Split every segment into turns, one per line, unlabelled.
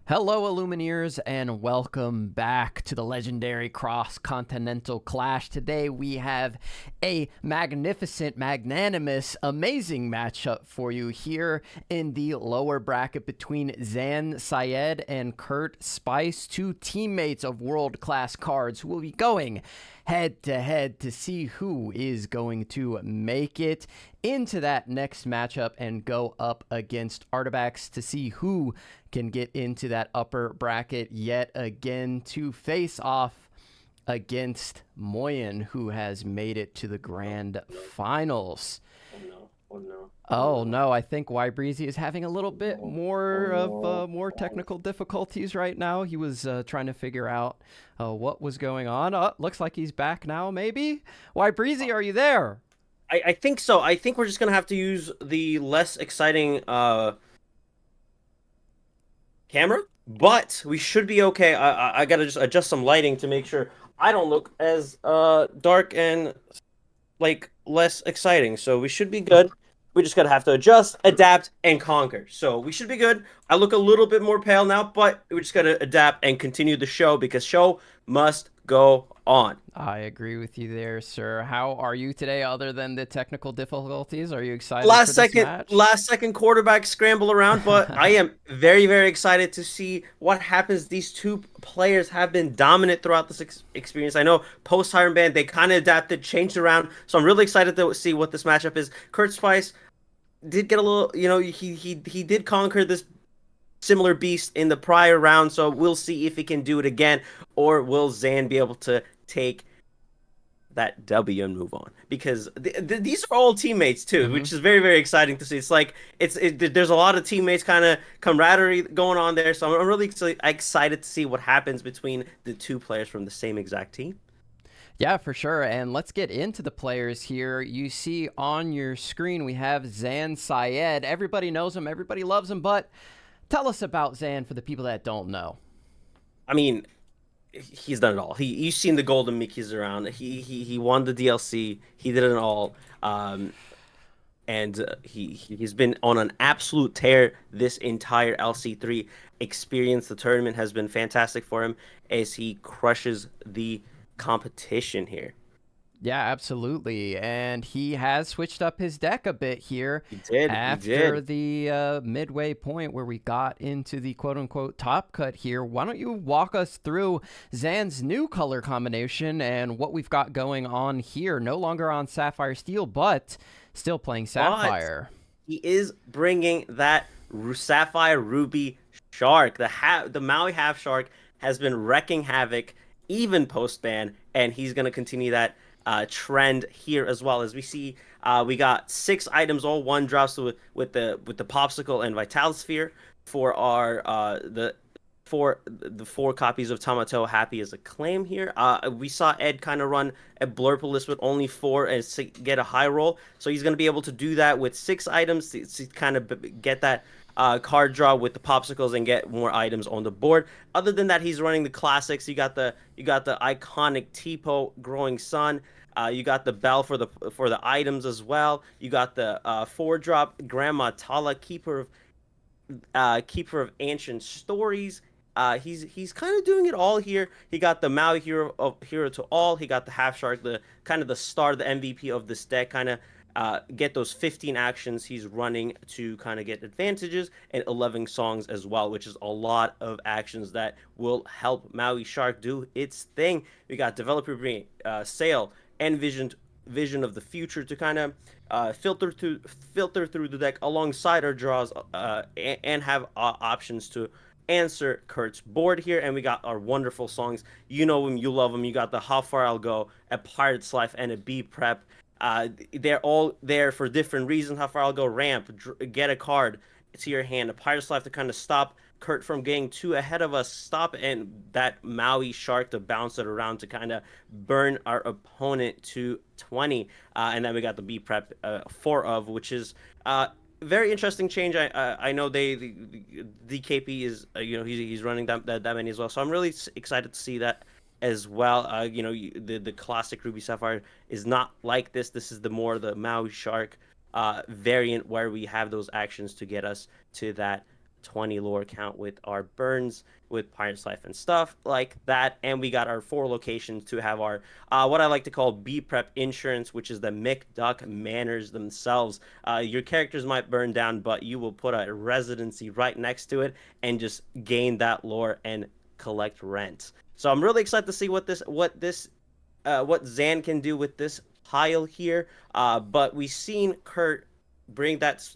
Hello, Illumineers, and welcome back to the legendary cross-continental clash. Today we have a magnificent, magnanimous, amazing matchup for you here in the lower bracket between Zan Syed and Kurt Spice, two teammates of world-class cards who will be going head-to-head to see who is going to make it into that next matchup and go up against Artifacts to see who can get into that upper bracket yet again to face off against Moyen, who has made it to the grand finals. Oh no, I think Breezy is having a little bit more technical difficulties right now. He was trying to figure out what was going on. Looks like he's back now, maybe? Breezy, are you there?
I think so. I think we're just gonna have to use the less exciting camera, but we should be okay. I gotta just adjust some lighting to make sure I don't look as dark and like less exciting. So we should be good. We just gotta have to adjust, adapt, and conquer. So we should be good. I look a little bit more pale now, but we just gotta adapt and continue the show because show must go on.
I agree with you there, sir. How are you today other than the technical difficulties? Are you excited for this match?
Last second quarterback scramble around, but I am very, very excited to see what happens. These two players have been dominant throughout this experience. I know post Iron Band, they kind of adapted, changed around. So I'm really excited to see what this matchup is. Kurt Spice did get a little, he did conquer this similar beast in the prior round, so we'll see if he can do it again, or will Zan be able to take that W and move on, because these are all teammates too, which is very, very exciting to see. It's like there's a lot of teammates kind of camaraderie going on there, so I'm really excited to see what happens between the two players from the same exact team.
Yeah, for sure. And let's get into the players here. You see on your screen we have Zan Syed. Everybody knows him, everybody loves him, but tell us about Zan for the people that don't know.
I mean, he's done it all. You've seen the golden Mickeys around. He won the DLC. He did it all. And he's been on an absolute tear this entire LC3 experience. The tournament has been fantastic for him as he crushes the competition here.
Yeah, absolutely. And he has switched up his deck a bit here.
He did.
After the midway point where we got into the quote-unquote top cut here, why don't you walk us through Zan's new color combination and what we've got going on here? No longer on Sapphire Steel, but still playing Sapphire.
But he is bringing that Sapphire Ruby Shark. The Maui Half Shark has been wrecking havoc even post-ban, and he's going to continue that trend here as well. As we see, we got 6 items, all 1 drops with the popsicle and vital sphere for our the 4 copies of Tamato Happy as a claim here. We saw Ed kind of run a blurpleless with only 4 and get a high roll, so he's going to be able to do that with 6 items to kind of get that card draw with the popsicles and get more items on the board. Other than that, he's running the classics. You got the iconic Tipo Growing Sun. You got the bell for the items as well. You got the 4-drop Grandma Tala, keeper of ancient stories. He's kind of doing it all here. He got the Maui hero to all. He got the half shark, the kind of the star, the MVP of this deck, kind of get those 15 actions he's running to kind of get advantages, and 11 songs as well, which is a lot of actions that will help Maui Shark do its thing. We got Developer Brain, Sail, and Vision of the Future to kind of filter through the deck alongside our draws, and have options to answer Kurt's board here. And we got our wonderful songs. You know them, you love them. You got the How Far I'll Go, a Pirate's Life, and a B Prep. They're all there for different reasons. How Far I'll Go, ramp, get a card to your hand. A Pirate's Life to kind of stop Kurt from getting too ahead of us, stop, and that Maui Shark to bounce it around to kind of burn our opponent to 20. And then we got the B Prep 4 of, which is very interesting change. I know the DKP is he's running that many as well, so I'm really excited to see that as well. The classic Ruby Sapphire is not like this. This is the Maui Shark variant where we have those actions to get us to that 20 lore count with our burns, with Pirate's Life and stuff like that. And we got our 4 locations to have our, what I like to call B-Prep insurance, which is the McDuck Manors themselves. Your characters might burn down, but you will put a residency right next to it and just gain that lore and collect rent. So I'm really excited to see what Zan can do with this pile here. But we've seen Kurt bring that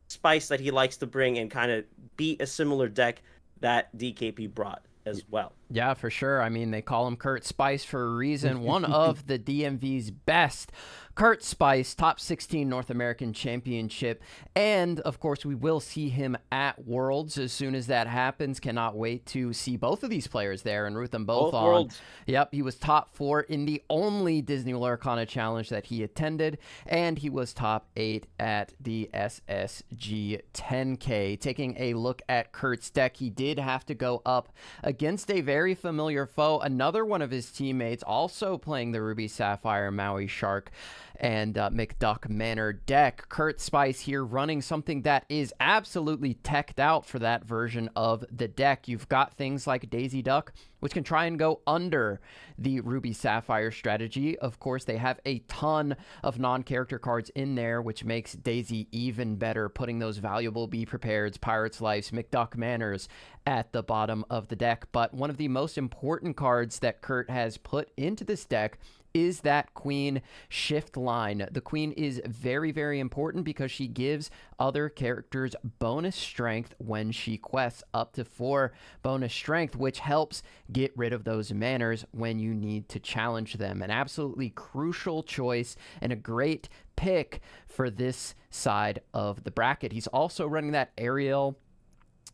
spice that he likes to bring and kind of beat a similar deck that DKP brought as well.
Yeah, for sure. I mean, they call him Kurt Spice for a reason. One of the DMV's best. Kurt Spice, top 16 North American Championship. And, of course, we will see him at Worlds as soon as that happens. Cannot wait to see both of these players there and root them both on.
Worlds.
Yep, he was top 4 in the only Disney Lorcana challenge that he attended. And he was top 8 at the SSG 10K. Taking a look at Kurt's deck, he did have to go up against a very familiar foe, another one of his teammates also playing the Ruby Sapphire Maui Shark and McDuck Manor deck. Kurt Spice here running something that is absolutely teched out for that version of the deck. You've got things like Daisy Duck, which can try and go under the Ruby Sapphire strategy. Of course, they have a ton of non-character cards in there, which makes Daisy even better, putting those valuable Be Prepareds, Pirate's Lives, McDuck Manors at the bottom of the deck. But one of the most important cards that Kurt has put into this deck is that Queen shift line. The Queen is very, very important because she gives other characters bonus strength when she quests, up to 4 bonus strength, which helps get rid of those manners when you need to challenge them. An absolutely crucial choice and a great pick for this side of the bracket. He's also running that Ariel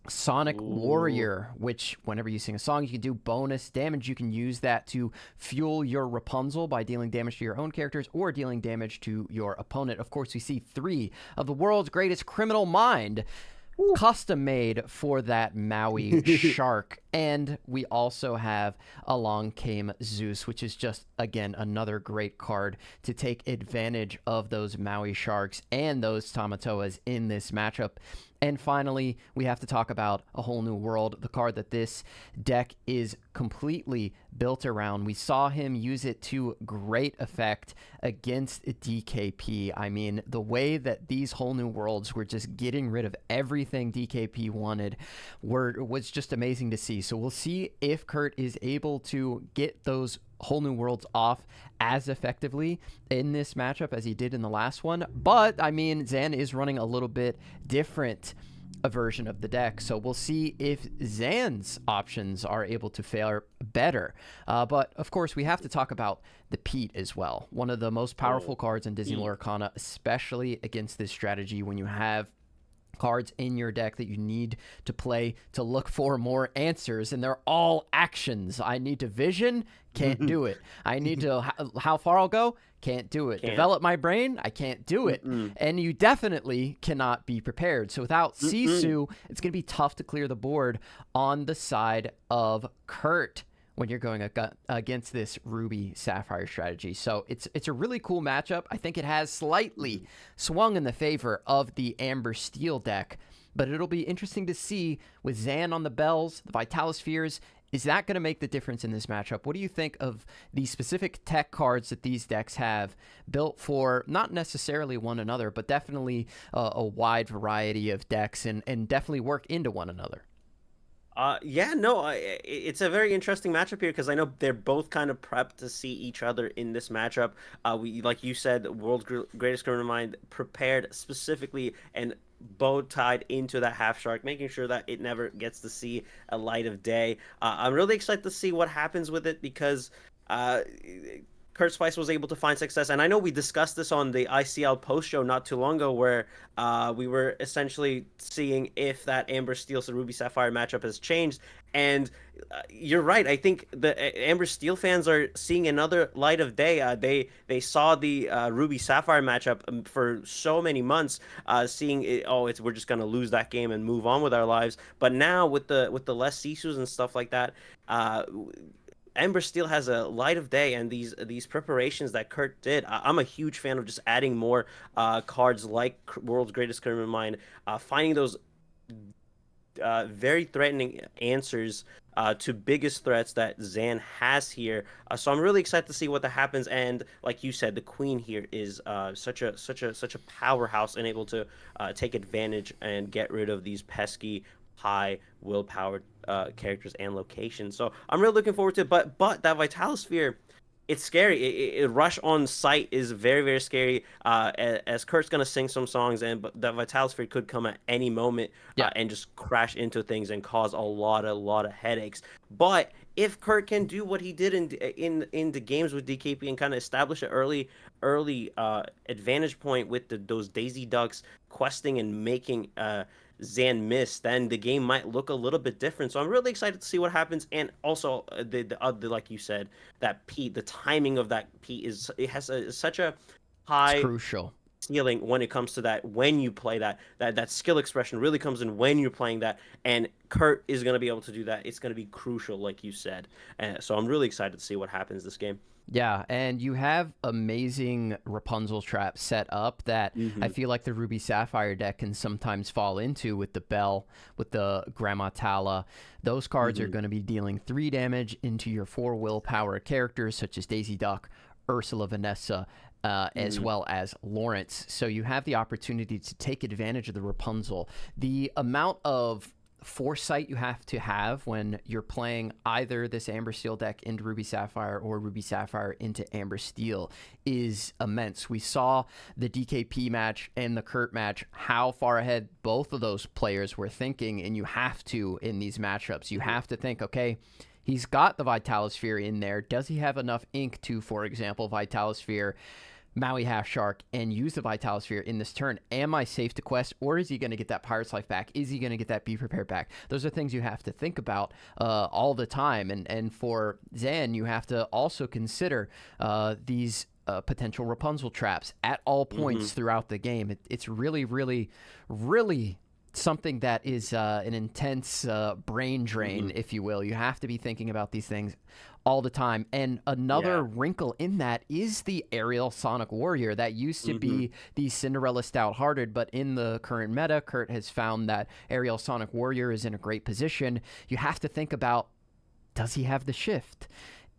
Sonic Warrior, which whenever you sing a song, you can do bonus damage. You can use that to fuel your Rapunzel by dealing damage to your own characters or dealing damage to your opponent. Of course, we see 3 of the world's greatest criminal mind custom made for that Maui Shark. And we also have Along Came Zeus, which is just, again, another great card to take advantage of those Maui Sharks and those Tamatoas in this matchup. And finally, we have to talk about A Whole New World, the card that this deck is completely built around. We saw him use it to great effect against DKP. I mean, the way that these Whole New Worlds were just getting rid of everything DKP wanted was just amazing to see. So we'll see if Kurt is able to get those Whole New Worlds off as effectively in this matchup as he did in the last one. But, I mean, Zan is running a little bit different a version of the deck, so we'll see if Zan's options are able to fare better. But, of course, we have to talk about the Pete as well. One of the most powerful cards in Disney Lorcana, especially against this strategy when you have cards in your deck that you need to play to look for more answers, and they're all actions. I need to vision, can't do it. I need to how far I'll go, can't do it. Develop my brain, I can't do it. And you definitely cannot be prepared. So without Sisu, it's going to be tough to clear the board on the side of Kurt when you're going against this Ruby Sapphire strategy. So it's a really cool matchup. I think it has slightly swung in the favor of the Amber Steel deck, but it'll be interesting to see with Zan on the bells, the Vitalispheres. Is that going to make the difference in this matchup? What do you think of the specific tech cards that these decks have built for not necessarily one another, but definitely a wide variety of decks and definitely work into one another?
It's a very interesting matchup here because I know they're both kind of prepped to see each other in this matchup. We, like you said, World's Greatest Criminal Mind prepared specifically and bow tied into that half shark, making sure that it never gets to see a light of day. I'm really excited to see what happens with it because Kurt Spice was able to find success. And I know we discussed this on the ICL post show not too long ago where we were essentially seeing if that Amber Steel to Ruby Sapphire matchup has changed. And you're right. I think the Amber Steel fans are seeing another light of day. They saw the Ruby Sapphire matchup for so many months, seeing it, we're just gonna lose that game and move on with our lives. But now with the less Sisus and stuff like that, Ember Steel has a light of day, and these preparations that Kurt did, I'm a huge fan of just adding more cards like World's Greatest Criminal Mind, finding those very threatening answers to biggest threats that Zan has here. So I'm really excited to see what that happens. And like you said, the Queen here is such a powerhouse and able to take advantage and get rid of these pesky high willpower characters and locations. So I'm really looking forward to it. But that Vitalosphere, it's scary. Rush on sight is very, very scary. As Kurt's gonna sing some songs, and but that Vitalosphere could come at any moment,
Yeah.
and just crash into things and cause a lot of headaches. But if Kurt can do what he did in the games with DKP and kind of establish an early advantage point with those Daisy Ducks questing and making Zan miss, then the game might look a little bit different. So I'm really excited to see what happens. And also the like you said, that Pete, the timing of that Pete it has such a
It's
high
crucial.
ceiling when it comes to that. When you play that skill expression really comes in when you're playing that, and Kurt is going to be able to do that. It's going to be crucial, like you said. So I'm really excited to see what happens this game.
Yeah, and you have amazing Rapunzel traps set up that I feel like the Ruby Sapphire deck can sometimes fall into with the Belle, with the Grandma Tala. Those cards are going to be dealing 3 damage into your 4 willpower characters, such as Daisy Duck, Ursula Vanessa, as well as Lawrence. So you have the opportunity to take advantage of the Rapunzel. The amount of foresight you have to have when you're playing either this Amber Steel deck into Ruby Sapphire or Ruby Sapphire into Amber Steel is immense. We saw the DKP match and the Kurt match, how far ahead both of those players were thinking, and you have to in these matchups. You have to think, okay, he's got the Vitalosphere in there. Does he have enough ink to, for example, Vitalosphere Maui Half Shark and use the Vitalosphere in this turn? Am I safe to quest, or is he going to get that Pirate's Life back? Is he going to get that Be Prepared back? Those are things you have to think about all the time. And for Zan, you have to also consider these potential Rapunzel traps at all points throughout the game. It's really, really, really something that is an intense brain drain, if you will. You have to be thinking about these things all the time. And another wrinkle in that is the Aerial Sonic Warrior that used to be the Cinderella Stout-Hearted, but in the current meta, Kurt has found that Aerial Sonic Warrior is in a great position. You have to think about, does he have the shift?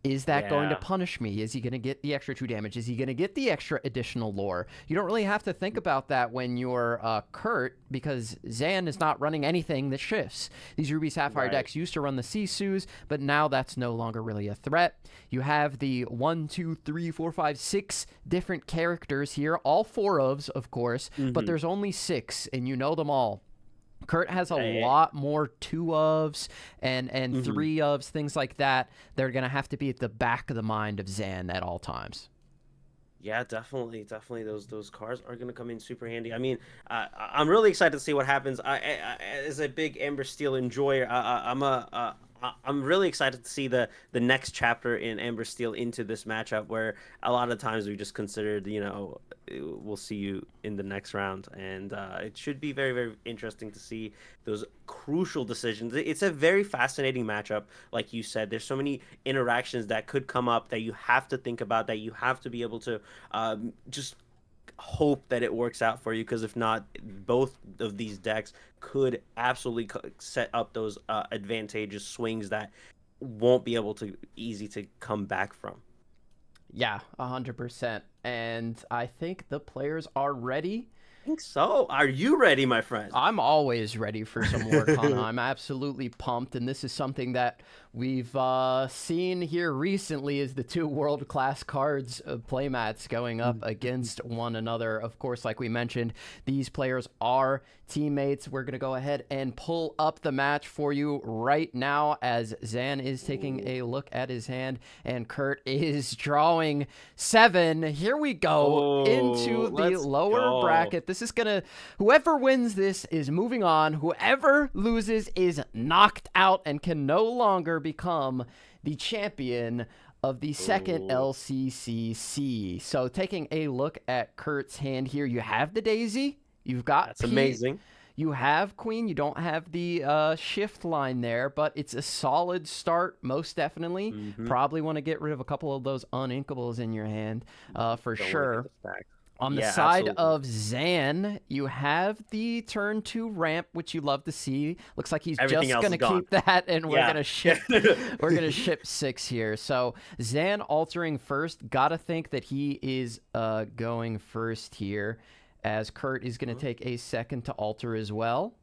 Is that going to punish me? Is he going to get the extra 2 damage? Is he going to get the extra additional lore? You don't really have to think about that when you're Kurt, because Zan is not running anything that shifts. These Ruby Sapphire decks used to run the Sisus, but now that's no longer really a threat. You have the 1, 2, 3, 4, 5, 6 different characters here, all 4 ofs, of course, but there's only 6, and you know them all. Kurt has a lot more 2 ofs and 3 ofs, things like that. They're going to have to be at the back of the mind of Zan at all times.
Yeah, definitely. Those cards are going to come in super handy. I mean, I'm really excited to see what happens. I as a big Amber Steel enjoyer, I'm really excited to see the next chapter in Amber Steel into this matchup, where a lot of times we just considered, we'll see you in the next round, and it should be very, very interesting to see those crucial decisions. It's a very fascinating matchup, like you said. There's so many interactions that could come up that you have to think about, that you have to be able to just hope that it works out for you, because if not, both of these decks could absolutely set up those advantageous swings that won't be able to easy to come back from.
Yeah, 100%. And I think the players are ready.
I think so. Are you ready, my friend?
I'm always ready for some Lorcana. I'm absolutely pumped, and this is something that we've seen here recently, is the 2 world-class cards playmats going up against one another. Of course, like we mentioned, these players are teammates. We're going to go ahead and pull up the match for you right now, as Zan is taking a look at his hand, and Kurt is drawing 7. Here we go into the lower bracket. This is gonna, whoever wins this is moving on. Whoever loses is knocked out and can no longer become the champion of the second LCCC. So taking a look at Kurt's hand here, you have the Daisy, you've got
That's amazing.
You have Queen. You don't have the shift line there, but it's a solid start, most definitely. Probably want to get rid of a couple of those uninkables in your hand for sure. On the
Yeah,
side
absolutely.
of Zan, you have the turn 2 ramp, which you love to see. Looks like he's
Everything
just
else is
gonna
gone.
keep that, and we're
Yeah.
gonna ship 6 here. So Zan altering first. Gotta think that he is going first here, as Kurt is gonna take a second to alter as well.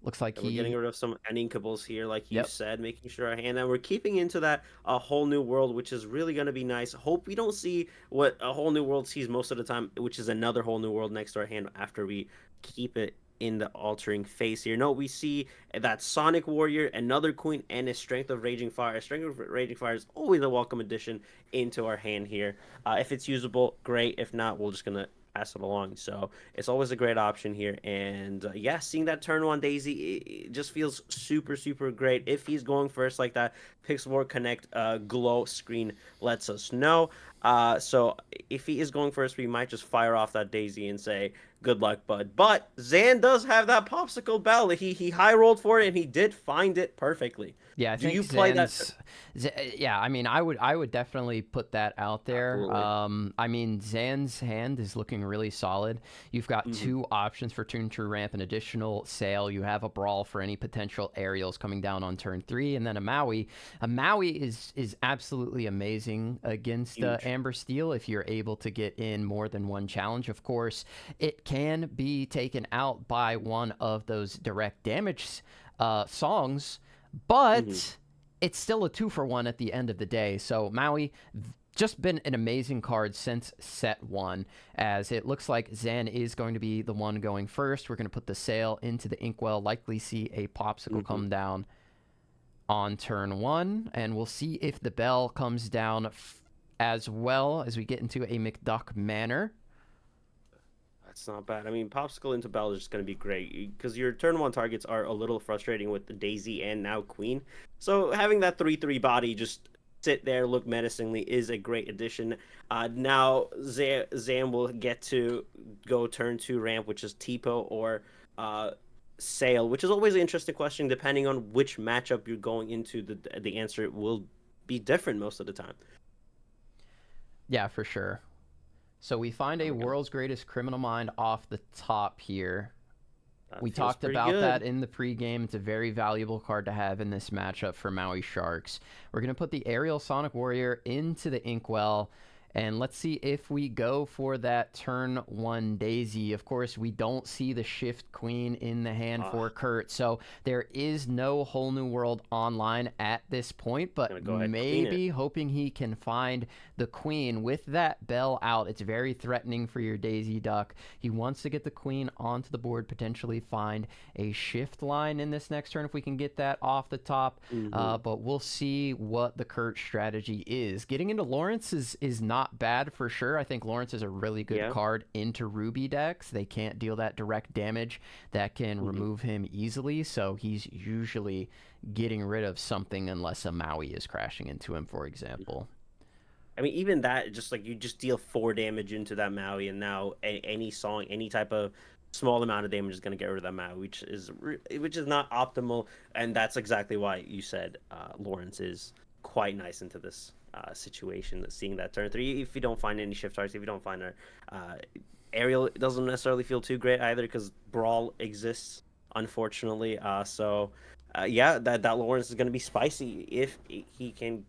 Looks like
And we're getting
he.
rid of some uninkables here, like you
Yep.
said, making sure our hand, and we're keeping into that a whole new world, which is really going to be nice. Hope we don't see what a whole new world sees most of the time, which is another whole new world next to our hand after we keep it in the altering phase here. No, we see that Sonic Warrior, another Queen, and a Strength of Raging Fire. Strength of Raging Fire is always a welcome addition into our hand here. If it's usable, great. If not, we're just gonna pass it along. So it's always a great option here. And yeah, seeing that turn one Daisy, it just feels super, super great. If he's going first like that, Pixelboard Connect glow screen lets us know. So if he is going first, we might just fire off that Daisy and say, good luck, bud. But Zan does have that popsicle bell. He high rolled for it and he did find it perfectly.
Yeah, I
Do
think
you play that?
Yeah, I mean, I would definitely put that out there.
Absolutely.
I mean, Zan's hand is looking really solid. You've got
Hmm.
two options for turn 2 ramp, an additional sail. You have a brawl for any potential aerials coming down on turn 3, and then a Maui. A Maui is absolutely amazing against
Huge.
Amber Steel if you're able to get in more than one challenge. Of course, it can be taken out by one of those direct damage songs,
Hmm.
but it's still a 2-for-1 at the end of the day. So Maui, just been an amazing card since set 1, as it looks like Zan is going to be the one going first. We're going to put the sail into the inkwell, likely see a popsicle
Hmm.
come down on turn 1, and we'll see if the bell comes down as well as we get into a McDuck Manor.
That's not bad. I mean, Popsicle into Bell is just going to be great because your turn one targets are a little frustrating with the Daisy and now Queen. So having that 3/3 body just sit there, look menacingly, is a great addition. Now, Zam will get to go turn two ramp, which is Tipo or uh, Sail, which is always an interesting question depending on which matchup you're going into. The answer will be different most of the time.
Yeah, for sure. So we find
And
a
we're gonna,
world's greatest criminal mind off the top here.
that
We
feels
talked
pretty
about that
good.
in the pregame. It's a very valuable card to have in this matchup for Maui Sharks. We're going to put the Aerial Sonic Warrior into the Inkwell, and let's see if we go for that turn 1 Daisy. Of course, we don't see the Shift Queen in the hand
Uh,
for Kurt, so there is no Whole New World online at this point,
gonna
but
go ahead and clean it.
maybe hoping he can find the Queen. With that bell out, it's very threatening for your Daisy Duck. He wants to get the Queen onto the board, potentially find a shift line in this next turn if we can get that off the top.
Hmm.
But we'll see what the Kurt strategy is. Getting into Lawrence is not bad for sure. I think Lawrence is a really good
Yeah.
card into Ruby decks. They can't deal that direct damage that can
Hmm.
remove him easily, so he's usually getting rid of something unless a Maui is crashing into him, for example.
I mean, even that, just like you just deal 4 damage into that Maui, and now any song, any type of small amount of damage is going to get rid of that Maui, which is not optimal, and that's exactly why you said Lawrence is quite nice into this situation. Seeing that turn three, if you don't find any shift targets, if you don't find a aerial, it doesn't necessarily feel too great either because brawl exists, unfortunately. Yeah, that Lawrence is going to be spicy if he can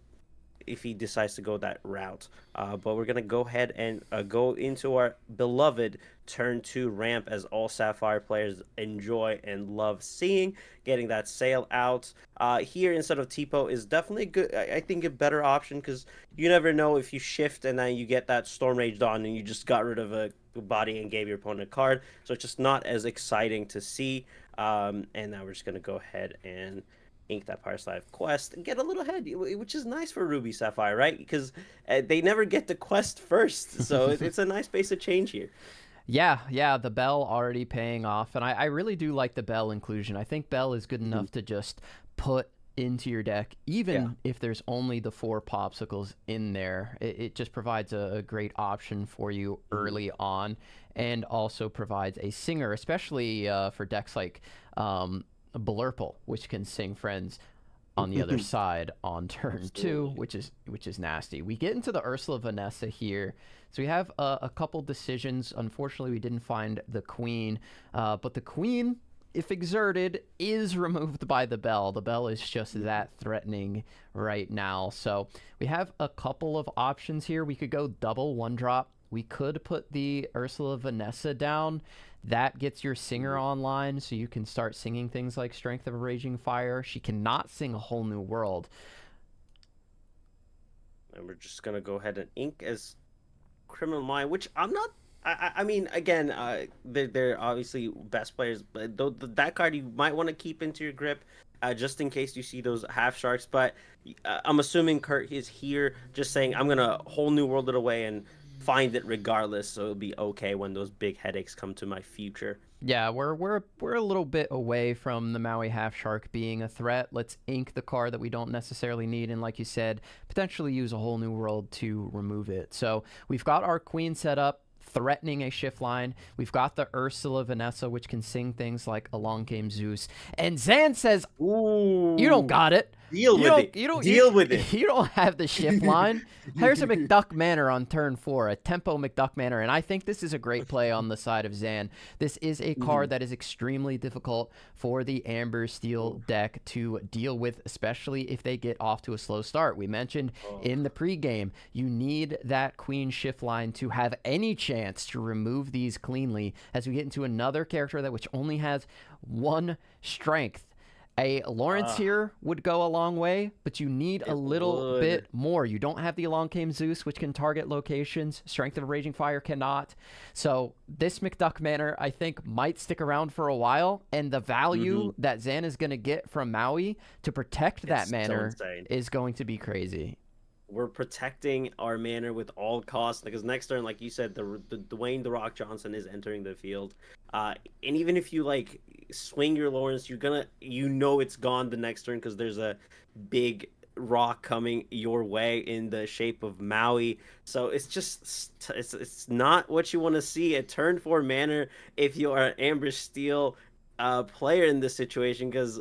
if he decides to go that route. But we're gonna go ahead and go into our beloved turn two ramp as all Sapphire players enjoy and love seeing. Getting that sail out here instead of Tipo is definitely good. I think a better option because you never know if you shift and then you get that Storm Rage Dawn and you just got rid of a body and gave your opponent a card. So it's just not as exciting to see. And now we're just gonna go ahead and ink that Power Slave quest and get a little ahead, which is nice for Ruby Sapphire, right? Because they never get the quest first, so it's a nice base of change here.
Yeah, the Bell already paying off, and I really do like the Bell inclusion. I think Bell is good
Mm-hmm.
enough to just put into your deck,
Yeah.
even if there's only the 4 popsicles in there. It just provides a great option for you
Mm-hmm.
early on, and also provides a singer, especially for decks like Blurple, which can sing friends on the other side on turn 2,
Absolutely.
which is nasty. We get into the Ursula Vanessa here, so we have a couple decisions. Unfortunately, we didn't find the queen, but the queen, if exerted, is removed by the bell. The bell is just that threatening right now. So we have a couple of options here. We could go double 1-drop. We could put the Ursula Vanessa down. That gets your singer online, so you can start singing things like Strength of a Raging Fire. She cannot sing A Whole New World.
And we're just gonna go ahead and ink as Criminal Mind, which I'm not. I mean, again, they're obviously best players, but that card you might want to keep into your grip, just in case you see those half sharks. But I'm assuming Kurt is here, just saying I'm gonna Whole New World it away and find it regardless, so it'll be okay when those big headaches come to my future.
Yeah, we're a little bit away from the Maui Half Shark being a threat. Let's ink the card that we don't necessarily need, and like you said, potentially use A Whole New World to remove it. So we've got our queen set up, threatening a shift line. We've got the Ursula Vanessa, which can sing things like Along Came Zeus. And Zan says,
Ooh,
you don't got it.
Deal with it. Deal with it.
You don't have the shift line. Here's a McDuck Manor on turn 4, a tempo McDuck Manor, and I think this is a great play on the side of Zan. This is a card that is extremely difficult for the Amber Steel deck to deal with, especially if they get off to a slow start. We mentioned in the pregame, you need that queen shift line to have any chance to remove these cleanly as we get into another character that which only has 1 strength. A Lawrence here would go a long way, but you need a little bit more. You don't have the Along Came Zeus, which can target locations. Strength of a Raging Fire cannot. So this McDuck Manor, I think, might stick around for a while, and the value that Zan is going to get from Maui to protect that manor is going to be crazy.
We're protecting our manor with all costs, because next turn, like you said, the Dwayne The Rock Johnson is entering the field, and even if you like swing your Lawrence, you know it's gone the next turn because there's a big rock coming your way in the shape of Maui. So it's just it's not what you want to see at turn 4 manor if you are an Amber Steel player in this situation, because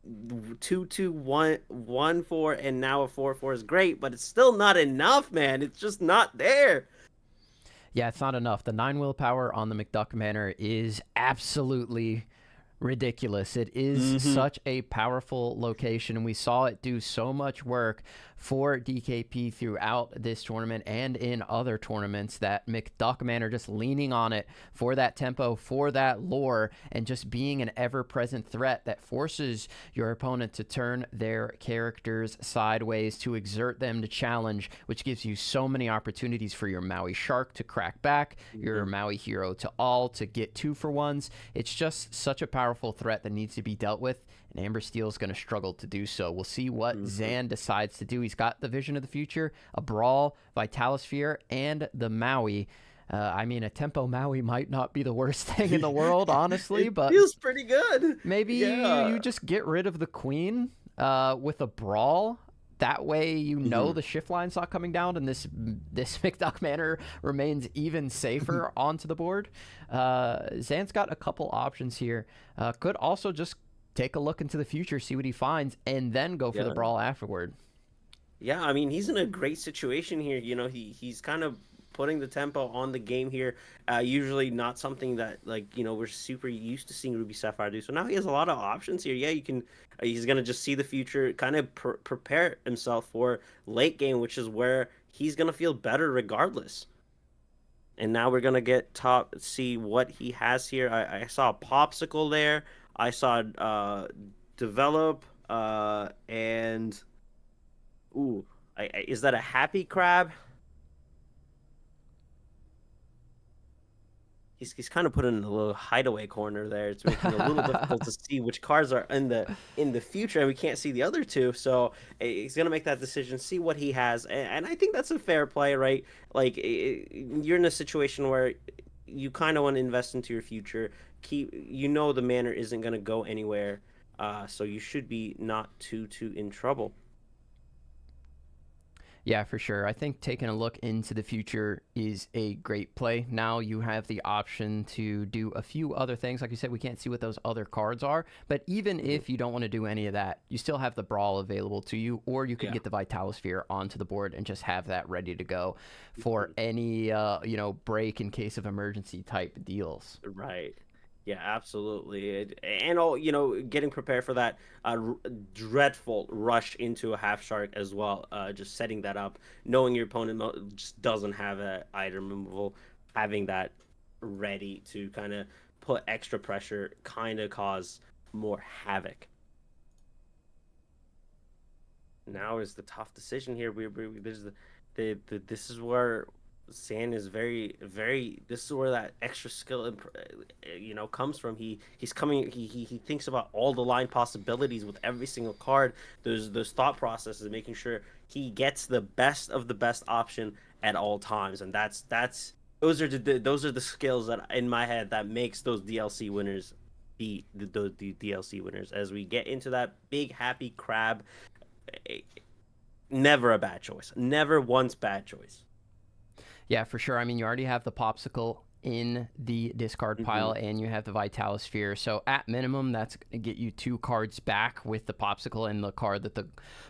2-2 1-4 and now a 4-4 is great, but it's still not enough, man. It's just not there.
Yeah, it's not enough. The 9 willpower on the McDuck Manor is absolutely ridiculous. It is such a powerful location, and we saw it do so much work for DKP throughout this tournament and in other tournaments, that McDuck Manor just leaning on it for that tempo, for that lore, and just being an ever-present threat that forces your opponent to turn their characters sideways, to exert them to challenge, which gives you so many opportunities for your Maui Shark to crack back, your Maui Hero to get 2-for-1s. It's just such a powerful threat that needs to be dealt with, and Amber Steel is going to struggle to do so. We'll see what Zan decides to do. He's got the Vision of the Future, a Brawl, Vitalosphere, and the Maui. I mean, a tempo Maui might not be the worst thing in the world, honestly, but
feels pretty good.
Maybe you just get rid of the queen with a Brawl. That way, you know the shift line's not coming down, and this McDuck Manor remains even safer onto the board. Zan's got a couple options here. Could also just take a look into the future, see what he finds, and then go for the Brawl afterward.
Yeah, I mean, he's in a great situation here. You know, he's kind of putting the tempo on the game here. Usually not something that, like, you know, we're super used to seeing Ruby Sapphire do. So now he has a lot of options here. Yeah, you can. He's gonna just see the future, kind of prepare himself for late game, which is where he's gonna feel better regardless. And now we're gonna see what he has here. I saw a Popsicle there. I saw Develop and ooh, is that a Happy Crab? He's kind of put in a little hideaway corner there. It's making it a little difficult to see which cards are in the future, and we can't see the other two. So he's gonna make that decision, see what he has, and I think that's a fair play, right? Like, you're in a situation where you kind of want to invest into your future. The manor isn't gonna go anywhere, so you should be not too in trouble.
Yeah, for sure. I think taking a look into the future is a great play. Now you have the option to do a few other things. Like you said, we can't see what those other cards are, but even if you don't want to do any of that, you still have the Brawl available to you, or you can
Yeah.
get the Vitalosphere onto the board and just have that ready to go for any, break in case of emergency type deals.
Right. Yeah, absolutely. And all, getting prepared for that dreadful rush into a half shark as well. Just setting that up, knowing your opponent just doesn't have a item removal, having that ready to kind of put extra pressure, kind of cause more havoc. Now is the tough decision here. There's this is where Sand is very very. This is where that extra skill, comes from. He's coming. He thinks about all the line possibilities with every single card. There's those thought processes, making sure he gets the best of the best option at all times, and that's those are the skills that in my head that makes those DLC winners be the DLC winners. As we get into that big happy crab, never a bad choice. Never once bad choice.
Yeah, for sure. I mean, you already have the Popsicle in the discard pile and you have the Vitalosphere. So at minimum, that's going to get you 2 cards back with the Popsicle and the card that the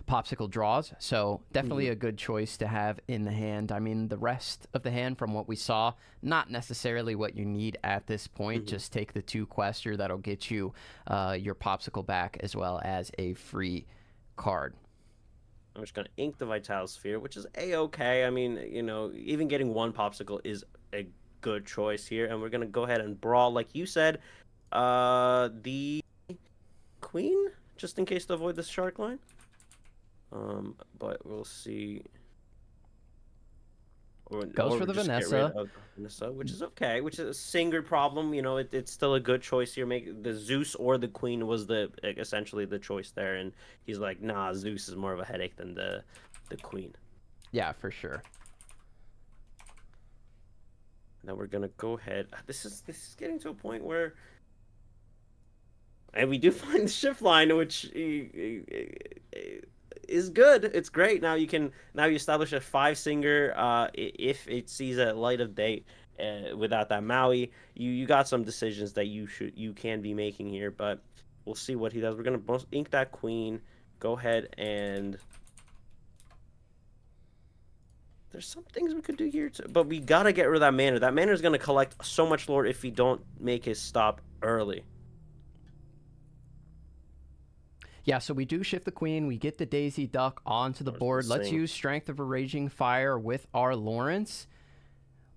Popsicle draws. So definitely a good choice to have in the hand. I mean, the rest of the hand from what we saw, not necessarily what you need at this point. Just take the 2 Quester. That'll get you your Popsicle back as well as a free card.
I'm just going to ink the Vitalosphere, which is A-okay. I mean, even getting 1 Popsicle is a good choice here. And we're going to go ahead and brawl, like you said, the Queen, just in case to avoid the shark line. But we'll see.
Goes for the Vanessa.
Vanessa, which is okay, which is a Singer problem. It's still a good choice here. Make the Zeus or the Queen was essentially the choice there, and he's like, nah, Zeus is more of a headache than the Queen.
Yeah, for sure.
Now we're gonna go ahead. This is getting to a point where, and we do find the shift line, which is good. It's great. Now you establish a 5 Singer if it sees a light of day without that Maui. You got some decisions that you can be making here, but we'll see what he does. We're gonna ink that Queen. Go ahead and there's some things we could do here too, but we gotta get rid of that mana. That mana is gonna collect so much lore if we don't make his stop early.
Yeah, so we do shift the Queen. We get the Daisy Duck onto the board. Let's use Strength of a Raging Fire with our Lawrence.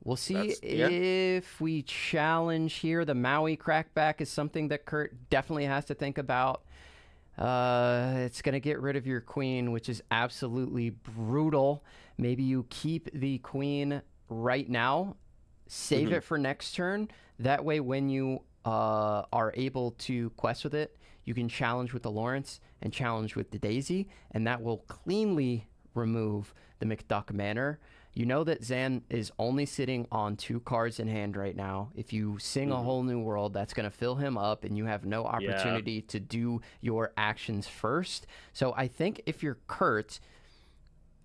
We'll see if we challenge here. The Maui crackback is something that Kurt definitely has to think about. It's going to get rid of your Queen, which is absolutely brutal. Maybe you keep the Queen right now, save it for next turn. That way, when you are able to quest with it, you can challenge with the Lawrence and challenge with the Daisy, and that will cleanly remove the McDuck Manor. You know that Zan is only sitting on 2 cards in hand right now. If you sing a whole new world, that's going to fill him up, and you have no opportunity to do your actions first. So I think if you're Kurt,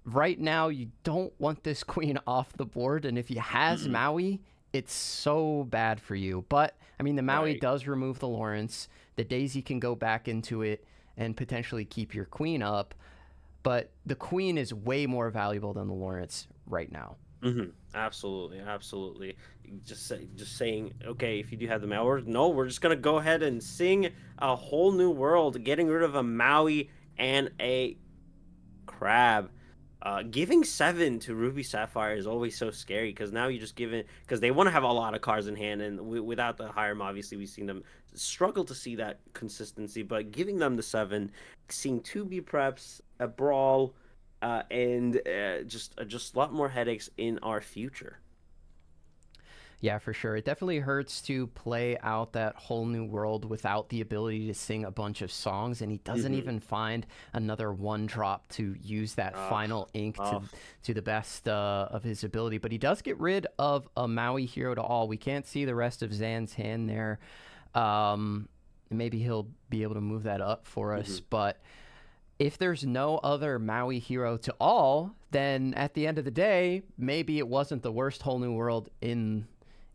right now you don't want this Queen off the board, and if he has Maui, it's so bad for you. But, I mean, the Maui does remove the Lawrence. The Daisy can go back into it and potentially keep your Queen up. But the Queen is way more valuable than the Lawrence right now.
Absolutely. Just saying, okay, if you do have the Maui, no, we're just going to go ahead and sing a whole new world, getting rid of a Maui and a crab. Giving 7 to Ruby Sapphire is always so scary because now you just give it because they want to have a lot of cards in hand, and without the Hiram, obviously we've seen them struggle to see that consistency. But giving them the 7, seeing 2 B preps, a brawl, and just a lot more headaches in our future.
Yeah, for sure. It definitely hurts to play out that whole new world without the ability to sing a bunch of songs, and he doesn't even find another 1-drop to use that final ink to the best of his ability. But he does get rid of a Maui Hero to All. We can't see the rest of Zan's hand there. Maybe he'll be able to move that up for us, but if there's no other Maui hero to all, then at the end of the day, maybe it wasn't the worst whole new world in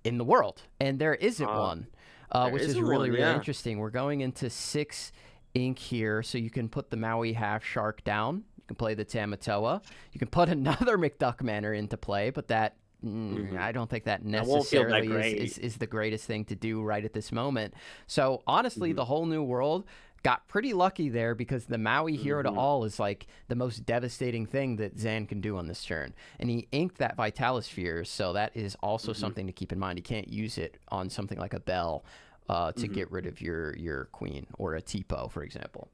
the world, and there isn't one,
There
which is
isn't
really
one,
really
yeah.
interesting. We're going into 6 ink here, so you can put the Maui half shark down. You can play the Tamatoa. You can put another McDuck Manor into play, but that
Hmm.
I don't think that
That won't feel that
necessarily
great.
is the greatest thing to do right at this moment. So honestly,
Hmm.
the whole new world got pretty lucky there because the Maui hero to
Hmm.
all is like the most devastating thing that Zan can do on this turn. And he inked that Vitalisphere, so that is also
Hmm.
something to keep in mind. He can't use it on something like a Bell to
Hmm.
get rid of your queen or a Tipo, for example.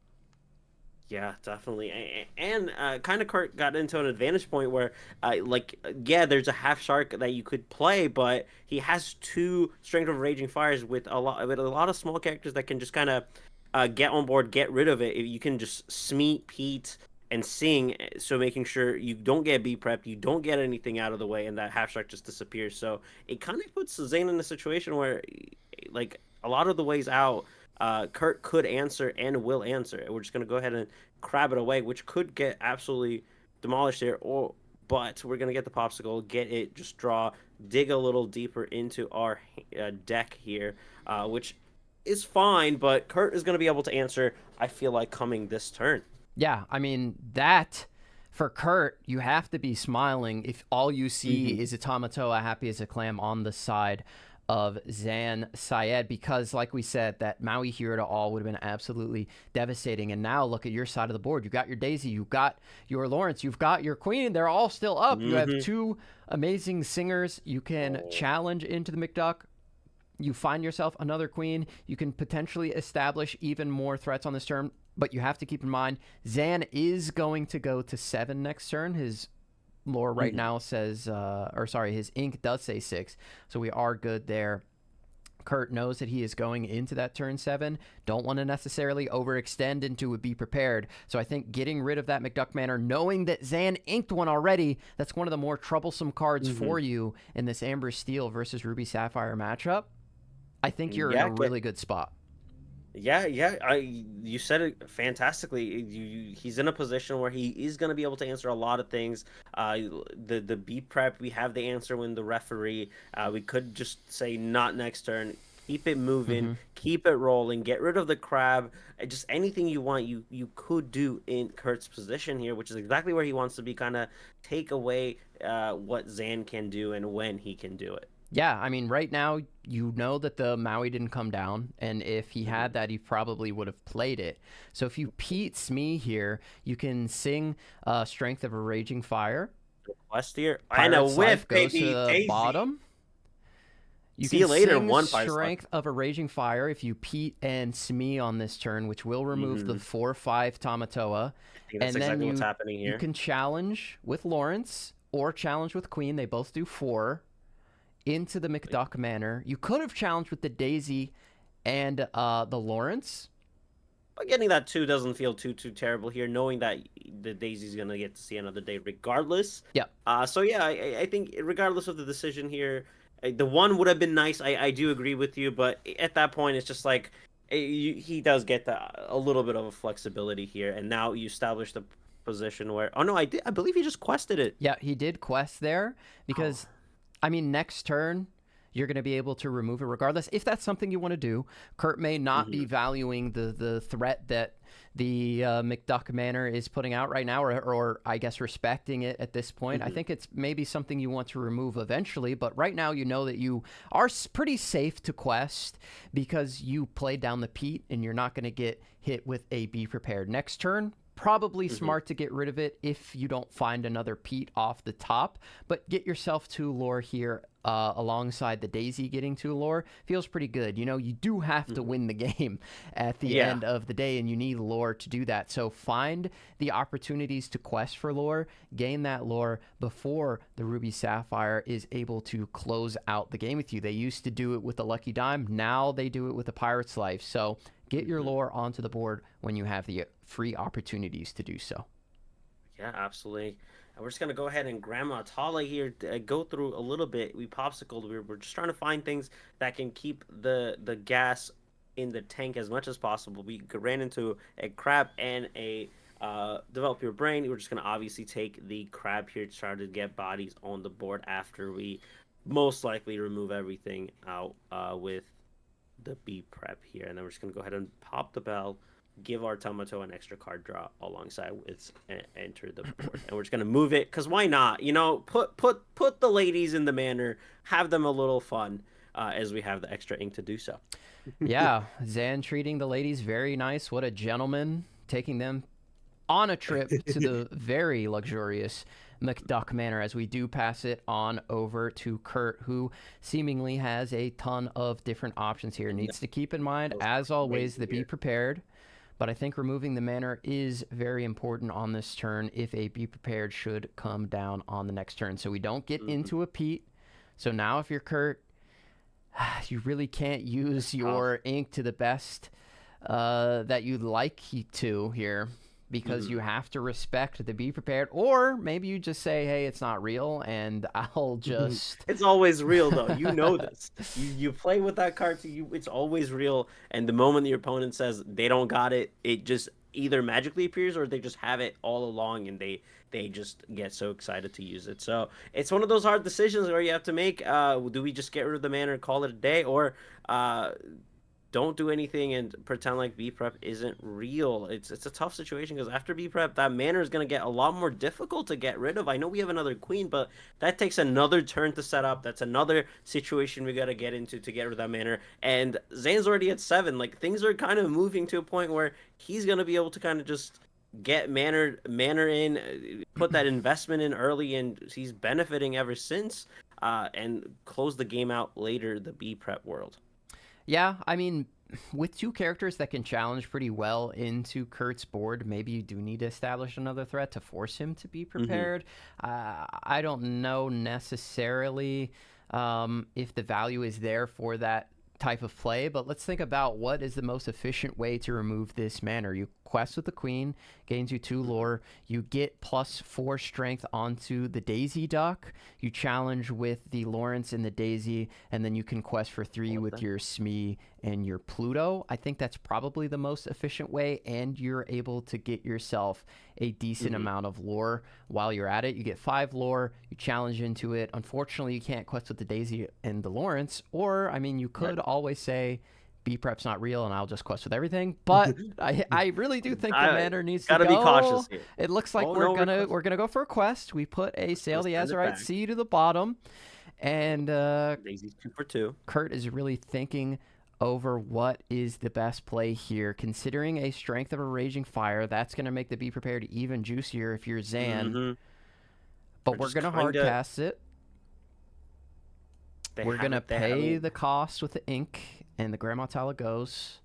Yeah, definitely. And kind of Kurt got into an advantage point where, yeah, there's a half shark that you could play, but he has two Strength of Raging Fires with a lot of small characters that can just kind of get on board, get rid of it. You can just Smeet, Pete, and Sing, so making sure you don't get B prepped, you don't get anything out of the way, and that half shark just disappears. So it kind of puts Zane in a situation where, like, a lot of the ways out, Kurt could answer and will answer. We're just gonna go ahead and crab it away, which could get absolutely demolished here. Or, but we're gonna get the popsicle, get it, just draw, dig a little deeper into our deck here, which is fine. But Kurt is gonna be able to answer. I feel like coming this turn.
Yeah, I mean, that for Kurt, you have to be smiling if all you see
Hmm.
is a Tamatoa happy as a clam on the side of Zan Syed, because like we said, that Maui hero to all would have been absolutely devastating. And now look at your side of the board. You've got your Daisy, you've got your Lawrence, you've got your Queen. They're all still up. You have
Hmm.
two amazing singers. You can
Oh.
challenge into the McDuck. You find yourself another queen. You can potentially establish even more threats on this turn, but you have to keep in mind Zan is going to go to 7 next turn. His lore right
Hmm.
now says, or sorry, his ink does say 6, so we are good there. Kurt knows that he is going into that turn 7. Don't want to necessarily overextend into a be prepared. So I think getting rid of that McDuck Manor, knowing that Zan inked one already, that's one of the more troublesome cards
Hmm.
for you in this Amber Steel versus Ruby Sapphire matchup. I think you're in a
Yeah,
really good spot.
yeah, yeah. You said it fantastically. He's in a position where he is going to be able to answer a lot of things. The B prep, we have the answer when the referee. We could just say not next turn. Keep it moving,
Mm-hmm.
keep it rolling, get rid of the crab. Just anything you want, you could do in Kurt's position here, which is exactly where he wants to be. Kind of take away what Zan can do and when he can do it.
Yeah, I mean, right now, you know that the Maui didn't come down, and if he
Hmm.
had that, he probably would have played it. So if you Pete Smee here, you can sing Strength of a Raging Fire.
Quest here and a
Pirate's
whiff,
Life goes to
baby.
the
Daisy.
bottom. You
See
can
you later.
sing
One Pirate's Life.
Strength of a Raging Fire if you Pete and Smee on this turn, which will remove the 4/5 Tamatoa.
I think that's
And then
exactly what's happening
you
here.
can challenge with Lawrence or challenge with Queen. They both do 4 into the McDuck Manor. You could have challenged with the Daisy and the Lawrence.
But getting that two doesn't feel too terrible here, knowing that the Daisy's gonna get to see another day regardless.
Yeah,
So yeah, I think regardless of the decision here, the one would have been nice. I do agree with you, but at that point, it's just like he does get a little bit of a flexibility here, and now you establish the position where oh no, I believe he just quested it.
yeah, he did quest there
Oh.
because, I mean, next turn you're going to be able to remove it regardless. If that's something you want to do, Kurt may not be
Hmm.
valuing the threat that the McDuck Manor is putting out right now, or I guess respecting it at this point. I
Hmm.
think it's maybe something you want to remove eventually, but right now you know that you are pretty safe to quest because you played down the Pete and you're not going to get hit with a be prepared. Next turn, probably
Hmm.
smart to get rid of it if you don't find another Pete off the top, but get yourself two lore here alongside the Daisy getting two lore feels pretty good. You know, you do have to
Hmm.
win the game at the
Yeah.
end of the day, and you need lore to do that. So find the opportunities to quest for lore, gain that lore before the Ruby Sapphire is able to close out the game with you. They used to do it with the Lucky Dime, now they do it with the Pirate's Life. So get your
Hmm.
lore onto the board when you have the free opportunities to do so.
Yeah, absolutely. And we're just gonna go ahead and Grandma Tala here go through a little bit. We popsicled. We're just trying to find things that can keep the gas in the tank as much as possible. We ran into a crab and a develop your brain. We're just gonna obviously take the crab here to try to get bodies on the board after we most likely remove everything out with the B prep here, and then we're just gonna go ahead and pop the bell, give our Tomato an extra card draw alongside with enter the board, and we're just gonna move it because why not? You know, put the ladies in the manor, have them a little fun as we have the extra ink to do so.
Yeah, Zan treating the ladies very nice. What a gentleman, taking them on a trip to the very luxurious McDuck Manor as we do pass it on over to Kurt, who seemingly has a ton of different options here. Needs to keep in mind, as always, the be prepared. But I think removing the manor is very important on this turn if a be prepared should come down on the next turn. So we don't get into a Pete. So now if you're Kurt, you really can't use your ink to the best that you'd like to here, because you have to respect the be prepared, or maybe you just say, hey, it's not real, and I'll just...
It's always real, though. You know this. You play with that card, so it's always real, and the moment your opponent says they don't got it, it just either magically appears or they just have it all along, and they just get so excited to use it. So it's one of those hard decisions where you have to make, do we just get rid of the mana and call it a day, or don't do anything and pretend like B prep isn't real? It's a tough situation because after B prep, that mana is going to get a lot more difficult to get rid of. I know we have another queen, but that takes another turn to set up. That's another situation we got to get into to get rid of that mana. And Zane's already at 7. Like, things are kind of moving to a point where he's going to be able to kind of just get mana in, put that investment in early, and he's benefiting ever since, and close the game out later, the B prep world.
Yeah, I mean, with two characters that can challenge pretty well into Kurt's board, maybe you do need to establish another threat to force him to be prepared. I don't know necessarily if the value is there for that type of play, but let's think about what is the most efficient way to remove this manner. You quest with the queen, gains you 2 lore, you get +4 strength onto the Daisy Duck, you challenge with the Lawrence and the Daisy, and then you can quest for 3 with your Smee and your Pluto. I think that's probably the most efficient way, and you're able to get yourself a decent amount of lore while you're at it. You get 5 lore, you challenge into it. Unfortunately, you can't quest with the Daisy and the Lawrence, or, I mean, you could always say, B prep's not real and I'll just quest with everything, but I really do think the manor needs to go.
Gotta be cautious here.
It looks like we're gonna go for a quest. We put a Sail the Azurite Sea to the bottom, and
Daisy's 2 for 2.
Kurt is really thinking over what is the best play here, considering a strength of a Raging Fire. That's gonna make the be prepared even juicier if you're Zan. But we're gonna hard cast it. We're gonna pay the cost with the ink, and the Grandma Tala goes.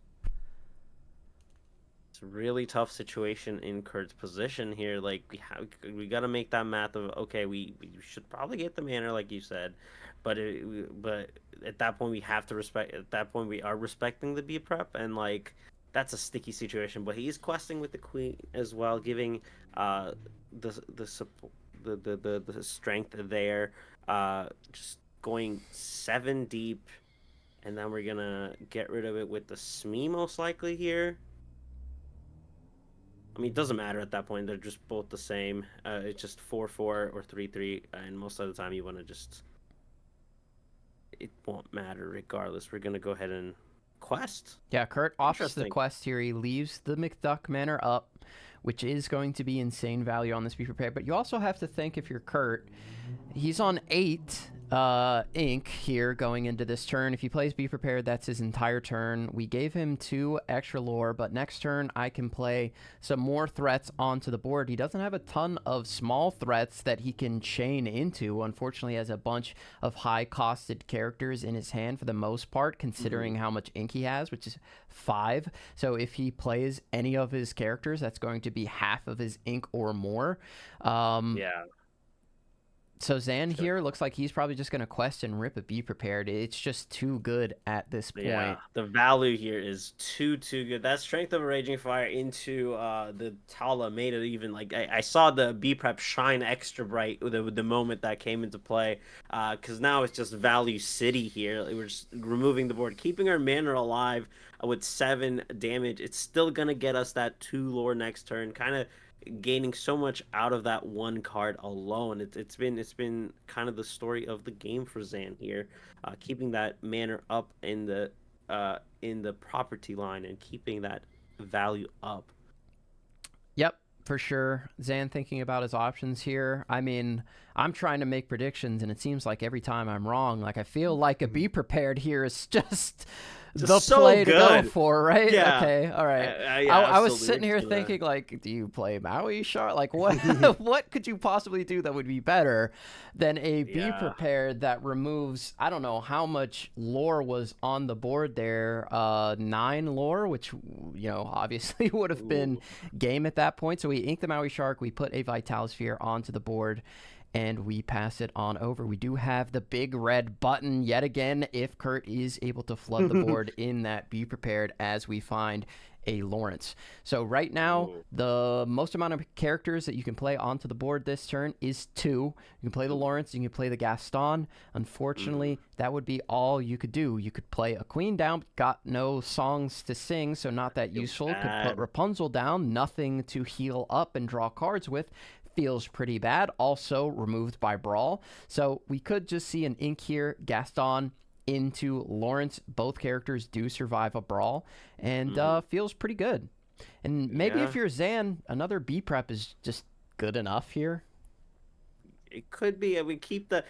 It's a really tough situation in Kurt's position here. Like, we got to make that math of, okay, we should probably get the manor like you said, but at that point we have to respect. At that point we are respecting the B prep, and like that's a sticky situation. But he is questing with the queen as well, giving the strength there. Just going 7 deep. And then we're going to get rid of it with the Smee most likely here. I mean, it doesn't matter at that point. They're just both the same. It's just 4-4 or 3-3. And most of the time you want to just... It won't matter regardless. We're going to go ahead and quest.
Yeah, Kurt offers the quest here. He leaves the McDuck Manor up, which is going to be insane value on this be prepared. But you also have to think, if you're Kurt, he's on 8 ink here going into this turn. If he plays be prepared, that's his entire turn. We gave him 2 extra lore, but next turn I can play some more threats onto the board. He doesn't have a ton of small threats that he can chain into. Unfortunately, he has a bunch of high costed characters in his hand for the most part, considering how much ink he has, which is 5. So if he plays any of his characters, that's going to be half of his ink or more.
Yeah.
So Zan here looks like he's probably just going to quest and rip a be prepared. It's just too good at this point.
Yeah, the value here is too good. That strength of a Raging Fire into the Tala made it even like I saw the B prep shine extra bright with the moment that came into play, because now it's just value city here. We're just removing the board, keeping our mana alive with 7 damage. It's still gonna get us that 2 lore next turn. Kind of gaining so much out of that one card alone. It's been kind of the story of the game for Zan here, keeping that mana up in the property line and keeping that value up.
Yep, for sure. Zan thinking about his options here. I mean, I'm trying to make predictions, and it seems like every time I'm wrong. Like, I feel like a be prepared here is just the
so
play to go
good.
for, right?
Yeah.
Okay, all right.
Yeah,
I was
absolutely.
sitting here
So,
thinking, like, do you play Maui Shark? Like, what what could you possibly do that would be better than a be
yeah.
prepared that removes, I don't know how much lore was on the board there, 9 lore, which, you know, obviously would have been
Ooh.
game at that point. So we ink the Maui Shark, we put a Vital Sphere onto the board, and we pass it on over. We do have the big red button yet again if Kurt is able to flood the board in that be prepared as we find a Lawrence. So right now,
Ooh.
the most amount of characters that you can play onto the board this turn is 2. You can play the Lawrence, you can play the Gaston. Unfortunately, that would be all you could do. You could play a Queen down, got no songs to sing, so not that
Feels
useful. Could put
bad.
Rapunzel down, nothing to heal up and draw cards with. Feels pretty bad. Also removed by Brawl. So we could just see an ink here, Gaston into Lawrence. Both characters do survive a Brawl, and feels pretty good. And maybe
Yeah.
if you're Zan, another B prep is just good enough here.
It could be. We keep the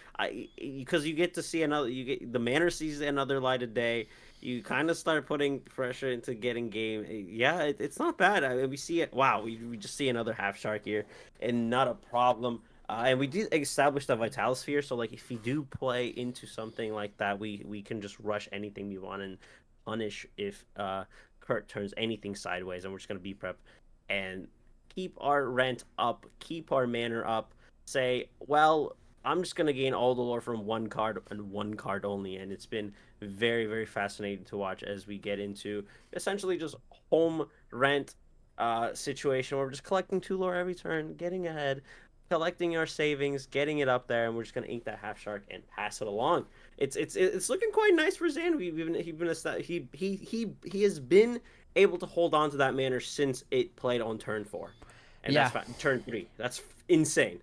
because you get to see another. You get the Manor sees another light of day. You kind of start putting pressure into getting game. Yeah, it's not bad. I mean, we see it. Wow, we just see another half shark here, and not a problem. And we did establish the vital sphere, so like if we do play into something like that, we can just rush anything we want and punish if Kurt turns anything sideways, and we're just gonna be prep and keep our rent up, keep our manor up. Say, well, I'm just gonna gain all the lore from one card and one card only, and it's been very, very fascinating to watch as we get into essentially just home rent situation where we're just collecting 2 lore every turn, getting ahead, collecting our savings, getting it up there, and we're just gonna ink that half shark and pass it along. It's looking quite nice for Zan. He has been able to hold on to that manor since it played on turn 4, and
Yeah.
turn 3. That's insane.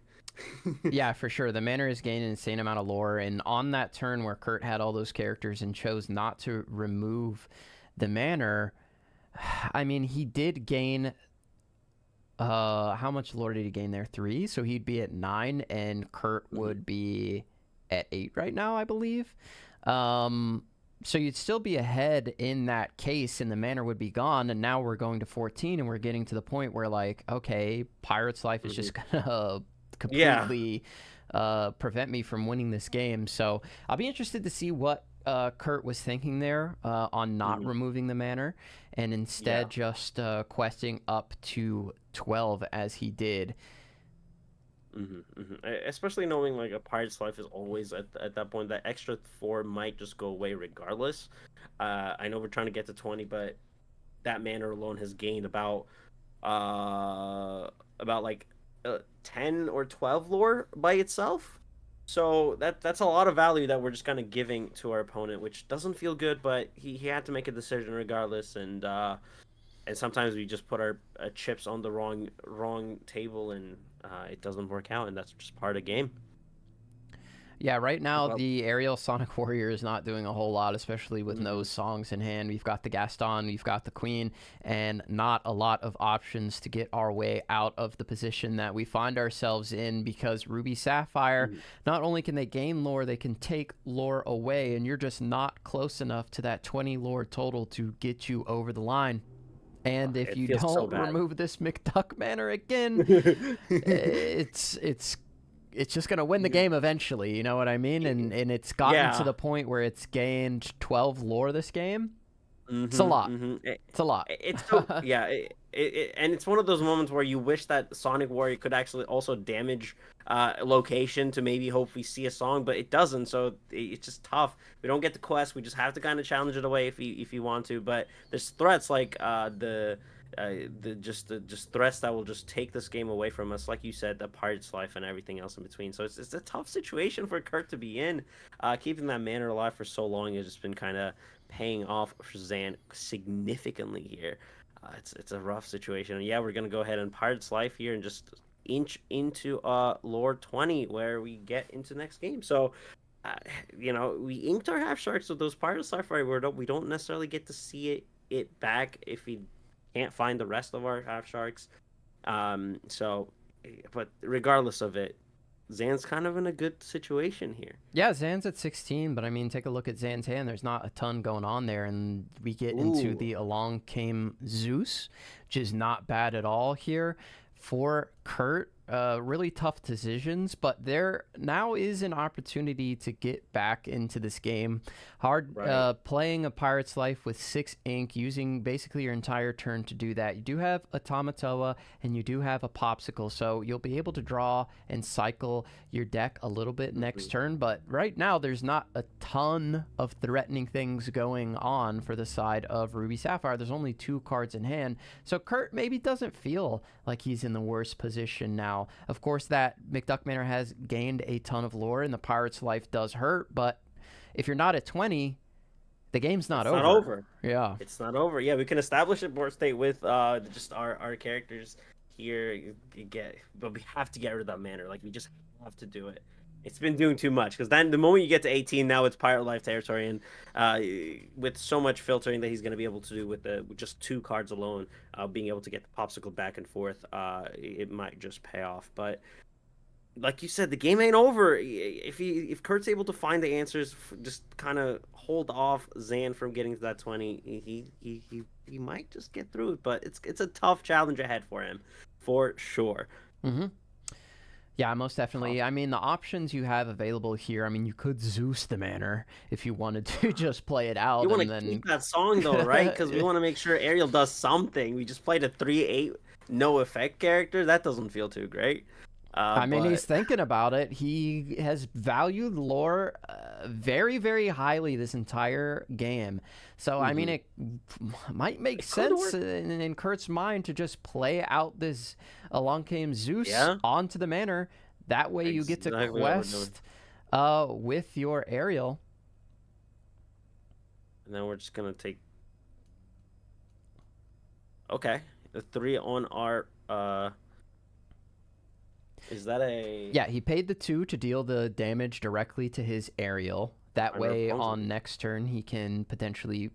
Yeah, for sure. The manor has gained an insane amount of lore, and on that turn where Kurt had all those characters and chose not to remove the manor, I mean, he did gain. How much lore did he gain there? 3, so he'd be at 9, and Kurt would be at 8 right now, I believe. So you'd still be ahead in that case, and the manor would be gone. And now we're going to 14, and we're getting to the point where, like, okay, Pirate's Life is just gonna completely prevent me from winning this game. So I'll be interested to see what Kurt was thinking there on not removing the manor, and instead just questing up to 12 as he did.
Especially knowing like a pirate's life is always at that point, that extra 4 might just go away regardless. I know we're trying to get to 20, but that manor alone has gained about like 10 or 12 lore by itself. So that's a lot of value that we're just kind of giving to our opponent, which doesn't feel good, but he had to make a decision regardless, and sometimes we just put our chips on the wrong table, and it doesn't work out, and that's just part of the game.
Yeah, right now the aerial Sonic Warrior is not doing a whole lot, especially with no songs in hand. We've got the Gaston, we've got the Queen, and not a lot of options to get our way out of the position that we find ourselves in, because Ruby Sapphire, not only can they gain lore, they can take lore away, and you're just not close enough to that 20 lore total to get you over the line. And if you don't remove this McDuck Manor again, it's just going to win the game eventually, you know what I mean? And it's gotten to the point where it's gained 12 lore this game. It's a lot. It's a lot.
It's so, yeah, and it's one of those moments where you wish that Sonic Warrior could actually also damage location to maybe hope we see a song, but it doesn't, so it's just tough. We don't get the quest. We just have to kind of challenge it away if you want to, but there's threats like the threats that will just take this game away from us, like you said, the Pirate's Life and everything else in between. So it's a tough situation for Kurt to be in. Keeping that manor alive for so long has just been kind of paying off for Zan significantly here. it's a rough situation. And yeah, we're gonna go ahead and Pirate's Life here and just inch into Lore 20 where we get into the next game. So uh, we inked our half sharks with those Pirates Life right. We don't necessarily get to see it back if we can't find the rest of our half sharks. So, but regardless of it, Zan's kind of in a good situation here.
Yeah, Zan's at 16, but I mean, take a look at Zan's hand. There's not a ton going on there, and we get into the Along Came Zeus, which is not bad at all here for Kurt. Really tough decisions, but there now is an opportunity to get back into this game. Playing a Pirate's Life with 6 ink, using basically your entire turn to do that. You do have Automatoa and you do have a Popsicle, so you'll be able to draw and cycle your deck a little bit next turn, but right now there's not a ton of threatening things going on for the side of Ruby Sapphire. There's only 2 cards in hand, so Kurt maybe doesn't feel like he's in the worst position now. Of course, that McDuck Manor has gained a ton of lore, and the Pirate's Life does hurt, but if you're not at 20, the game's not over.
Not over.
Yeah.
It's not over. Yeah, we can establish a board state with just our characters here. But we have to get rid of that manor. Like, we just have to do it. It's been doing too much, because then the moment you get to 18, now it's Pirate Life territory, and with so much filtering that he's going to be able to do with just 2 cards alone, being able to get the Popsicle back and forth, it might just pay off. But like you said, the game ain't over. If Kurt's able to find the answers, just kind of hold off Zan from getting to that 20, he might just get through it. But it's a tough challenge ahead for him, for sure.
Mm-hmm. Yeah, most definitely. I mean, the options you have available here, I mean, you could Zeus the manor if you wanted to just play it out.
You want to keep that song, though, right? Because we want to make sure Ariel does something. We just played a 3/8 no effect character. That doesn't feel too great.
I mean, he's thinking about it. He has valued lore very, very highly this entire game. So, I mean, it might make sense in Kurt's mind to just play out this Along Came Zeus onto the manor. That way you get to quest with your Ariel.
And then we're just going to take... Okay. The 3 on our... Is that a...
Yeah, he paid the 2 to deal the damage directly to his Ariel. That way, on next turn, he can potentially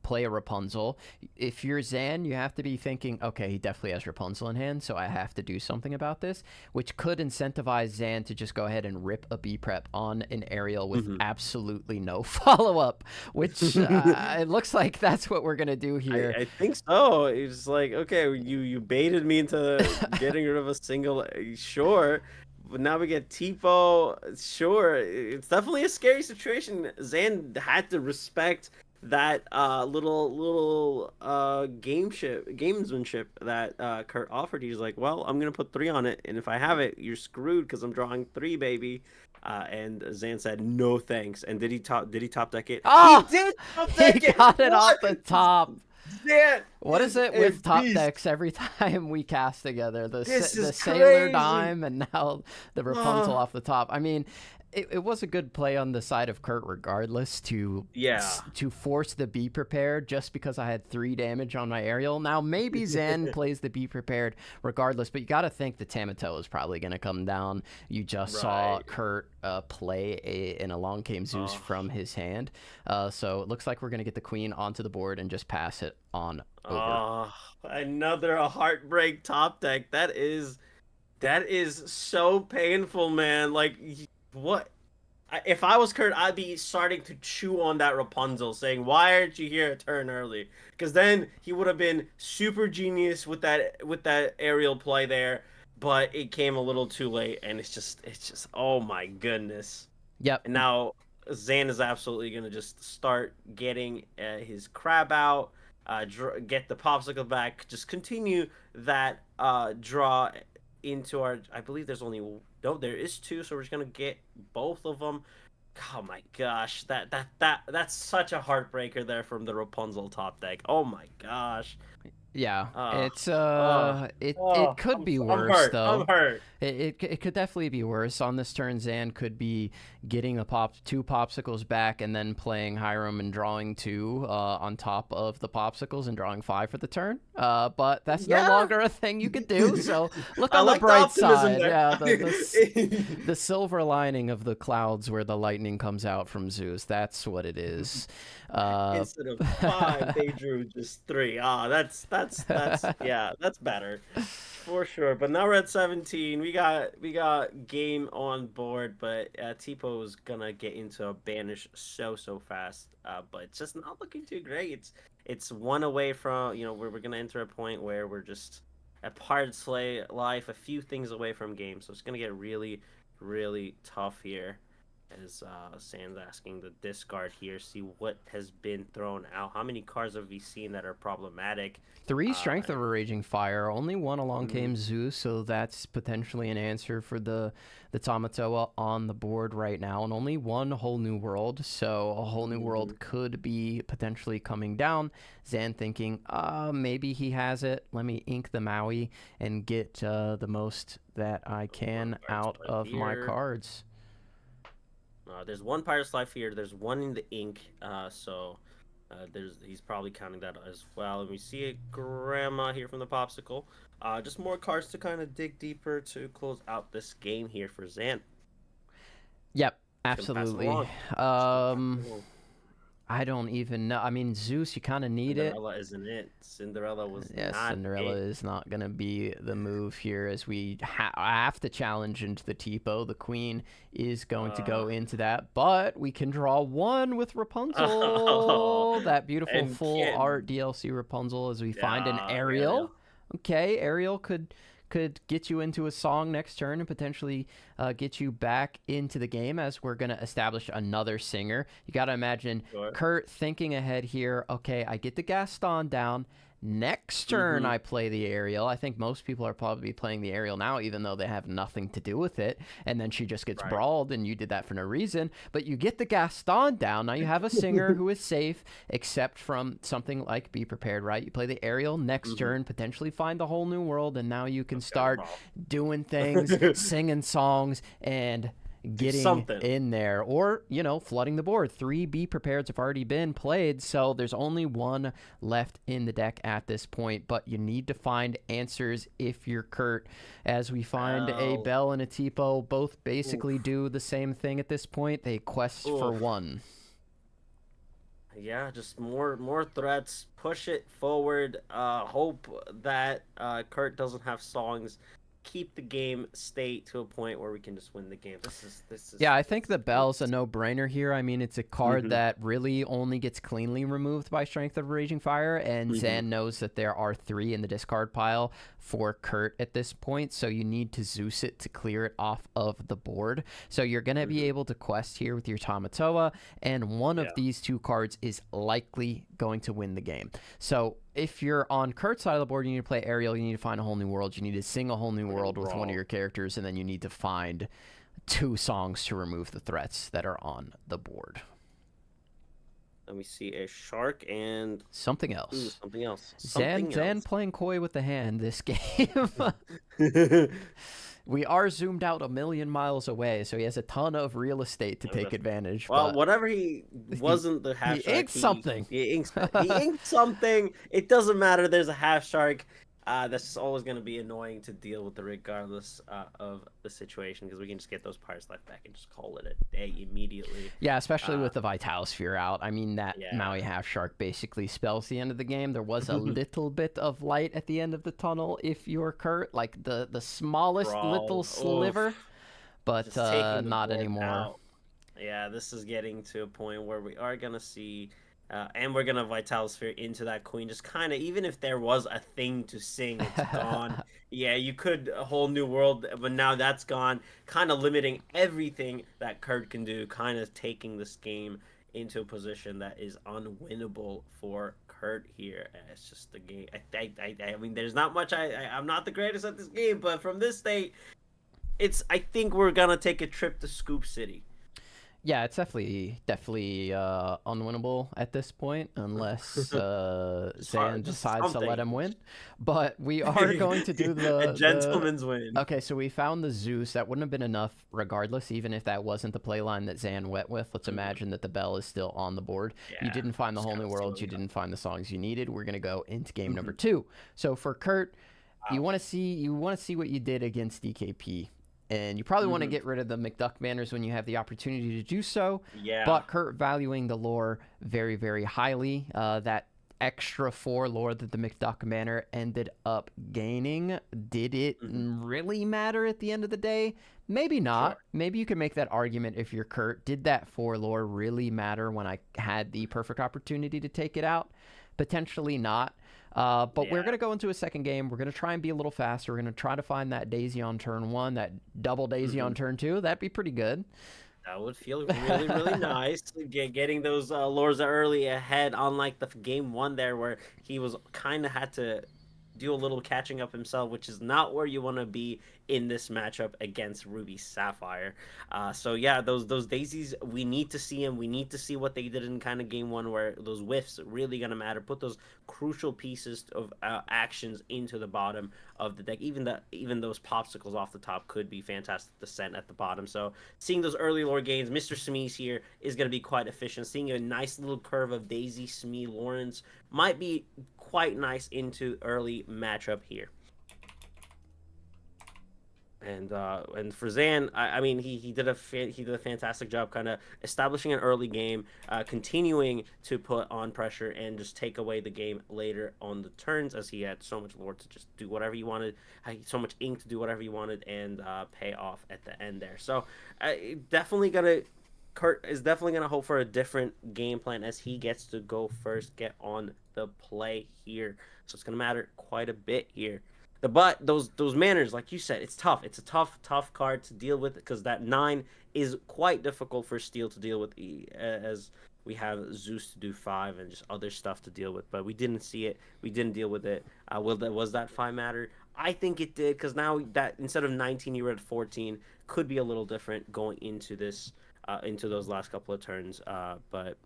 play a Rapunzel. If you're Zan, you have to be thinking, okay, he definitely has Rapunzel in hand, so I have to do something about this, which could incentivize Zan to just go ahead and rip a B-Prep on an Ariel with absolutely no follow-up, which it looks like that's what we're going to do here.
I think so. It's like, okay, you baited me into getting rid of a single, sure. But now we get Tipo, sure. It's definitely a scary situation. Zan had to respect that little gamesmanship that Kurt offered. He's like, well, I'm gonna put 3 on it, and if I have it, you're screwed because I'm drawing 3, baby. And Zan said no thanks. And did he top deck it?
Oh,
he did top deck it.
He got it off the top.
Zan,
what is it with top decks every time we cast together? The Sailor Dime and now the Rapunzel off the top. I mean, it was a good play on the side of Kurt regardless to force the Be Prepared just because I had 3 damage on my Ariel. Now, maybe Zan plays the Be Prepared regardless, but you got to think the Tamatoa is probably going to come down. You just saw Kurt play an Along Came Zeus from his hand. So it looks like we're going to get the Queen onto the board and just pass it on over.
Another heartbreak top deck. That is so painful, man. Like, what? If I was Kurt, I'd be starting to chew on that Rapunzel, saying, why aren't you here a turn early? Because then he would have been super genius with that aerial play there, but it came a little too late, and it's just oh my goodness.
Yep.
And now Zan is absolutely going to just start getting his crab out, get the Popsicle back, just continue that draw into our... I believe there's only... No, there is 2, so we're just gonna get both of them. Oh my gosh, that's such a heartbreaker there from the Rapunzel top deck. Oh my gosh.
Yeah,
Uh,
it's
uh,
it could be
I'm
worse
hurt. I'm
though.
hurt.
It could definitely be worse. On this turn, Zan could be getting two popsicles back and then playing Hiram and drawing two on top of the popsicles and drawing five for the turn. But that's no
Yeah.
longer a thing you could do. So look
I
on the
like the
bright
optimism
side.
there.
Yeah, the silver lining of the clouds where the lightning comes out from Zeus. That's what it is. Uh,
Instead of five, they drew just three. Ah, that's yeah, that's better for sure. But now we're at 17. We got game on board, but Tipo is gonna get into a banish so fast. But it's just not looking too great. It's one away from where we're gonna enter a point where we're just a part slay life, a few things away from game. So it's gonna get really tough here. As Sand's asking the discard here, see what has been thrown out. How many cards have we seen that are problematic?
Three Strength of a Raging Fire. Only one along
Mhm.
came Zeus, so that's potentially an answer for the Tamatoa on the board right now. And only one Whole New World, so a Whole New World could be potentially coming down. Zan thinking, maybe he has it. Let me ink the Maui and get the most that I can out of my cards.
There's one Pirate's Life here. There's one in the ink. He's probably counting that as well. And we see a Grandma here from the Popsicle. Just more cards to kind of dig deeper to close out this game here for Zan.
Yep, absolutely. I don't even know. I mean, Zeus, you kind of need
Cinderella isn't it. Cinderella was not
Cinderella is not going to be the move here as we have to challenge into the Tipo. The queen is going to go into that, but we can draw one with Rapunzel. That beautiful full art DLC Rapunzel as we find an Ariel. Okay, Ariel could get you into a song next turn and potentially get you back into the game as we're going to establish another singer. You got to imagine Kurt thinking ahead here. Okay, I get the Gaston down. Next turn, I play the Ariel. I think most people are probably playing the Ariel now, even though they have nothing to do with it. And then she just gets brawled, and you did that for no reason. But you get the Gaston down. Now you have a singer who is safe, except from something like Be Prepared, right? You play the Ariel next turn, potentially find the Whole New World, and now you can start doing things, singing songs, and getting in there, or flooding the board. 3 Be Prepareds have already been played, so there's only one left in the deck at this point, but you need to find answers if you're Kurt, as we find a Bell and a Tipo. Both basically do the same thing at this point. They quest for one.
Yeah, just more threats. Push it forward. Hope that Kurt doesn't have songs. Keep the game stay to a point where we can just win the game. This is.
Yeah, I think the Bell's a no-brainer here. I mean, it's a card that really only gets cleanly removed by Strength of Raging Fire, and Zan knows that there are 3 in the discard pile for Kurt at this point, so you need to Zeus it to clear it off of the board. So you're going to be able to quest here with your Tamatoa, and one of these 2 cards is likely going to win the game. So if you're on Kurt's side of the board, you need to play Ariel, you need to find a Whole New World, you need to sing a Whole New World with one of your characters, and then you need to find 2 songs to remove the threats that are on the board.
Let me see, a shark and
something else.
Something else.
Zan playing coy with the hand this game. We are zoomed out 1,000,000 miles away, so he has a ton of real estate to take advantage.
Well, whatever he wasn't the half shark.
He inked something.
He inked something. It doesn't matter. There's a half shark. That's just always going to be annoying to deal with, regardless of the situation, because we can just get those Pirates Life back and just call it a day immediately.
Yeah, especially with the Vital Sphere out. I mean, that Maui Half Shark basically spells the end of the game. There was a little bit of light at the end of the tunnel if you're Kurt, like the smallest little sliver, but not anymore.
Out. Yeah, this is getting to a point where we are going to see... and we're going to Vital Sphere into that queen. Just kind of, even if there was a thing to sing, it's gone. Yeah, you could a Whole New World, but now that's gone. Kind of limiting everything that Kurt can do. Kind of taking this game into a position that is unwinnable for Kurt here. It's just the game. I mean, there's not much. I'm not the greatest at this game, but from this state, I think we're going to take a trip to Scoop City.
Yeah, it's definitely unwinnable at this point unless Zan
Just
decides to let
something.
him win. But we are going to do
A
the
gentleman's win.
Okay, so we found the Zeus. That wouldn't have been enough regardless, even if that wasn't the play line that Zan went with. Let's imagine that the bell is still on the board. You
Yeah,
didn't find the
just
whole new
gotta see what
worlds.
we
You
got.
didn't find the songs you needed. We're gonna go into game number
Mhm.
2. So for Kurt, you
Wow.
want to see what you did against DKP. And you probably want to
Mhm.
get rid of the McDuck banners when you have the opportunity to do so.
Yeah.
But Kurt valuing the lore very, very highly. That extra 4 lore that the McDuck banner ended up gaining. Did it
Mhm.
really matter at the end of the day? Maybe
Sure.
not. Maybe you can make that argument if you're Kurt. Did that 4 lore really matter when I had the perfect opportunity to take it out? Potentially not. But we're
Yeah.
going to go into a second game. We're going to try and be a little faster. We're going to try to find that Daisy on turn 1, that double Daisy on
Mhm.
turn 2. That'd be pretty good.
That would feel really, really nice. Getting those lures early ahead, unlike the game one there, where he was kind of had to do a little catching up himself, which is not where you want to be in this matchup against Ruby Sapphire. So yeah, those daisies, we need to see them. We need to see what they did in kind of game one, where those whiffs really gonna matter. Put those crucial pieces of actions into the bottom of the deck. Even those popsicles off the top could be fantastic to send at the bottom. So seeing those early lore gains, Mr. Smee's here is going to be quite efficient. Seeing a nice little curve of Daisy, Smee, Lawrence might be quite nice into early matchup here. And for Zan, I mean he did a fantastic job, kind of establishing an early game, continuing to put on pressure and just take away the game later on the turns, as he had so much lore to just do whatever he wanted, so much ink to do whatever he wanted, and pay off at the end there. So definitely gonna Kurt is definitely gonna hope for a different game plan as he gets to go first, get on the play here. So it's gonna matter quite a bit here. But those manners, like you said, it's tough. It's a tough card to deal with because that 9 is quite difficult for Steel to deal with, as we have Zeus to do 5 and just other stuff to deal with. But we didn't see it. We didn't deal with it. Was that 5 matter? I think it did, because now that instead of 19 you were at 14, could be a little different going into this into those last couple of turns. But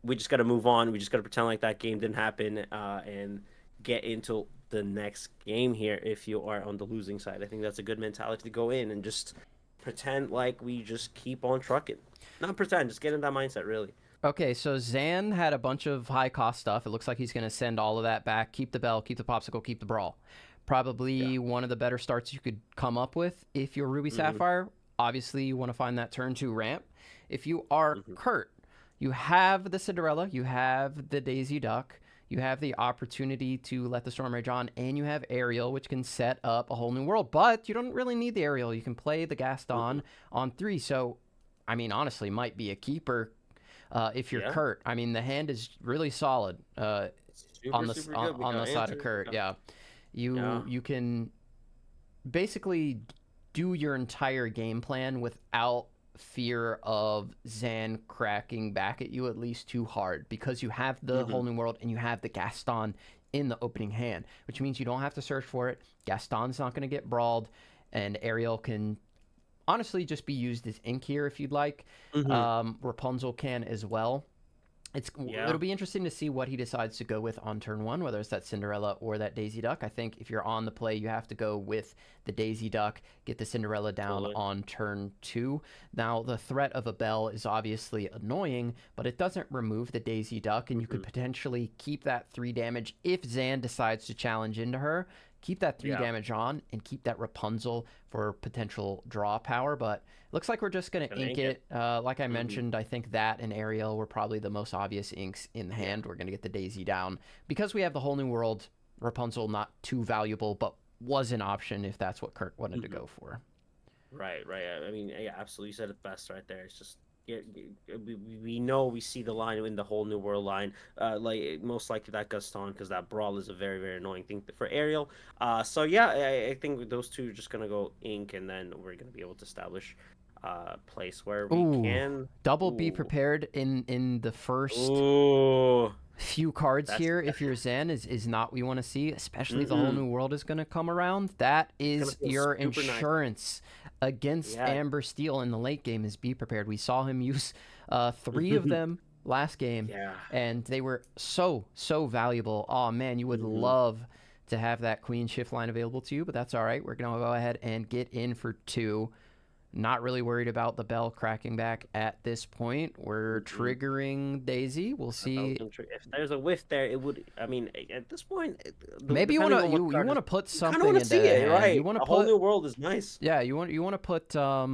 we just got to move on. We just got to pretend like that game didn't happen, and get into the next game here if you are on the losing side. I think that's a good mentality to go in and just pretend like we just keep on trucking. Not pretend, just get in that mindset, really.
Okay, so Zan had a bunch of high cost stuff. It looks like he's going to send all of that back. Keep the bell, keep the popsicle, keep the brawl.
Yeah.
Probably one of the better starts you could come up with if you're Ruby
Mm-hmm.
Sapphire. Obviously, you want to find that turn 2 ramp. If you are
Mm-hmm.
Kurt, you have the Cinderella, you have the Daisy Duck, you have the opportunity to let the Storm Rage on, and you have Ariel, which can set up a whole new world. But you don't really need the Ariel. You can play the
Mm-hmm.
Gaston on 3. So, I mean, honestly, might be a keeper if you're
Yeah.
Kurt. I mean, the hand is really solid
Super, super good. We
on the
got
side of
answers.
Kurt. Yeah,
Yeah.
you can basically do your entire game plan without fear of Zan cracking back at you at least too hard, because you have the
Mm-hmm.
whole new world and you have the Gaston in the opening hand, which means you don't have to search for it. Gaston's not going to get brawled, and Ariel can honestly just be used as ink here if you'd like.
Mm-hmm.
Rapunzel can as well.
Yeah.
It'll be interesting to see what he decides to go with on turn 1, whether it's that Cinderella or that Daisy Duck. I think if you're on the play, you have to go with the Daisy Duck, get the Cinderella down
Totally.
on turn 2. Now, the threat of a bell is obviously annoying, but it doesn't remove the Daisy Duck, and you
Mm-hmm.
could potentially keep that 3 damage if Zan decides to challenge into her. Keep that 3
Yeah.
damage on and keep that Rapunzel for potential draw power. But looks like we're just going to
Gonna
ink
ink it.
it. Like I
Mm-hmm.
mentioned, I think that and Ariel were probably the most obvious inks in the
Yeah.
hand. We're going to get the Daisy down. Because we have the whole new world, Rapunzel not too valuable, but was an option if that's what Kurt wanted to
Mm-hmm.
go for.
Right, right. I mean, yeah, absolutely. You said it best right there. It's just yeah, we know we see the line in the whole new world line. Like most likely that Gaston, because that brawl is a very very annoying thing for Ariel. So yeah, I think those two are just gonna go ink, and then we're gonna be able to establish place where we
Ooh,
can.
double be
Ooh,
prepared in the first
ooh.
few cards
That's
here, if you're Zen, is not what you want to see, especially if the whole new world is going to come around. That is your insurance against Amber Steel in the late game, is be prepared. We saw him use 3 of them last game, and they were so valuable. Oh man, you would love to have that Queen Shift line available to you, but that's all right. We're going to go ahead and get in for 2. Not really worried about the bell cracking back at this point. We're triggering Daisy. We'll see.
If there's a whiff there, it would. I mean, at this point,
maybe you want to put something into
see it,
hand.
Right?
You want to put
whole new world is nice.
Yeah, you want to put a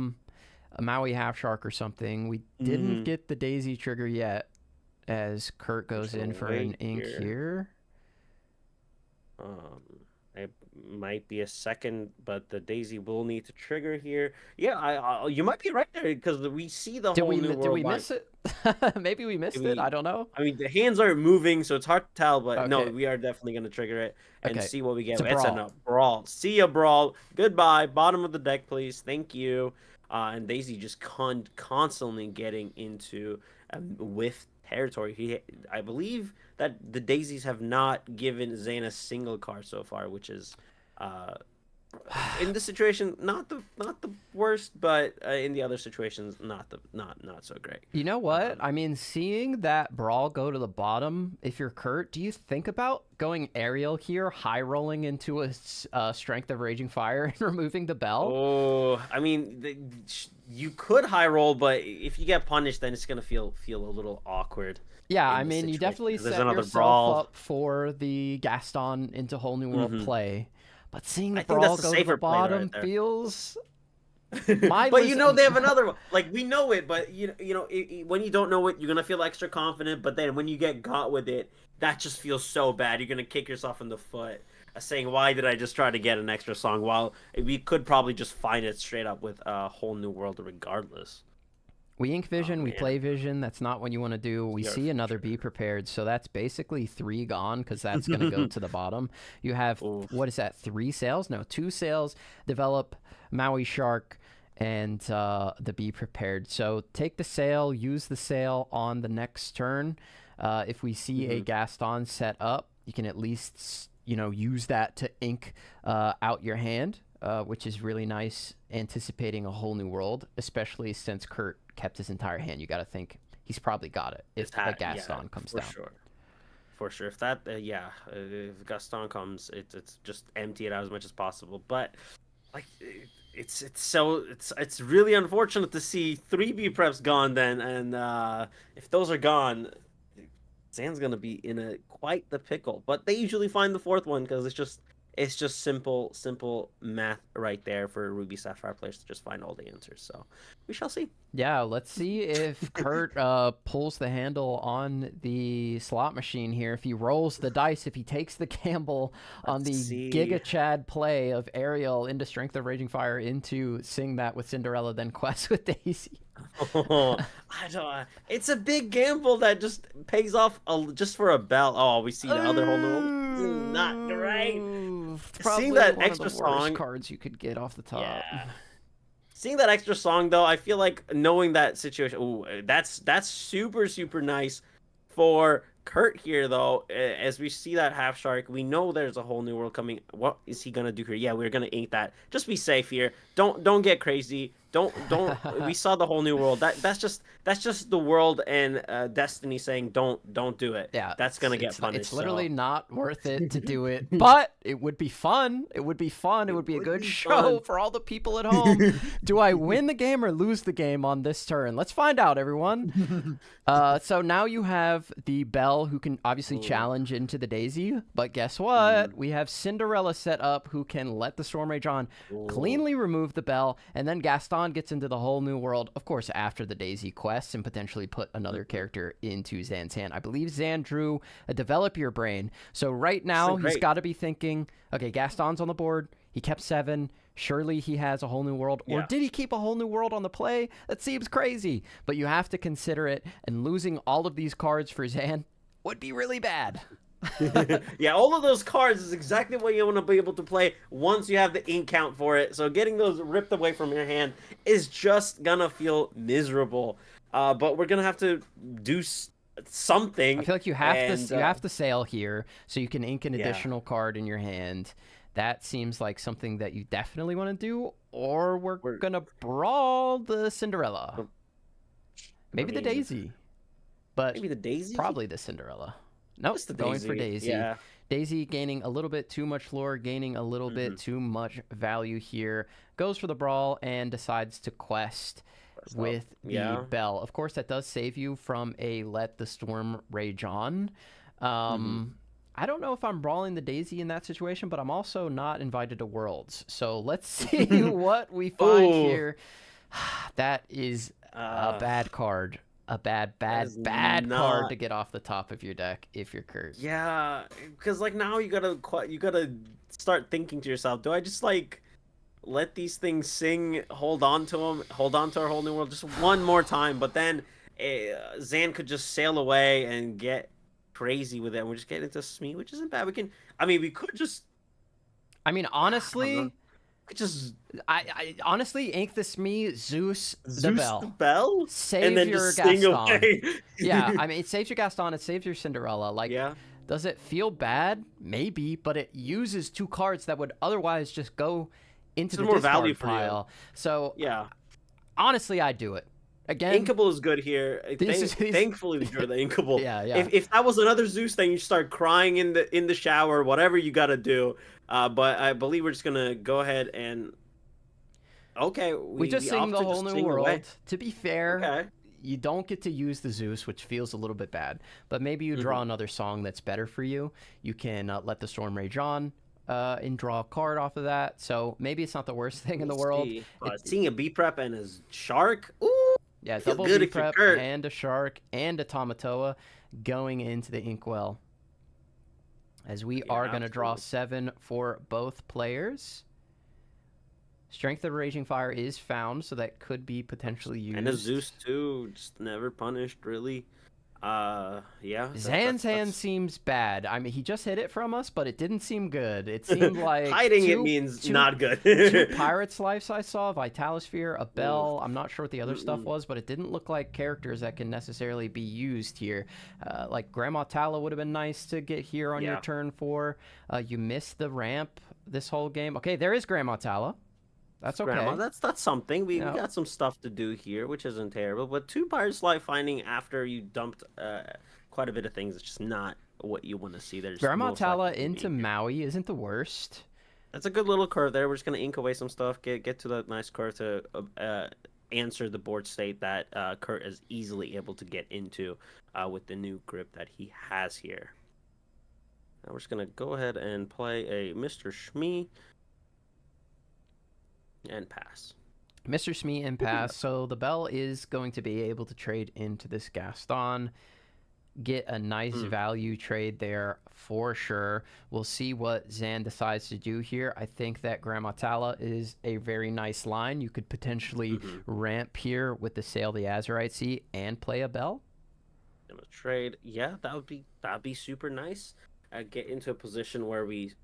Maui Half Shark or something. We didn't get the Daisy trigger yet, as Kurt goes in for an ink here.
It might be a second, but the Daisy will need to trigger here. Yeah, you might be right there, because we see the whole new world.
Did we miss it? Maybe we missed it. I don't know.
I mean, the hands aren't moving, so it's hard to tell. But no, we are definitely going to trigger it and see what we get. It's a brawl. See ya, brawl. Goodbye. Bottom of the deck, please. Thank you. And Daisy just constantly getting into whiff territory. I believe that the Daisies have not given Zane a single card so far, which is in this situation not the worst, but in the other situations not so great.
You know what? I mean, seeing that brawl go to the bottom, if you're Kurt, do you think about going aerial here, high rolling into a Strength of Raging Fire and removing the bell?
Oh, I mean, you could high roll, but if you get punished, then it's gonna feel a little awkward.
Yeah, I mean, you definitely set yourself up for the Gaston into whole new world play. But seeing the brawl go to the bottom feels...
But you know they have another one. Like, we know it, but you know when you don't know it, you're gonna feel extra confident. But then when you get got with it, that just feels so bad. You're gonna kick yourself in the foot, saying, "Why did I just try to get an extra song?" While we could probably just find it straight up with a whole new world, regardless.
We ink vision, we play vision. That's not what you want to do. We see another be prepared, so that's basically 3 gone, because that's going to go to the bottom. You have, what is that, 3 sails? No, 2 sails. Develop Maui Shark and the be prepared. So take the sail, use the sail on the next turn. If we see a Gaston set up, you can at least use that to ink out your hand, which is really nice, anticipating a whole new world, especially since Kurt kept his entire hand. You got to think he's probably got it if the Gaston comes down.
For sure. If that, if Gaston comes, it's just empty it out as much as possible. But like, it's really unfortunate to see 3 B preps gone then, and if those are gone, Zan's gonna be in quite the pickle. But they usually find the 4th one, because it's just simple math right there for Ruby Sapphire players to just find all the answers. So we shall see.
Yeah, let's see if Kurt pulls the handle on the slot machine here. If he rolls the dice, if he takes the gamble on the Giga Chad play of Ariel into Strength of Raging Fire into Sing That with Cinderella, then Quest with Daisy.
It's a big gamble that just pays off just for a bell. Oh, we see the other whole new. Not great. Seeing that
one
extra
of the worst
song
cards you could get off the top.
Yeah. Seeing that extra song though, I feel like knowing that situation. Ooh, that's super nice for Kurt here though. As we see that Half Shark, we know there's a whole new world coming. What is he gonna do here? Yeah, we're gonna ink that. Just be safe here. Don't get crazy. Don't. We saw the whole new world. That's just the world and Destiny saying don't do it.
Yeah,
that's gonna get punished.
It's literally not worth it to do it, but it would be fun. It would be fun. It would be a good show for all the people at home. Do I win the game or lose the game on this turn? Let's find out, everyone. So now you have the Belle, who can obviously challenge into the Daisy, but guess what? We have Cinderella set up, who can let the Storm Rage on, cleanly remove the Belle, and then Gaston gets into the whole new world, of course, after the Daisy quest, and potentially put another character into Zan's hand. I believe Zan drew a Develop Your Brain. So right now, he's got to be thinking, okay, Gaston's on the board. He kept 7. Surely he has a whole new world. Or did he keep a whole new world on the play? That seems crazy. But you have to consider it, and losing all of these cards for Zan would be really bad.
Yeah, all of those cards is exactly what you want to be able to play once you have the ink count for it. So getting those ripped away from your hand is just gonna feel miserable. But we're gonna have to do something.
I feel like you have to
And
sail here so you can ink an
yeah,
additional card in your hand. That seems like something that you definitely want to do, or we're
we're.
gonna brawl the Cinderella.
I
Maybe the
mean,
Daisy, but
maybe the Daisy.
probably the Cinderella. Nope,
Just the
going for
Daisy.
Daisy.
Yeah.
Daisy gaining a little bit too much lore, gaining a little bit
Mm-hmm.
too much value here. Goes for the brawl and decides to quest
First up.
with the
Yeah.
bell. Of course, that does save you from a let the storm rage on.
Mm-hmm.
I don't know if I'm brawling the Daisy in that situation, but I'm also not invited to Worlds. So let's see what we find
Oh,
here. That is a bad card. A bad,
that
bad,
is
bad card
not.
to get off the top of your deck if you're cursed.
Yeah, because like now you gotta start thinking to yourself, do I just like let these things sing, hold on to them, hold on to our whole new world just one more time, but then Zan could just sail away and get crazy with it, and we just get into Smee, which isn't bad. I mean, we could just,
I mean,
I don't know,
honestly,
we could just
I honestly ink this me Zeus the
Zeus the
bell.
bell and
Save
then
your
just sing
Gaston.
away.
Yeah, I mean, it saves your Gaston, it saves your Cinderella. Like,
Yeah,
does it feel bad? Maybe, but it uses two cards that would otherwise just go into
some
the
more value
discard
for you.
pile. So,
Yeah.
honestly, I'd do it. Again,
Inkable is good here. Thankfully, we drew the Inkable.
Yeah, yeah.
If that was another Zeus, then you start crying in the shower, whatever you gotta do. But I believe we're just gonna go ahead and okay,
We just
we
sing
opt
the
to
whole
just
new
sing away.
world. To be fair,
Okay.
you don't get to use the Zeus, which feels a little bit bad. But maybe you
Mm-hmm.
draw another song that's better for you. You can let the storm rage on and draw a card off of that. So maybe it's not the worst thing in the
We'll
world.
see. Seeing a B prep and a shark. Ooh,
Yeah,
feel
double
good
B
if you're
prep
Kurt.
and a shark and a Tamatoa going into the inkwell. As we
Yeah,
are going to draw
absolutely.
7 for both players. Strength of Raging Fire is found, so that could be potentially used.
And a Zeus too, just never punished really. Yeah.
Zan's hand seems bad. I mean, he just hit it from us, but it didn't seem good. It seemed like
hiding it means not good.
two Pirate's Lives I saw, Vitalosphere, a
Oof.
Bell. I'm not sure what the other stuff was, but it didn't look like characters that can necessarily be used here. Like Grandma Tala would have been nice to get here on your
Yeah.
turn 4. You missed the ramp this whole game. Okay, there is Grandma Tala. That's okay.
Grandma, that's something. We
Yeah.
got some stuff to do here, which isn't terrible. But 2 Pirates Life finding after you dumped quite a bit of things, it's just not what you want to see. There's
Grandma
most
Tala
likely
into
being here.
Maui isn't the worst.
That's a good little curve there. We're just gonna ink away some stuff, get to that nice curve to answer the board state that Kurt is easily able to get into with the new grip that he has here. Now we're just gonna go ahead and play a Mr. Shmee and pass.
Mr. Smee and pass. So the Bell is going to be able to trade into this Gaston. Get a nice value trade there for sure. We'll see what Zan decides to do here. I think that Grandma Tala is a very nice line. You could potentially ramp here with the Sail the Azurite Sea and play a Bell.
Gonna trade. Yeah, that'd be super nice. Get into a position where we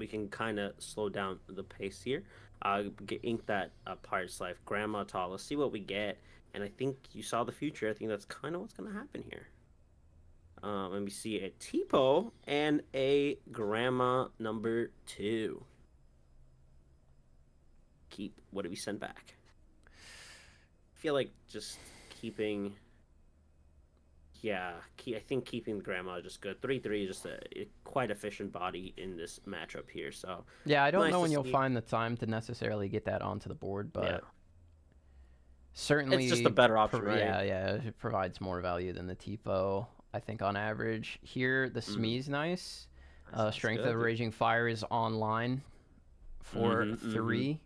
can kind of slow down the pace here. Ink that Pirate's Life, Grandma Tala, see what we get. And I think you saw the future. I think that's kind of what's gonna happen here. And we see a Tipo and a Grandma number 2. Keep. What do we send back? I feel like just keeping. Yeah, I think keeping the Grandma is just good. 3/3 is just a quite efficient body in this matchup here. So
Yeah, I don't
nice
know
to
when you'll
see.
find the time to necessarily get that onto the board, but
Yeah.
certainly
It's just a better option, right?
Yeah, it provides more value than the Tipo. I think on average here the Smee's nice.
That's
Strength
good.
of Raging Fire is online for
Mhm, mhm.
3.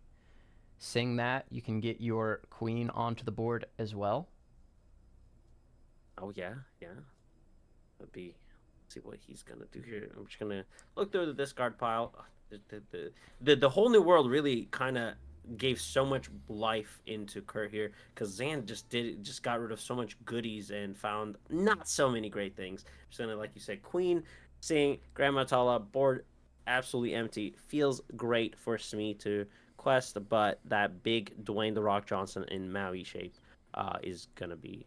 Sing that, you can get your queen onto the board as well.
Oh yeah. Let's see what he's gonna do here. I'm just gonna look through the discard pile. The whole new world really kind of gave so much life into Kurt here because Zan just got rid of so much goodies and found not so many great things. Just gonna, like you said, Queen, Sing, Grandma Tala, board absolutely empty. Feels great for Smee to quest, but that big Dwayne the Rock Johnson in Maui shape is gonna be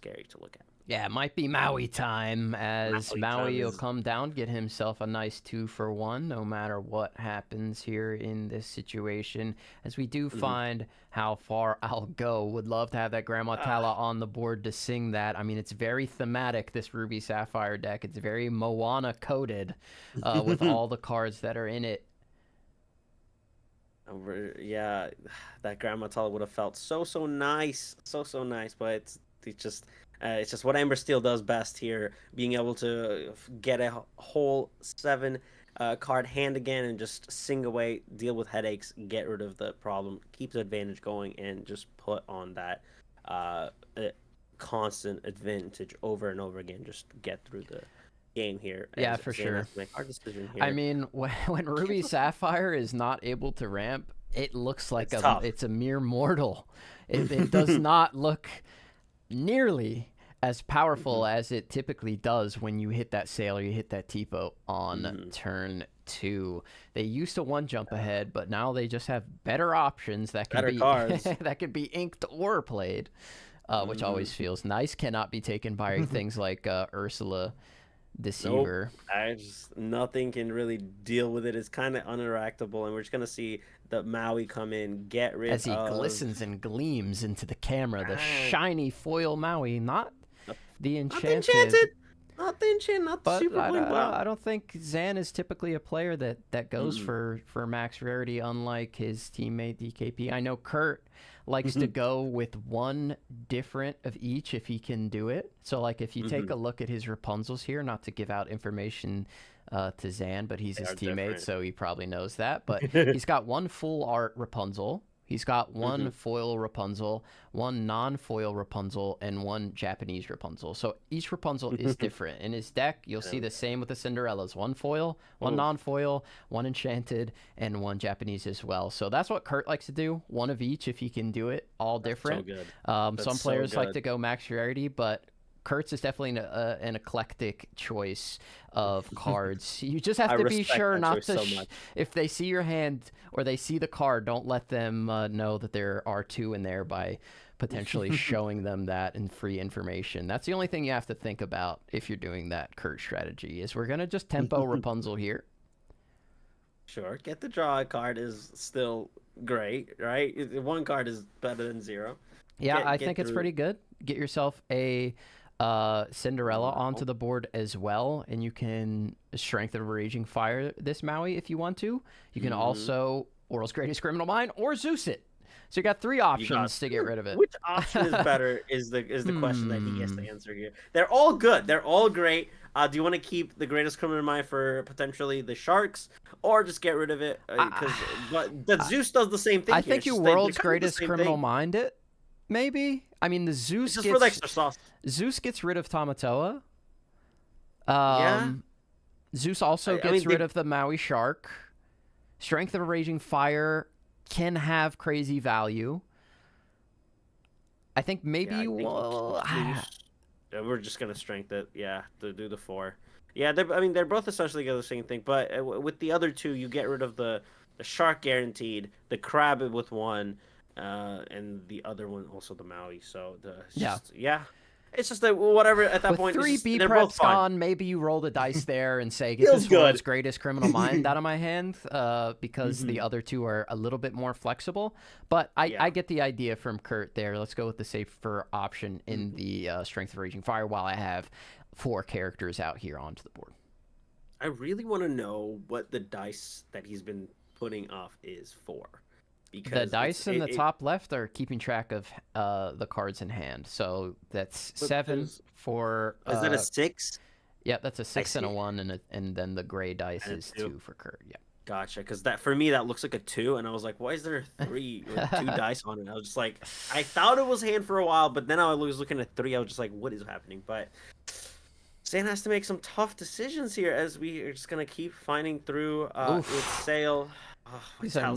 scary to look at.
Yeah, it might be Maui time, as Maui will
is...
come down, get himself a nice 2-for-1, no matter what happens here in this situation. As we do find how far I'll go. Would love to have that Grandma Tala on the board to sing that. I mean, it's very thematic, this Ruby Sapphire deck. It's very Moana coded with all the cards that are in it.
Yeah, that Grandma Tala would have felt so nice, so nice, but it's just what Ember Steel does best here, being able to get a whole 7 card hand again and just sing away, deal with headaches, get rid of the problem, keep the advantage going, and just put on that constant advantage over and over again. Just get through the game here.
Yeah, for sure.
Make our decision here.
I mean, when Ruby Sapphire is not able to ramp, it looks like it's a mere mortal. It does not look nearly as powerful as it typically does when you hit that sail or you hit that TPO on turn 2. They used to one jump ahead, but now they just have better options that can be
cards.
that can be inked or played, which always feels nice. Cannot be taken by things like Ursula Deceiver.
Nope. Nothing can really deal with it. It's kind of uninteractable, and we're just gonna see the Maui come in, get rid
as he glistens and gleams into the camera. The shiny foil Maui, not the enchanted.
Not the enchanted, not the super blink.
I don't think Zan is typically a player that goes for max rarity, unlike his teammate DKP. I know Kurt likes to go with one different of each if he can do it. So like if you take a look at his Rapunzels here, not to give out information to Zan, but he's his teammate, different. So he probably knows that. But he's got one full art Rapunzel. He's got one foil Rapunzel, one non-foil Rapunzel, and one Japanese Rapunzel. So each Rapunzel is different. In his deck, you'll see the same with the Cinderellas. One foil, one non-foil, one enchanted, and one Japanese as well. So that's what Kurt likes to do. One of each if he can do it. All different.
That's so good.
Some players like to go max rarity, but Kurtz is definitely an eclectic choice of cards. You just have to be sure not to, if they see your hand or they see the card, don't let them know that there are 2 in there by potentially showing them that in free information. That's the only thing you have to think about if you're doing that Kurt strategy, is we're going to just tempo Rapunzel here.
Sure, get the draw card is still great, right? One card is better than 0.
Yeah, I think it's pretty good. Get yourself a Cinderella onto the board as well, and you can Strength of Raging Fire this Maui if you want to. You can also World's Greatest Criminal Mind or Zeus it. So you got 3 options to get rid of it.
Which option is better is the question that he has to answer here. They're all good. They're all great. Do you want to keep the Greatest Criminal Mind for potentially the Sharks, or just get rid of it? But Zeus does the same thing.
I think you World's Greatest Criminal Mind it. Maybe. I mean, the Zeus
just for the extra sauce.
Zeus gets rid of Tamatoa.
Yeah.
Zeus also gets rid of the Maui Shark. Strength of a Raging Fire can have crazy value. I think maybe
we're just gonna strength it. Yeah, to do the 4. Yeah, they're both essentially the same thing, but with the other 2, you get rid of the Shark guaranteed, the Crab with 1. And the other one also the Maui. So it's just that whatever at that point.
3 B preps gone, maybe you roll the dice there and say, get this World's Greatest Criminal Mind out of my hand, because the other 2 are a little bit more flexible. But I get the idea from Kurt there. Let's go with the safer option in the Strength of Raging Fire while I have 4 characters out here onto the board.
I really want to know what the dice that he's been putting off is for.
Because the dice in the top left are keeping track of the cards in hand. So that's 7 for...
is that a 6?
Yeah, that's a 6 and a 1, and then the gray dice is 2 for Kurt. Yeah.
Gotcha, because for me, that looks like a 2, and I was like, why is there 3 with 2 dice on it? I was just like, I thought it was hand for a while, but then I was looking at 3, I was just like, what is happening? But Zan has to make some tough decisions here, as we are just going to keep finding through its sale...
These are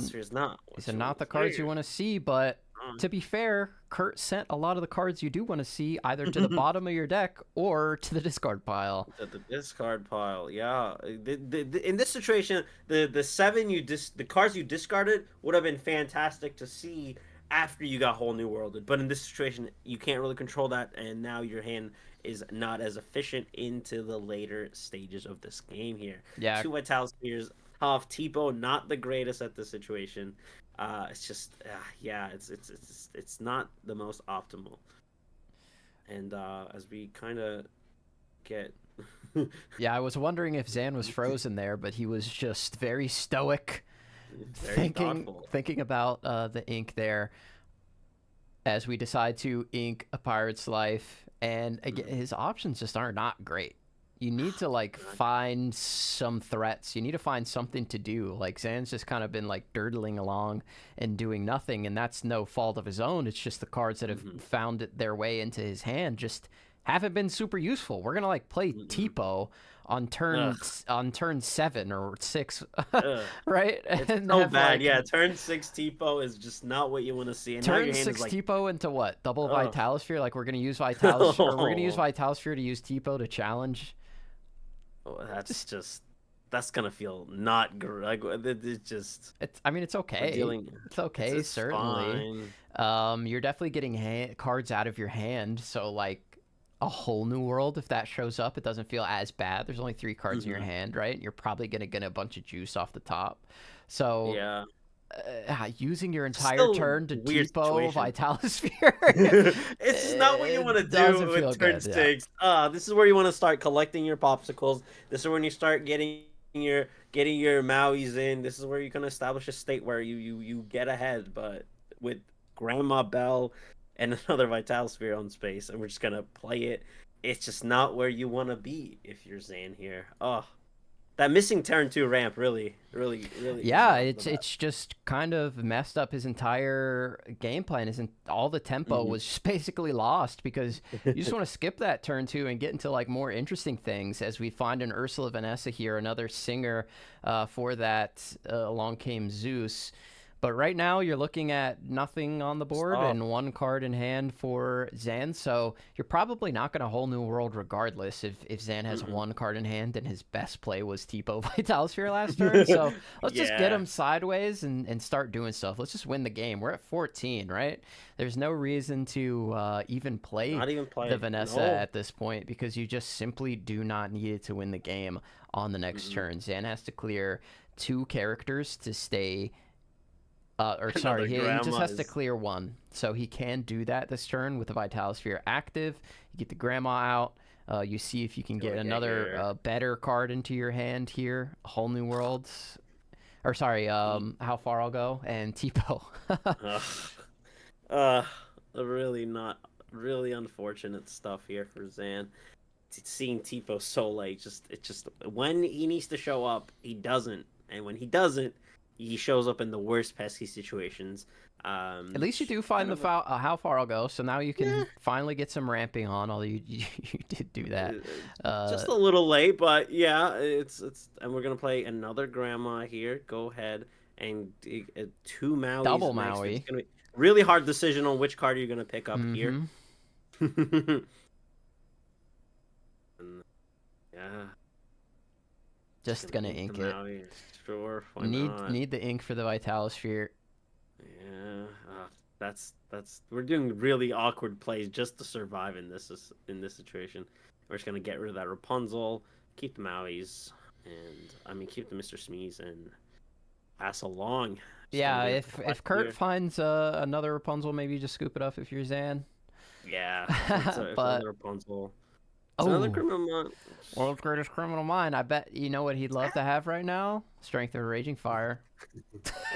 not the cards you want to see, but to be fair, Kurt sent a lot of the cards you do want to see either to the bottom of your deck or to the discard pile.
To the discard pile, yeah. In this situation, the 7 the cards you discarded would have been fantastic to see after you got whole new worlded. But in this situation, you can't really control that, and now your hand is not as efficient into the later stages of this game here.
Yeah.
2 Vital Spheres, tough. Tipo not the greatest at this situation. It's just yeah, it's not the most optimal. And as we kind of get
Yeah, I was wondering if Zan was frozen there, but he was just very stoic,
very thoughtful.
thinking about the ink there as we decide to ink a pirate's life. And again, his options just are not great. You need to like find some threats. You need to find something to do. Like Zan's just kind of been like dirtling along and doing nothing, and that's no fault of his own. It's just the cards that have found their way into his hand just haven't been super useful. We're gonna like play Tipo on turn 7 or 6, right?
It's so bad. Yeah, turn 6 Tipo is just not what you want to see. And
turn
now your hand
6
is like,
Tipo into what? Double Vital Sphere? Like we're gonna use Vital Sphere, or we're gonna use Vital Sphere to use Tipo to challenge.
oh, that's gonna feel not good. Like it's just.
I mean, it's okay. It's okay,
it's
certainly.
Fine.
You're definitely getting cards out of your hand, so like a whole new world, if that shows up, it doesn't feel as bad. There's only 3 cards in your hand, right? You're probably gonna get a bunch of juice off the top. So
yeah.
Using your entire turn to Tipo Vital Sphere.
It's not what you want to do with turn 6. This is where you want to start collecting your popsicles. This is when you start getting your Mauis in. This is where you can establish a state where you get ahead. But with Grandma Bell and another Vital Sphere on space, and we're just gonna play it. It's just not where you want to be if you're Zan here. Oh. That missing turn 2 ramp really.
Yeah, it's just kind of messed up his entire game plan. Isn't all the tempo was just basically lost because you just want to skip that turn 2 and get into like more interesting things as we find an Ursula Vanessa here, another singer for that. Along came Zeus. But right now, you're looking at nothing on the board and 1 card in hand for Zan. So you're probably not going to whole new world regardless if Zan has 1 card in hand and his best play was Tipo Vital Sphere last turn. So let's just get him sideways and start doing stuff. Let's just win the game. We're at 14, right? There's no reason to even play the Vanessa at this point because you just simply do not need it to win the game on the next turn. Zan has to clear 2 characters to stay... he just has to clear 1. So he can do that this turn with the Vital Sphere active. You get the Grandma out. You see if you can get another better card into your hand here. Whole New Worlds. Or sorry, How Far I'll Go and Tipo.
Really unfortunate stuff here for Zan. Seeing Tipo so late, it's just when he needs to show up, he doesn't. And when he doesn't, he shows up in the worst pesky situations.
At least you do find the How Far I'll Go, so now you can finally get some ramping on, although you did do that.
Just a little late, but yeah, it's and we're going to play another Grandma here. Go ahead and 2 Mauis.
Double Maui.
It's going to be a really hard decision on which card you're going to pick up here. Yeah.
Just gonna ink it.
Sure,
need the ink for the Vital Sphere.
Yeah, we're doing really awkward plays just to survive in this situation. We're just gonna get rid of that Rapunzel, keep the Mauis, and keep the Mr. Smees and pass along.
Yeah, if Kurt finds another Rapunzel, maybe just scoop it up if you're Zan.
Yeah, if another Rapunzel. Another criminal mind.
World's greatest criminal mind. I bet you know what he'd love to have right now? Strength of a Raging Fire.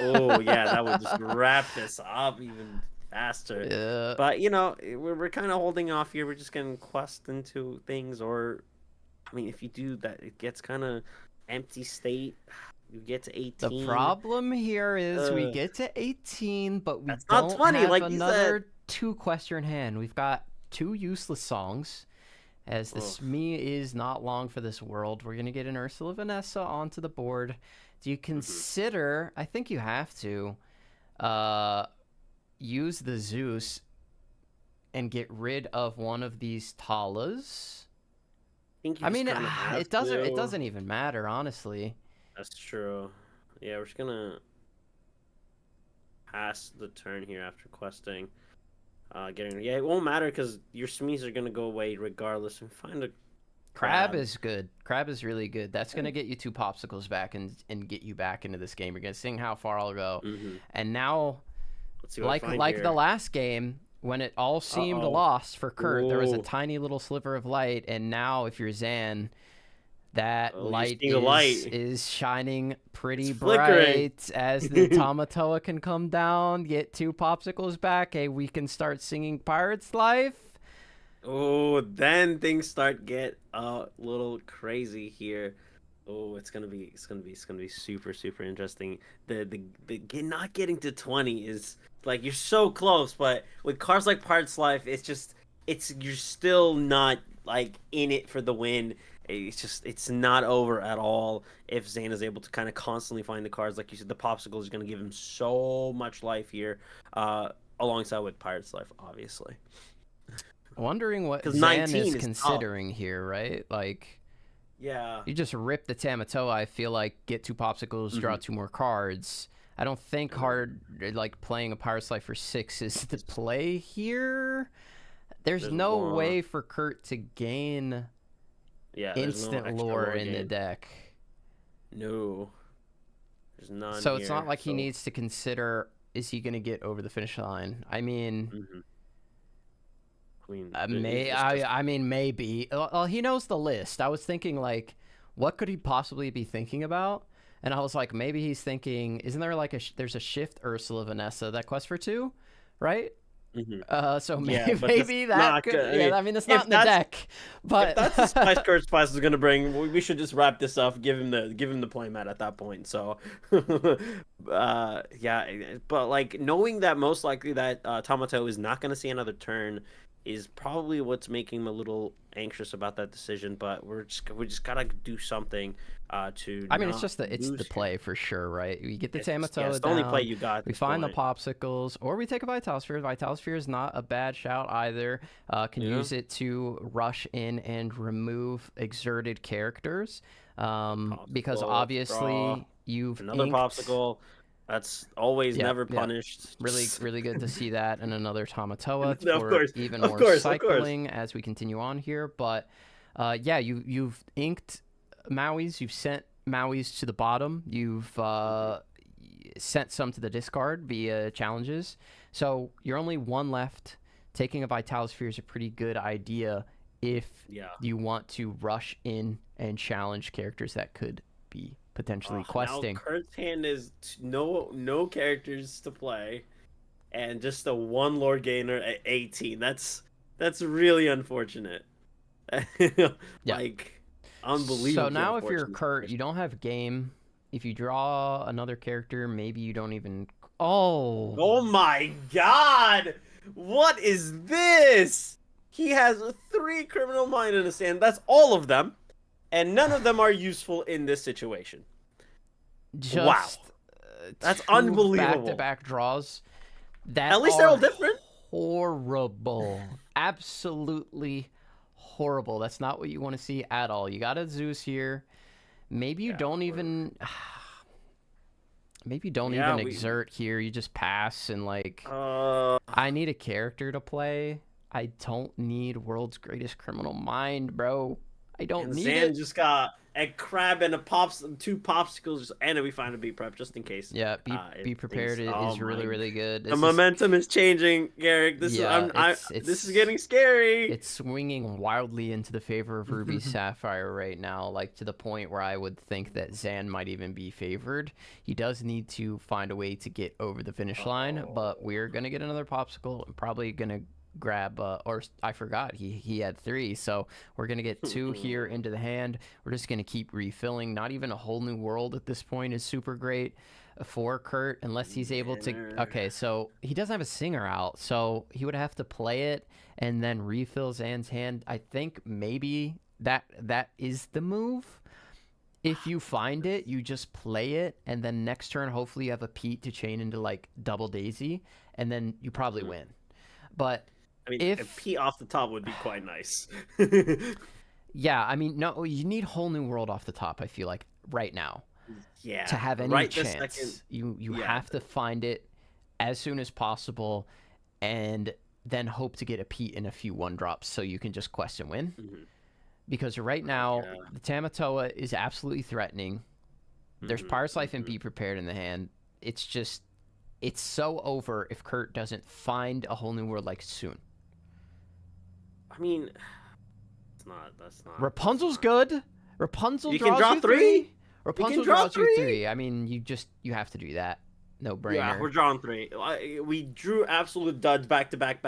Oh, yeah, that would just wrap this up even faster.
Yeah.
But, we're kind of holding off here. We're just going to quest into things. Or, if you do that, it gets kind of empty state. You get to 18.
The problem here is we get to 18, but we
That's
don't
not 20,
have
like
another 2 quests in hand. We've got 2 useless songs. As the Smee is not long for this world, we're going to get an Ursula Vanessa onto the board. Do you consider, I think you have to, use the Zeus and get rid of one of these Talas? It doesn't even matter, honestly.
That's true. Yeah, we're just going to... pass the turn here after questing. It won't matter because your Smees are gonna go away regardless. And find a
Crab
crab.
is good. Crab is really good. That's gonna get you 2 popsicles back and get you back into this game. You're gonna see how far I'll go. And now,
Let's see what I find
like
here.
the last game, when it all seemed lost for Kurt, there was a tiny little sliver of light, and now if you're Zan, that light is shining pretty bright as the Tamatoa can come down, get 2 popsicles back. Hey, we can start singing Pirate's Life.
Oh, then things start get a little crazy here. Oh, it's gonna be super interesting. The not getting to 20 is like you're so close, but with cards like Pirate's Life, you're still not like in it for the win. It's not over at all if Zane is able to kind of constantly find the cards. Like you said, the popsicle is going to give him so much life here, alongside with Pirate's Life, obviously.
Wondering what Zan is considering here, right? Like,
yeah,
you just rip the Tamatoa, I feel like, get 2 popsicles, draw 2 more cards. I don't think playing a Pirate's Life for 6 is the play here. There's no way for Kurt to gain instant lore in the deck.
No. There's none.
So it's not like he needs to consider, is he going to get over the finish line? I mean, I mean, maybe. Well, he knows the list. I was thinking, like, what could he possibly be thinking about? And I was like, maybe he's thinking, isn't there like there's a Shift Ursula Vanessa that quest for 2, right? So maybe that could, I mean, it's not in the deck, but
if that's the spice Kurt Spice is gonna bring, we should just wrap this up, give him the playmat at that point. So but like knowing that most likely that Tamato is not gonna see another turn is probably what's making him a little anxious about that decision. But we just gotta do something to.
I mean, it's the play for sure, right? We get the Tamatoa
it's the only play you got.
We find the popsicles, or we take a Vital Sphere. Vital Sphere is not a bad shout either. Can use it to rush in and remove exerted characters, because obviously you've
another popsicle. That's always never punished.
Really good to see that, and another Tamatoa for even more cycling as we continue on here. But you've inked Maui's, you've sent Maui's to the bottom, you've sent some to the discard via challenges. So you're only 1 left. Taking a Vital Sphere is a pretty good idea if you want to rush in and challenge characters that could be potentially questing.
Now Kurt's hand is no characters to play, and just a 1 Lord Gainer at 18. That's really unfortunate. Like unbelievable.
So now if you're Kurt, you don't have game. If you draw another character, maybe you don't even. Oh
my God! What is this? He has 3 Criminal Mind in his hand. That's all of them. And none of them are useful in this situation. Wow. That's unbelievable.
Back-to-back draws.
At least they're all different.
Horrible. Absolutely horrible. That's not what you want to see at all. You got a Zeus here. Maybe you don't even... Maybe you don't even exert here. You just pass and like... I need a character to play. I don't need World's Greatest Criminal Mind, bro. I don't need it.
Just got a crab and 2 popsicles, and we find a B prep just in case.
Yeah, be prepared is really good.
The momentum is changing, Garrick. This is getting scary.
It's swinging wildly into the favor of Ruby Sapphire right now, like to the point where I would think that Zan might even be favored. He does need to find a way to get over the finish line, but we're gonna get another popsicle. I'm probably gonna grab or I forgot he had 3, so we're gonna get 2 here into the hand. We're just gonna keep refilling. Not even a whole new world at this point is super great for Kurt unless he's able to. Okay, so he doesn't have a singer out, so he would have to play it and then refill Zan's hand. I think maybe that is the move. If you find it, you just play it, and then next turn hopefully you have a Pete to chain into like Double Daisy, and then you probably win. But
I mean, if P off the top would be quite nice.
Yeah, I mean, no, you need Whole New World off the top, I feel like, right now.
Yeah.
To have any chance. You have to find it as soon as possible, and then hope to get a Pete in a few 1-drops so you can just quest and win.
Mm-hmm.
Because right now,
Yeah.
the Tamatoa is absolutely threatening. There's Pirate's Life and Be Prepared in the hand. It's just, it's so over if Kurt doesn't find a whole new world like soon.
I mean, that's not.
Rapunzel's good. Rapunzel
You
draws
can draw
you
3.
Rapunzel
draw
draws you
3.
3. I mean, you have to do that. No brainer.
Yeah, we're drawing 3. We drew absolute duds back to back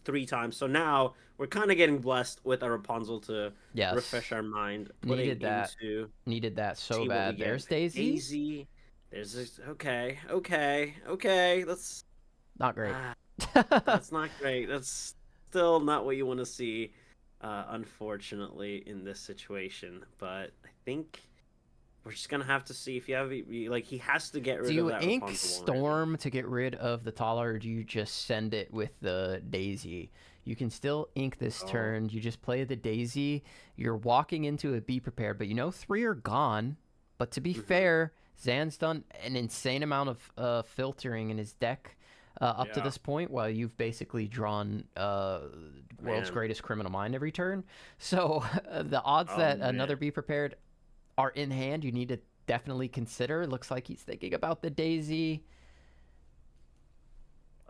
3 times. So now we're kind of getting blessed with a Rapunzel to refresh our mind.
Needed that so bad. There's Daisy.
Daisy. There's this. Okay. That's
not great.
That's not great. That's still not what you want to see, unfortunately, in this situation. But I think we're just gonna have to see if you have he has to get rid of that.
Do you ink Storm to get rid of the Tala, or do you just send it with the Daisy? You can still ink this turn. You just play the Daisy. You're walking into a Be Prepared, but 3 are gone. But to be fair, Zan's done an insane amount of filtering in his deck up to this point, while you've basically drawn World's Greatest Criminal Mind every turn. So the odds that another Be Prepared are in hand, you need to definitely consider. Looks like he's thinking about the Daisy.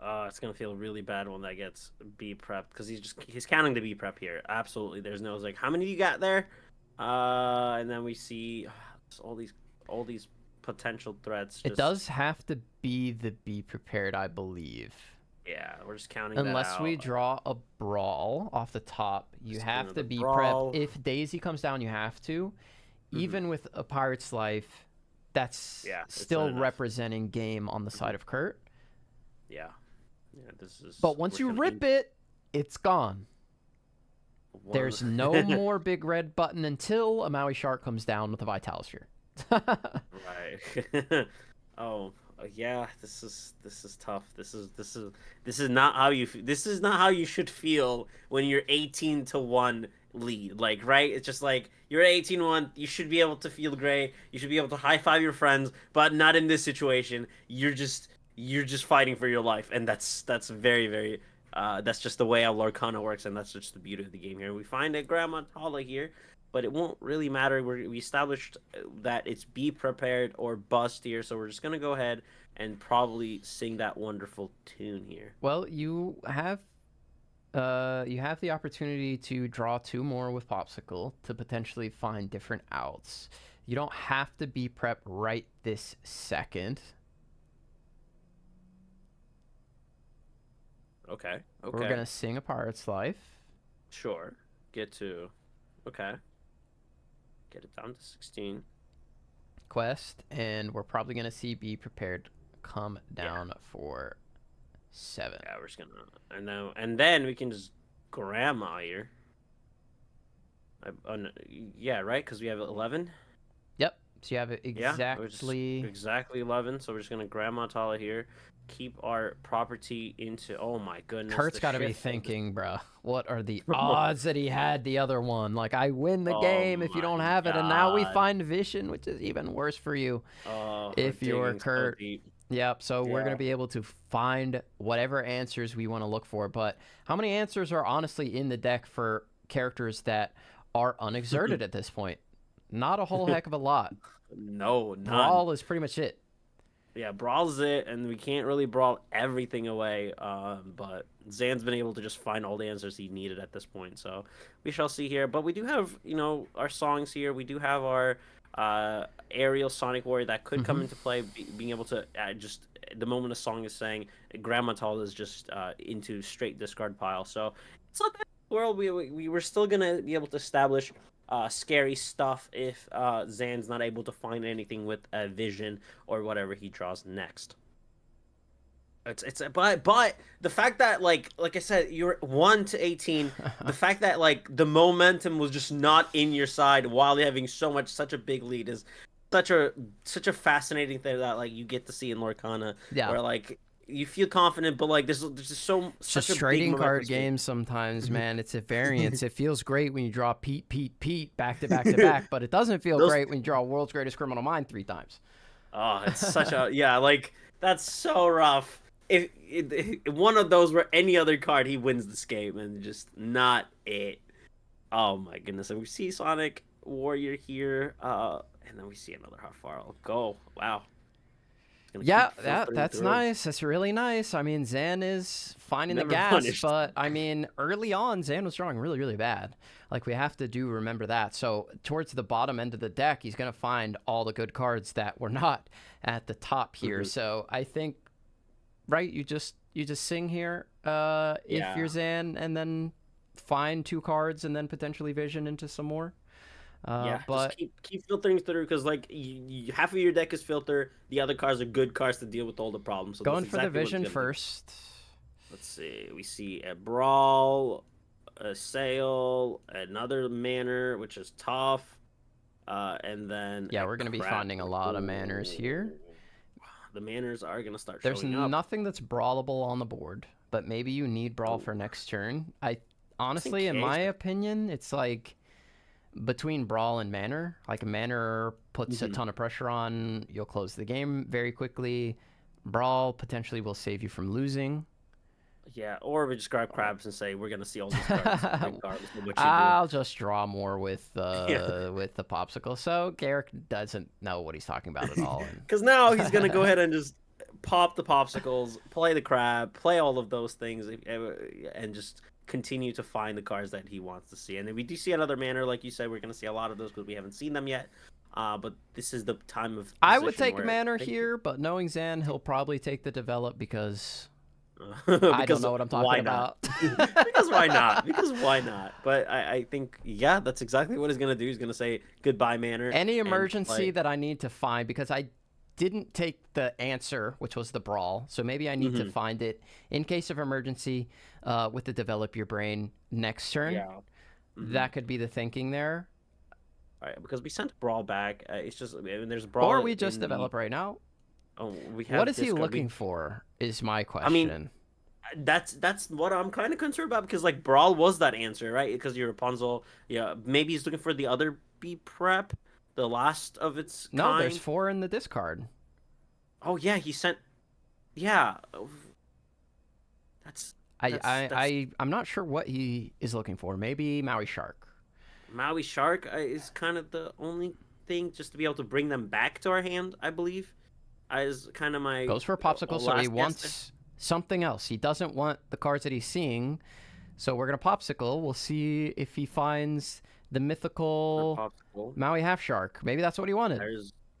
It's gonna feel really bad when that gets B prepped, because he's counting the B prep here. Absolutely, there's no like, how many you got there? And then we see all these potential threats.
It does have to be the Be Prepared, I believe.
Yeah, we're just counting
unless
that out.
we draw a Brawl off the top. You have to be prepped. If Daisy comes down, you have to. Even with a Pirate's Life, that's still representing game on the side of Kurt.
Yeah, this is.
But once you rip it, it's gone. There's no more big red button until a Maui Shark comes down with a Vitalosphere.
Right. Oh yeah, this is tough. This is not how you should feel when you're 18-1 lead. Like, right? It's just like, you're 18-1. You should be able to feel great. You should be able to high five your friends, but not in this situation. You're just fighting for your life, and that's very, very. That's just the way how Lorcana works, and that's just the beauty of the game here. We find a Grandma Tala here, but it won't really matter. We established that it's Be Prepared or bust here, so we're just gonna go ahead and probably sing that wonderful tune here.
Well, you have the opportunity to draw 2 more with Popsicle to potentially find different outs. You don't have to be prep right this second.
Okay.
We're gonna sing a Pirate's Life.
Sure. Get to. Okay. Get it down to 16.
Quest, and we're probably gonna see Be Prepared come down for 7.
Yeah, we're just gonna, and then we can just Grandma here. Yeah, right, because we have 11.
Yep. So you have it exactly
11. So we're just gonna Grandma Tala here. Keep our property into. Oh my goodness.
Kurt's got to be thinking, bruh, what are the odds that he had the other one? Like, I win the game if you don't have it, and now we find Vision, which is even worse for you if you're Kurt. Yep, so we're going to be able to find whatever answers we want to look for. But how many answers are honestly in the deck for characters that are unexerted at this point? Not a whole heck of a lot.
No, none.
Brawl is pretty much it.
Yeah, Brawl's it, and we can't really brawl everything away. But Zan's been able to just find all the answers he needed at this point. So we shall see here. But we do have, our songs here. We do have our aerial Sonic Warrior that could come into play, being able to just the moment a song is saying, Grandma Tall is just into straight discard pile. So it's not that world. We were still gonna be able to establish scary stuff if Zan's not able to find anything with Vision or whatever he draws next. But the fact that like I said, you're 1-18. The fact that like the momentum was just not in your side while you're having such a big lead is such a fascinating thing that like you get to see in Lorcana. Yeah. Where like you feel confident, but like there's just such a
trading card game sometimes, man. It's a variance. It feels great when you draw Pete back to back to back, but it doesn't feel great when you draw World's Greatest Criminal Mind 3 times.
Oh, it's such a like that's so rough. if one of those were any other card, he wins this game, and just not it. Oh my goodness! And we see Sonic Warrior here, and then we see another How Far I'll Go. Wow.
Yeah, that's nice. That's really nice. I mean, Zan is finding the gas, but I mean, early on, Zan was drawing really, really bad. Like, we have to remember that. So towards the bottom end of the deck, he's going to find all the good cards that were not at the top here. So I think, right, you just sing here if you're Zan, and then find 2 cards and then potentially vision into some more.
But just keep filtering through, because like half of your deck is filter, the other cards are good cards to deal with all the problems. So
going for the vision first.
Let's see. We see a Brawl, a Sail, another Manor, which is tough, and then
we're going to be finding a lot of Manors here.
The Manors are going to start.
There's nothing that's brawlable on the board, but maybe you need Brawl for next turn. I honestly, in my opinion, it's like between Brawl and Manor. Like, a Manor puts a ton of pressure on, you'll close the game very quickly. Brawl potentially will save you from losing.
Yeah, or we just grab crabs and say we're gonna see all these cards regardless of what you do.
I'll just draw more with with the popsicle. So Garrick doesn't know what he's talking about at all.
Because now he's gonna go ahead and just pop the popsicles, play the crab, play all of those things, and just continue to find the cards that he wants to see. And then we do see another Manor, like you said. We're going to see a lot of those because we haven't seen them yet. But this is the time of
I would take Manor here, but knowing Zan, he'll probably take the Develop because I don't know what I'm talking about.
Because why not? Because why not? But I think, that's exactly what he's going to do. He's going to say goodbye, Manor.
Any emergency that I need to find, because I didn't take the answer, which was the Brawl, so maybe I need to find it in case of emergency with the Develop Your Brain next turn. That could be the thinking there.
All right, because we sent Brawl back. It's just, I mean, there's Brawl.
Or we just develop right now.
Oh, we have.
What is he looking for? Is my question.
I mean, that's what I'm kind of concerned about, because like Brawl was that answer, right? Because you're Rapunzel. Yeah, maybe he's looking for the other B prep. The last of its kind.
No, there's 4 in the discard.
Oh yeah, he sent. Yeah,
I'm not sure what he is looking for. Maybe Maui Shark.
Maui Shark is kind of the only thing, just to be able to bring them back to our hand, I believe. Is kind of my
goes for a popsicle, so he wants something else. He doesn't want the cards that he's seeing, so we're gonna popsicle. We'll see if he finds the mythical Maui Half Shark. Maybe that's what he wanted.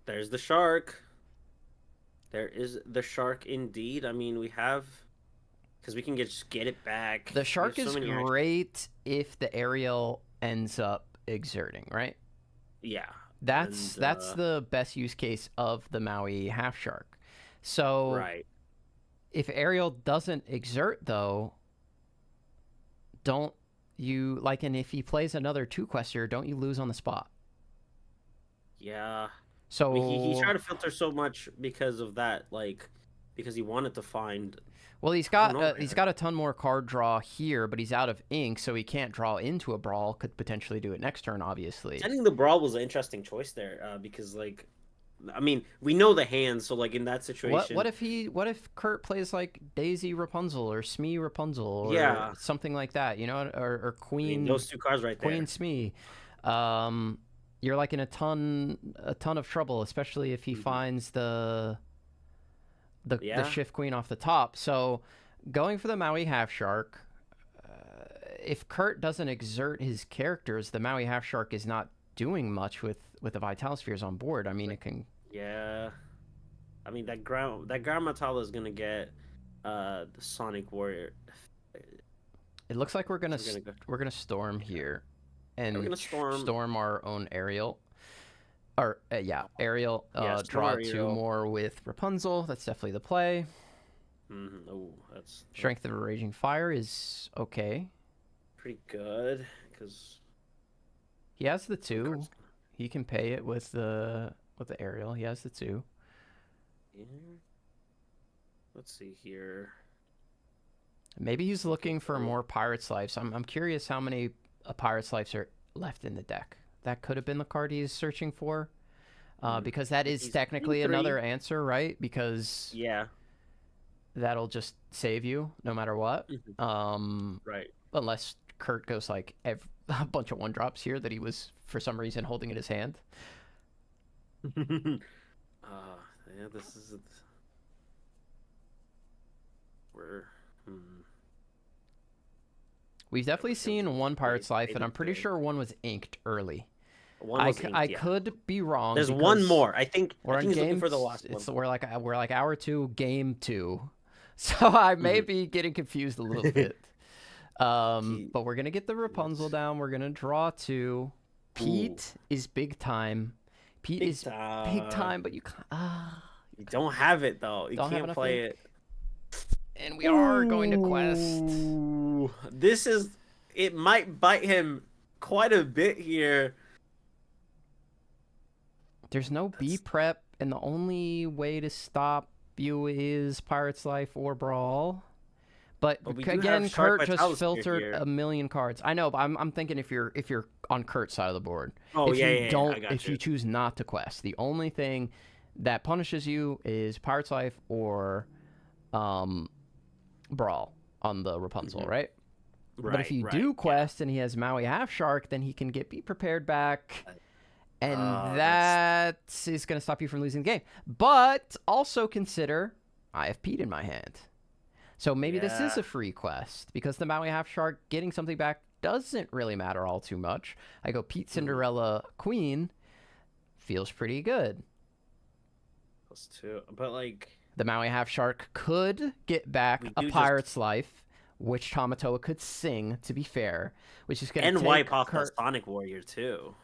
There's the shark. There is the shark indeed. I mean, we have, because we can just get it back.
The shark is great if the aerial ends up exerting, right?
Yeah.
That's the best use case of the Maui Half Shark. So
right.
If aerial doesn't exert, though, don't you like? And if he plays another 2-quester, don't you lose on the spot?
Yeah.
So
he tried to filter so much because of that, like, because he wanted to find.
Well, he's got a ton more card draw here, but he's out of ink, so he can't draw into a Brawl. Could potentially do it next turn, obviously.
I think the Brawl was an interesting choice there, because like, I mean, we know the hands, so like in that situation.
What if Kurt plays like Daisy Rapunzel or Smee Rapunzel or something like that, you know, or Queen.
I mean, those 2 cards right there.
Queen Smee. You're like in a ton of trouble, especially if he finds the Shift Queen off the top. So going for the Maui Half Shark, if Kurt doesn't exert his characters, the Maui Half Shark is not doing much with the Vital Spheres on board. I mean, it can.
Yeah, I mean that ground Matala is gonna get the Sonic Warrior.
It looks like we're gonna storm here, and we're gonna storm our own aerial. Or aerial. Draw 2 more with Rapunzel. That's definitely the play.
Oh, that's
Strength of a Raging Fire is okay.
Pretty good, because
he has the 2. He can pay it with the aerial. He has the 2.
Yeah. Let's see here.
Maybe he's looking for more Pirate's Lives. I'm curious how many Pirate's Lives are left in the deck. That could have been the card he's searching for, because that is technically another answer, right? Because that'll just save you no matter what.
Right.
Unless Kurt goes like a bunch of 1-drops here that he was for some reason holding in his hand.
Yeah, this is where.
We've definitely seen one Pirate's Life, and I'm pretty sure one was inked early.
One was inked,
I
yeah.
could be wrong.
There's one more. I think he's looking for the last one.
We're like hour 2, game 2, so I may be getting confused a little bit. But we're gonna get the Rapunzel down. We're gonna draw 2. Pete is big time. Pete is big time, but you can't.
You don't have it though. You can't play it.
And we are going to quest.
It might bite him quite a bit here.
There's no B prep, and the only way to stop you is Pirate's Life or Brawl. But again, Kurt just filtered a million cards. I know, but I'm thinking if you're on Kurt's side of the board.
Oh,
if you choose not to quest, the only thing that punishes you is Pirate's Life or Brawl on the Rapunzel, right? But if you do quest and he has Maui Half Shark, then he can get Be Prepared back. And that is going to stop you from losing the game. But also consider, I have Pete in my hand. So maybe this is a free quest, because the Maui Half Shark getting something back doesn't really matter all too much. I go Pete, Cinderella, Queen. Feels pretty good.
+2. But, like...
The Maui Half Shark could get back a Pirate's Life, which Tamatoa could sing, to be fair. Which is going to take
wipe off the Sonic Warrior, too.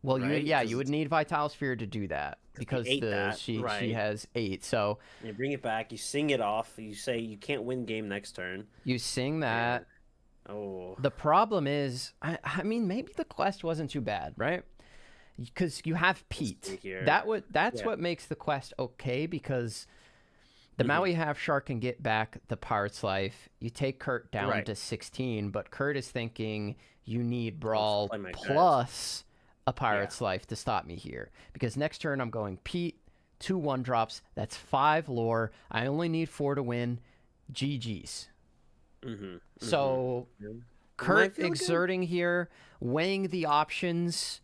Well, you would need Vital Sphere to do that, because she has 8. So
you bring it back, you sing it off, you say you can't win game next turn.
You sing that.
Oh.
The problem is, I mean, maybe the quest wasn't too bad, right? Because you have Pete. That's what makes the quest okay, because the Maui Half Shark can get back the Pirate's Life. You take Kurt down to 16, but Kurt is thinking you need Brawl plus a Pirate's Life to stop me here, because next turn I'm going Pete, 2 1-drops. That's 5 lore. I only need 4 to win. GG's. So Kurt exerting here, weighing the options.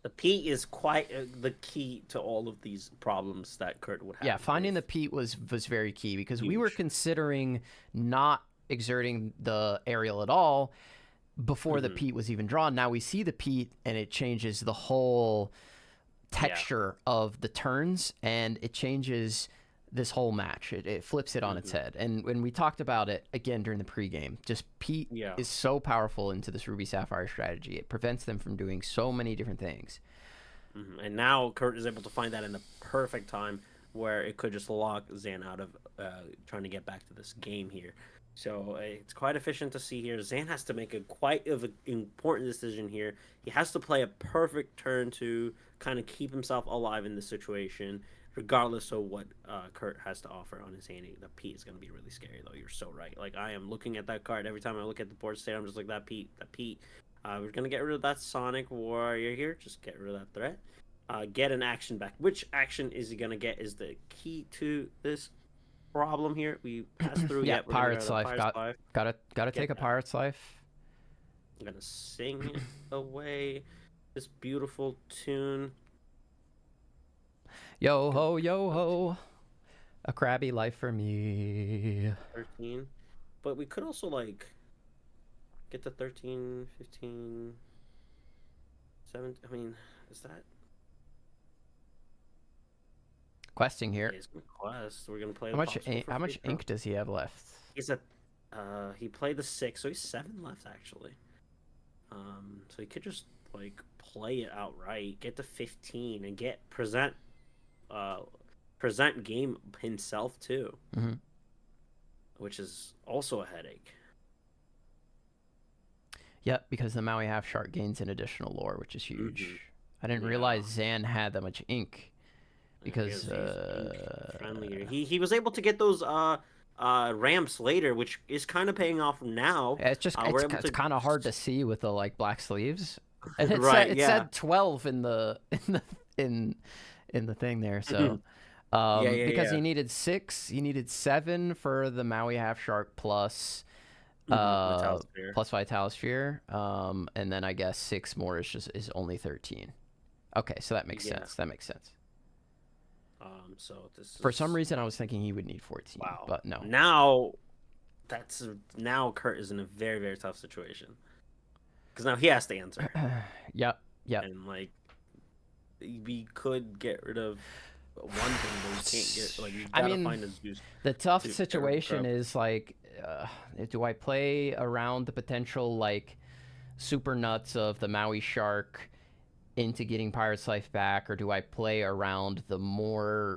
The Pete is quite the key to all of these problems that Kurt would have.
Yeah, finding the Pete was very key, because we were considering not exerting the aerial at all before the Pete was even drawn. Now we see the Pete, and it changes the whole texture of the turns, and it changes this whole match. It flips it on its head. And when we talked about it again during the pregame, just Pete is so powerful into this Ruby Sapphire strategy. It prevents them from doing so many different things.
And now Kurt is able to find that in the perfect time, where it could just lock Zan out of trying to get back to this game here. So it's quite efficient to see here. Zan has to make quite an important decision here. He has to play a perfect turn to kind of keep himself alive in this situation, regardless of what Kurt has to offer on his hand. The Pete is going to be really scary, though. You're so right. Like, I am looking at that card. Every time I look at the board state, I'm just like, that Pete. We're going to get rid of that Sonic Warrior here. Just get rid of that threat. Get an action back. Which action is he going to get is the key to this problem here. We passed through
Pirate's Life. Gotta take a Pirate's Life.
I'm gonna sing away this beautiful tune.
Yo ho, yo ho, a crabby life for me.
13, but we could also like get to 13, 15, 17. I mean, is that?
Questing here.
He's gonna quest. We're gonna play.
How much ink does he have left?
He's he played the 6, so he's 7 left actually. So he could just like play it outright, get to 15, and present game himself too, which is also a headache.
Yep, because the Maui Half Shark gains an additional lore, which is huge. I didn't realize Zan had that much ink. Because
friendlier. He was able to get those ramps later, which is kind of paying off now.
Yeah, it's kind of hard to see with the like black sleeves. And it said 12 in the thing there. So
Yeah, yeah,
Because
yeah.
he needed 6, he needed 7 for the Maui Half Shark plus
Metalsphere.
plus Vitalosphere, and then I guess 6 more is only 13. Okay, so that makes
Yeah.
sense. That makes sense.
So this
For some
is
reason, I was thinking he would need 14,
wow.
but no.
Now Kurt is in a very, very tough situation because now he has to answer,
Yep, yep.
and like we could get rid of one thing, but we can't get like we
I
gotta
mean,
find a Zeus
the tough
to get rid of
situation
Crub.
is like, do I play around the potential like super nuts of the Maui Shark into getting Pirate's Life back, or do I play around the
Hmm.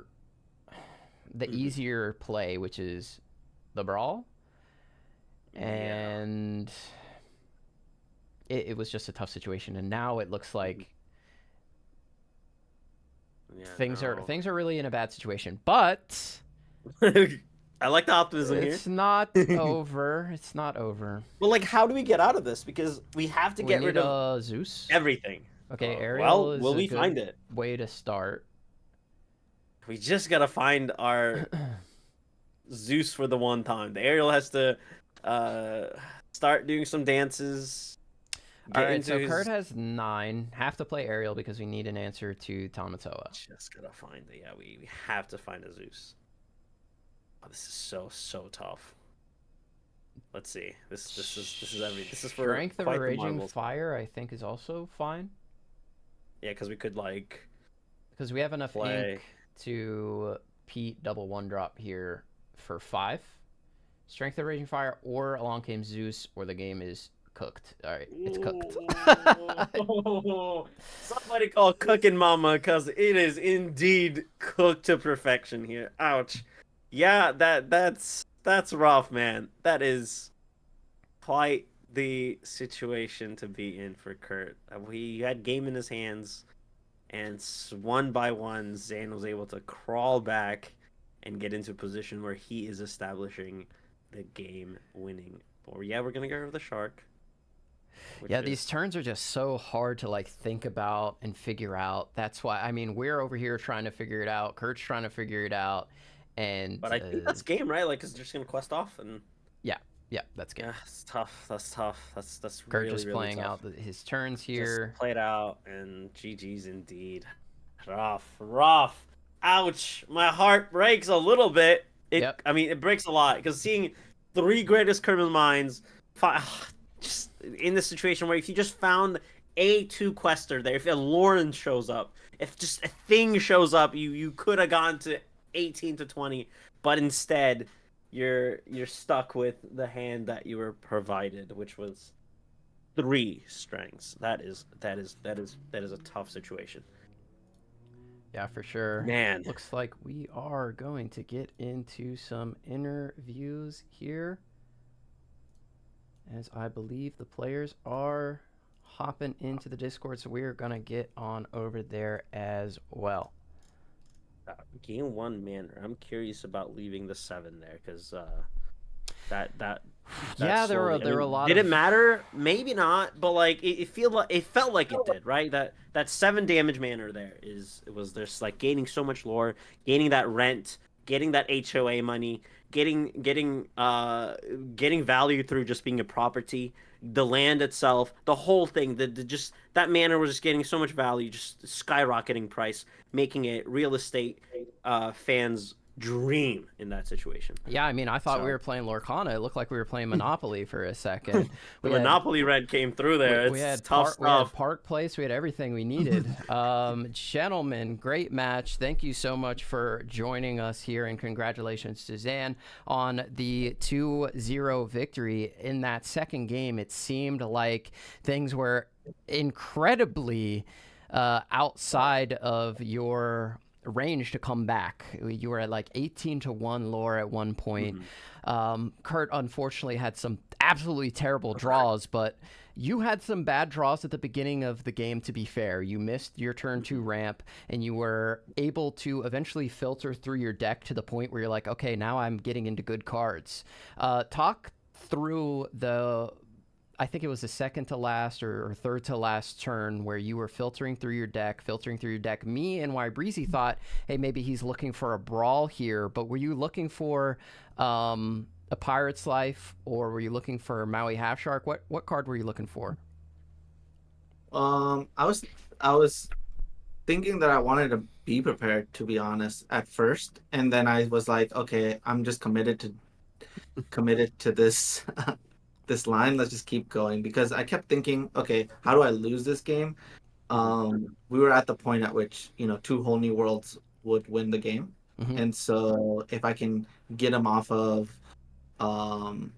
easier play, which is the Brawl?
Yeah.
And it was just a tough situation, and now it looks
Hmm.
like
Yeah. No.
things are really in a bad situation. But
I like the optimism here.
it's not over. It's not over.
Well, like, how do we get out of this? Because we have to
We
get
need
rid of
a Zeus.
everything.
Okay, Ariel
Well,
is
will
a
we
good
find it?
way to start.
We just gotta find our Zeus for the one time. The Ariel has to uh start doing some dances,
All
get
right,
into
so Kurt
his.
has 9. Have to play Ariel because we need an answer to Tamatoa.
Just gotta find it. Yeah, we have to find a Zeus. Oh, this is so tough. Let's see. This is for
Strength of a
quite the
Raging
marbles.
Fire, I think, is also fine
Yeah, because we could like
because we have enough
play.
ink to Pete double 1-drop here for 5. Strength of Raging Fire, or Along Came Zeus, or the game is cooked. All right, it's cooked.
Ooh. Somebody call Cooking Mama because it is indeed cooked to perfection here. Ouch. Yeah, that's rough, man. That is quite the situation to be in for Kurt. He had game in his hands, and one by one, Zane was able to crawl back and get into a position where he is establishing the game-winning. Or yeah, we're gonna go over the shark. Which
Yeah, these
is
turns are just so hard to like think about and figure out. That's why I mean we're over here trying to figure it out. Kurt's trying to figure it out, and
But I think that's game, right? Like, cause they're just gonna quest off, and
yeah, yeah, that's good.
yeah, it's tough. That's tough. That's
Kurt
really
just
really
playing
tough.
out his turns
Just
here.
play it out, and GG's indeed. Rough, rough. Ouch! My heart breaks a little bit.
Yep.
I mean, it breaks a lot because seeing 3 greatest criminal minds, just in this situation where if you just found a 2 quester there, if a Lauren shows up, if just a thing shows up, you could have gone to 18 to 20, but instead you're stuck with the hand that you were provided, which was 3 strengths. That is a tough situation.
Yeah, for sure.
Man.
Looks like we are going to get into some interviews here, as I believe the players are hopping into the Discord, so we're gonna get on over there as well.
Game 1 manner. I'm curious about leaving the 7 there because that
Yeah, there were
slowly.
there were a lot
Did
of
it matter? Maybe not, but like it felt like it did, right? That 7 damage manner there it was there's like gaining so much lore, gaining that rent, getting that HOA money, getting value through just being a property, the land itself, the whole thing, the just that manor was just getting so much value, just skyrocketing price, making it real estate fans dream in that situation.
Yeah, I mean, I thought we
So
were playing Lorcana. It looked like we were playing Monopoly for a second.
the
We had
Monopoly rent came through there.
we
It's
had
tough
park we had
stuff.
Park Place. We had everything we needed. Gentlemen, great match. Thank you so much for joining us here, and congratulations to Zan on the 2-0 victory. In that second game, it seemed like things were incredibly outside of your range to come back. You were at like 18 to 1 lore at one point. Kurt unfortunately had some absolutely terrible draws, but you had some bad draws at the beginning of the game, to be fair. You missed your turn 2 ramp, and you were able to eventually filter through your deck to the point where you're like, okay, now I'm getting into good cards. Talk through the I think it was the second to last or third to last turn where you were filtering through your deck. Me and Y Breezy thought, hey, maybe he's looking for a brawl here, but were you looking for a Pirate's Life, or were you looking for Maui Half Shark? What card were you looking for?
I was thinking that I wanted to be prepared, to be honest, at first, and then I was like, okay, I'm just committed to this this line. Let's just keep going because I kept thinking, okay, how do I lose this game? We were at the point at which two whole new worlds would win the game,
Mm-hmm.
and so if I can get them off of um,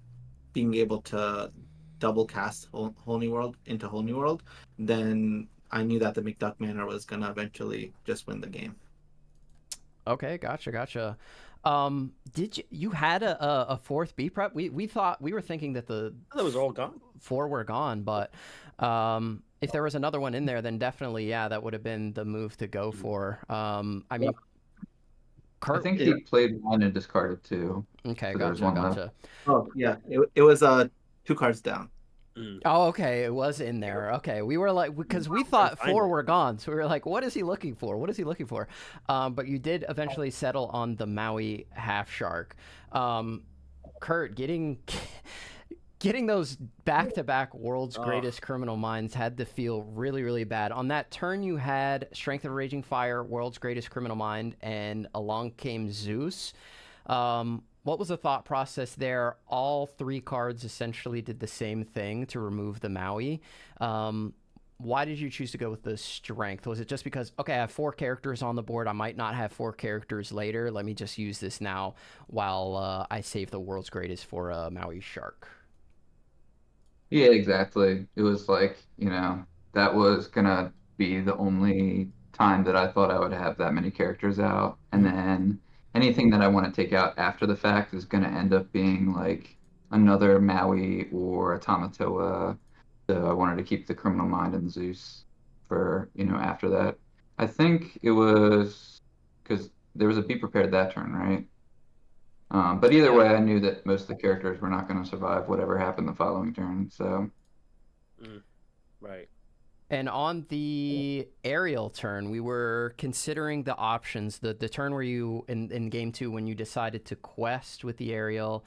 being able to double cast whole new world into whole new world, then I knew that the McDuck Manor was gonna eventually just win the game.
Okay, gotcha. Did you had a fourth B prep? We thought we were thinking that the
That was all gone.
four were gone, but if there was another one in there, then definitely, yeah, that would have been the move to go for. I mean,
I
Kurt.
think he played one and discarded two.
Okay,
So there was one left.
gotcha.
Oh yeah, it was two cards down.
Oh, okay, it was in there. Okay, we were like, because we thought four were gone, so we were like, what is he looking for? But you did eventually settle on the Maui Half Shark. Kurt, getting those back-to-back World's Greatest Criminal Minds had to feel really, really bad. On that turn, you had Strength of Raging Fire, World's Greatest Criminal Mind, and along came Zeus. What was the thought process there? All three cards essentially did the same thing to remove the Maui. Why did you choose to go with the Strength? Was it just because, okay, I have four characters on the board, I might not have four characters later, let me just use this now while I save the World's Greatest for a Maui Shark?
Yeah, exactly. It was like, that was gonna be the only time that I thought I would have that many characters out. And then anything that I want to take out after the fact is gonna end up being like another Maui or a Tamatoa. So I wanted to keep the Criminal Mind and Zeus for, after that. I think it was because there was a Be Prepared that turn, right? But either way, I knew that most of the characters were not going to survive whatever happened the following turn. So,
Right.
And on the aerial turn, we were considering the options. The turn where you in game two when you decided to quest with the aerial.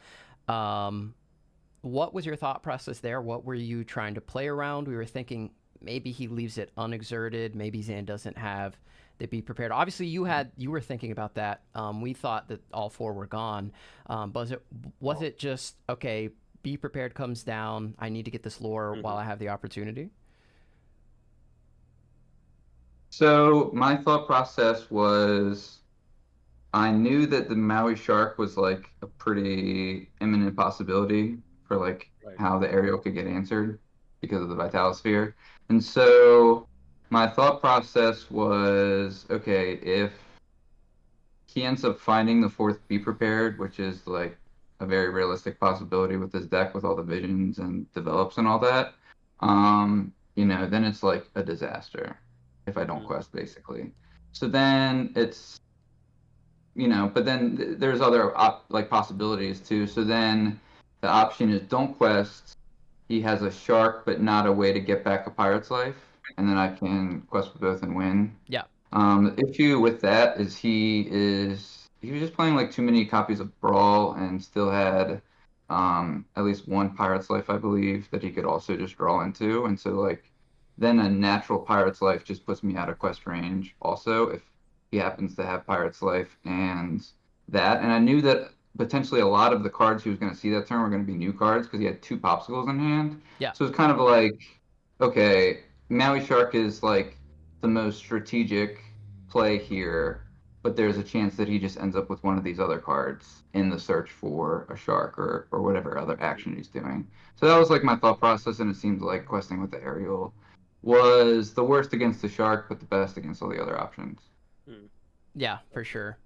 What was your thought process there? What were you trying to play around? We were thinking maybe he leaves it unexerted. Maybe Zan doesn't have the Be Prepared. Obviously, you were thinking about that. We thought that all four were gone. Was it just, okay, Be Prepared comes down, I need to get this lore while I have the opportunity?
So my thought process was I knew that the Maui Shark was like a pretty imminent possibility for like how the aerial could get answered because of the Vitalosphere. And so my thought process was, okay, if he ends up finding the fourth Be Prepared, which is like a very realistic possibility with his deck with all the visions and develops and all that, then it's like a disaster if I don't quest, basically. So then it's, but then there's other possibilities too. So then the option is don't quest. He has a shark, but not a way to get back a Pirate's Life, and then I can quest with both and win.
Yeah.
The issue with that is he was just playing like too many copies of Brawl and still had at least one Pirate's Life, I believe, that he could also just draw into, and so like then a natural Pirate's Life just puts me out of quest range. Also, if he happens to have Pirate's Life and that, and I knew that potentially a lot of the cards he was going to see that turn were going to be new cards because he had two Popsicles in hand.
Yeah.
So it's kind of like, okay, Maui Shark is like the most strategic play here, but there's a chance that he just ends up with one of these other cards in the search for a shark or whatever other action he's doing. So that was like my thought process, and it seems like questing with the aerial was the worst against the shark, but the best against all the other options.
Yeah, for sure.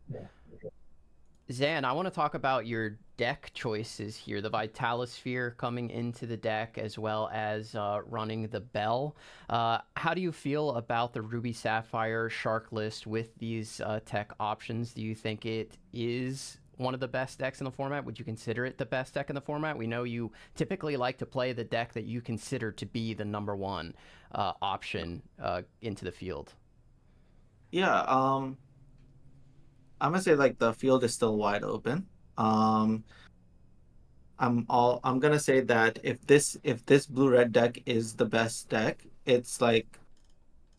Zan, I want to talk about your deck choices here. The Vitalosphere coming into the deck as well as running the Bell. How do you feel about the Ruby Sapphire Shark list with these tech options? Do you think it is one of the best decks in the format? Would you consider it the best deck in the format? We know you typically like to play the deck that you consider to be the number one option into the field.
Yeah, I'm gonna say like the field is still wide open. Um, I'm gonna say that if this blue red deck is the best deck, it's like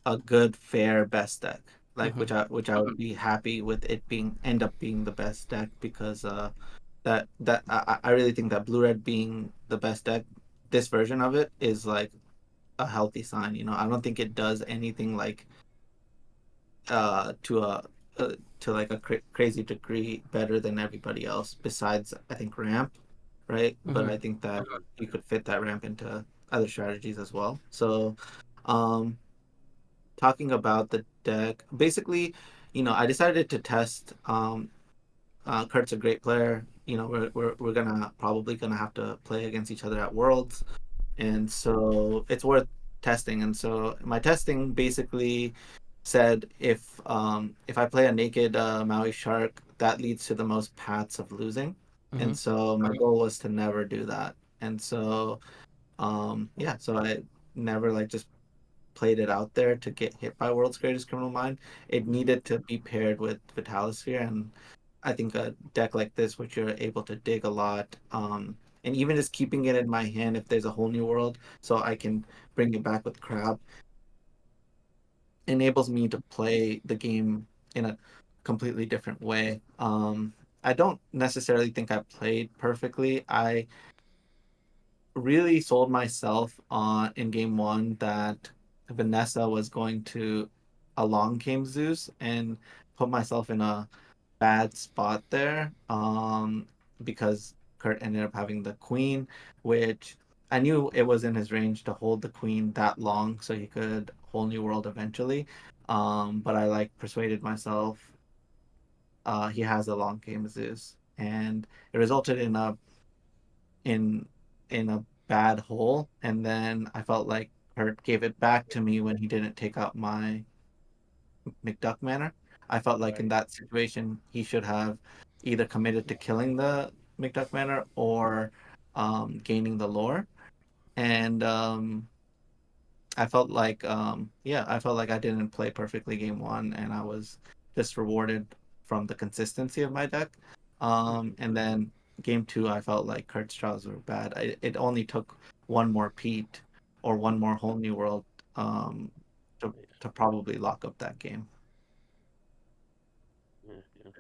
a good fair best deck. Like
Mm-hmm.
which I would be happy with it being end up being the best deck because that I really think that blue red being the best deck, this version of it is like a healthy sign. I don't think it does anything like to a to like a crazy degree better than everybody else besides I think ramp, right? But
Mm-hmm.
I think that you could fit that ramp into other strategies as well. So, um, talking about the deck, basically, I decided to test. Kurt's a great player. We're gonna probably gonna have to play against each other at Worlds, and so it's worth testing. And so my testing basically said if I play a naked Maui shark, that leads to the most paths of losing.
Mm-hmm.
And so my goal was to never do that. And so yeah, so I never like just played it out there to get hit by World's Greatest Criminal Mind. It needed to be paired with Vitalisphere, and I think a deck like this, which you're able to dig a lot, and even just keeping it in my hand if there's a whole new world, so I can bring it back with Crab, enables me to play the game in a completely different way. I don't necessarily think I played perfectly. I really sold myself on in game one that Vanessa was going to along game Zeus and put myself in a bad spot there. Because Kurt ended up having the queen, which I knew it was in his range to hold the queen that long so he could whole new world eventually. But I like persuaded myself he has a long game Zeus, and it resulted in in a bad hole. And then I felt like Kurt gave it back to me when he didn't take out my McDuck manor. I felt like in that situation he should have either committed to killing the McDuck manor or gaining the lore. And I felt like I didn't play perfectly game one, and I was just rewarded from the consistency of my deck. And then game two, I felt like Kurt's draws were bad. It only took one more Pete or one more whole new world um, to probably lock up that game.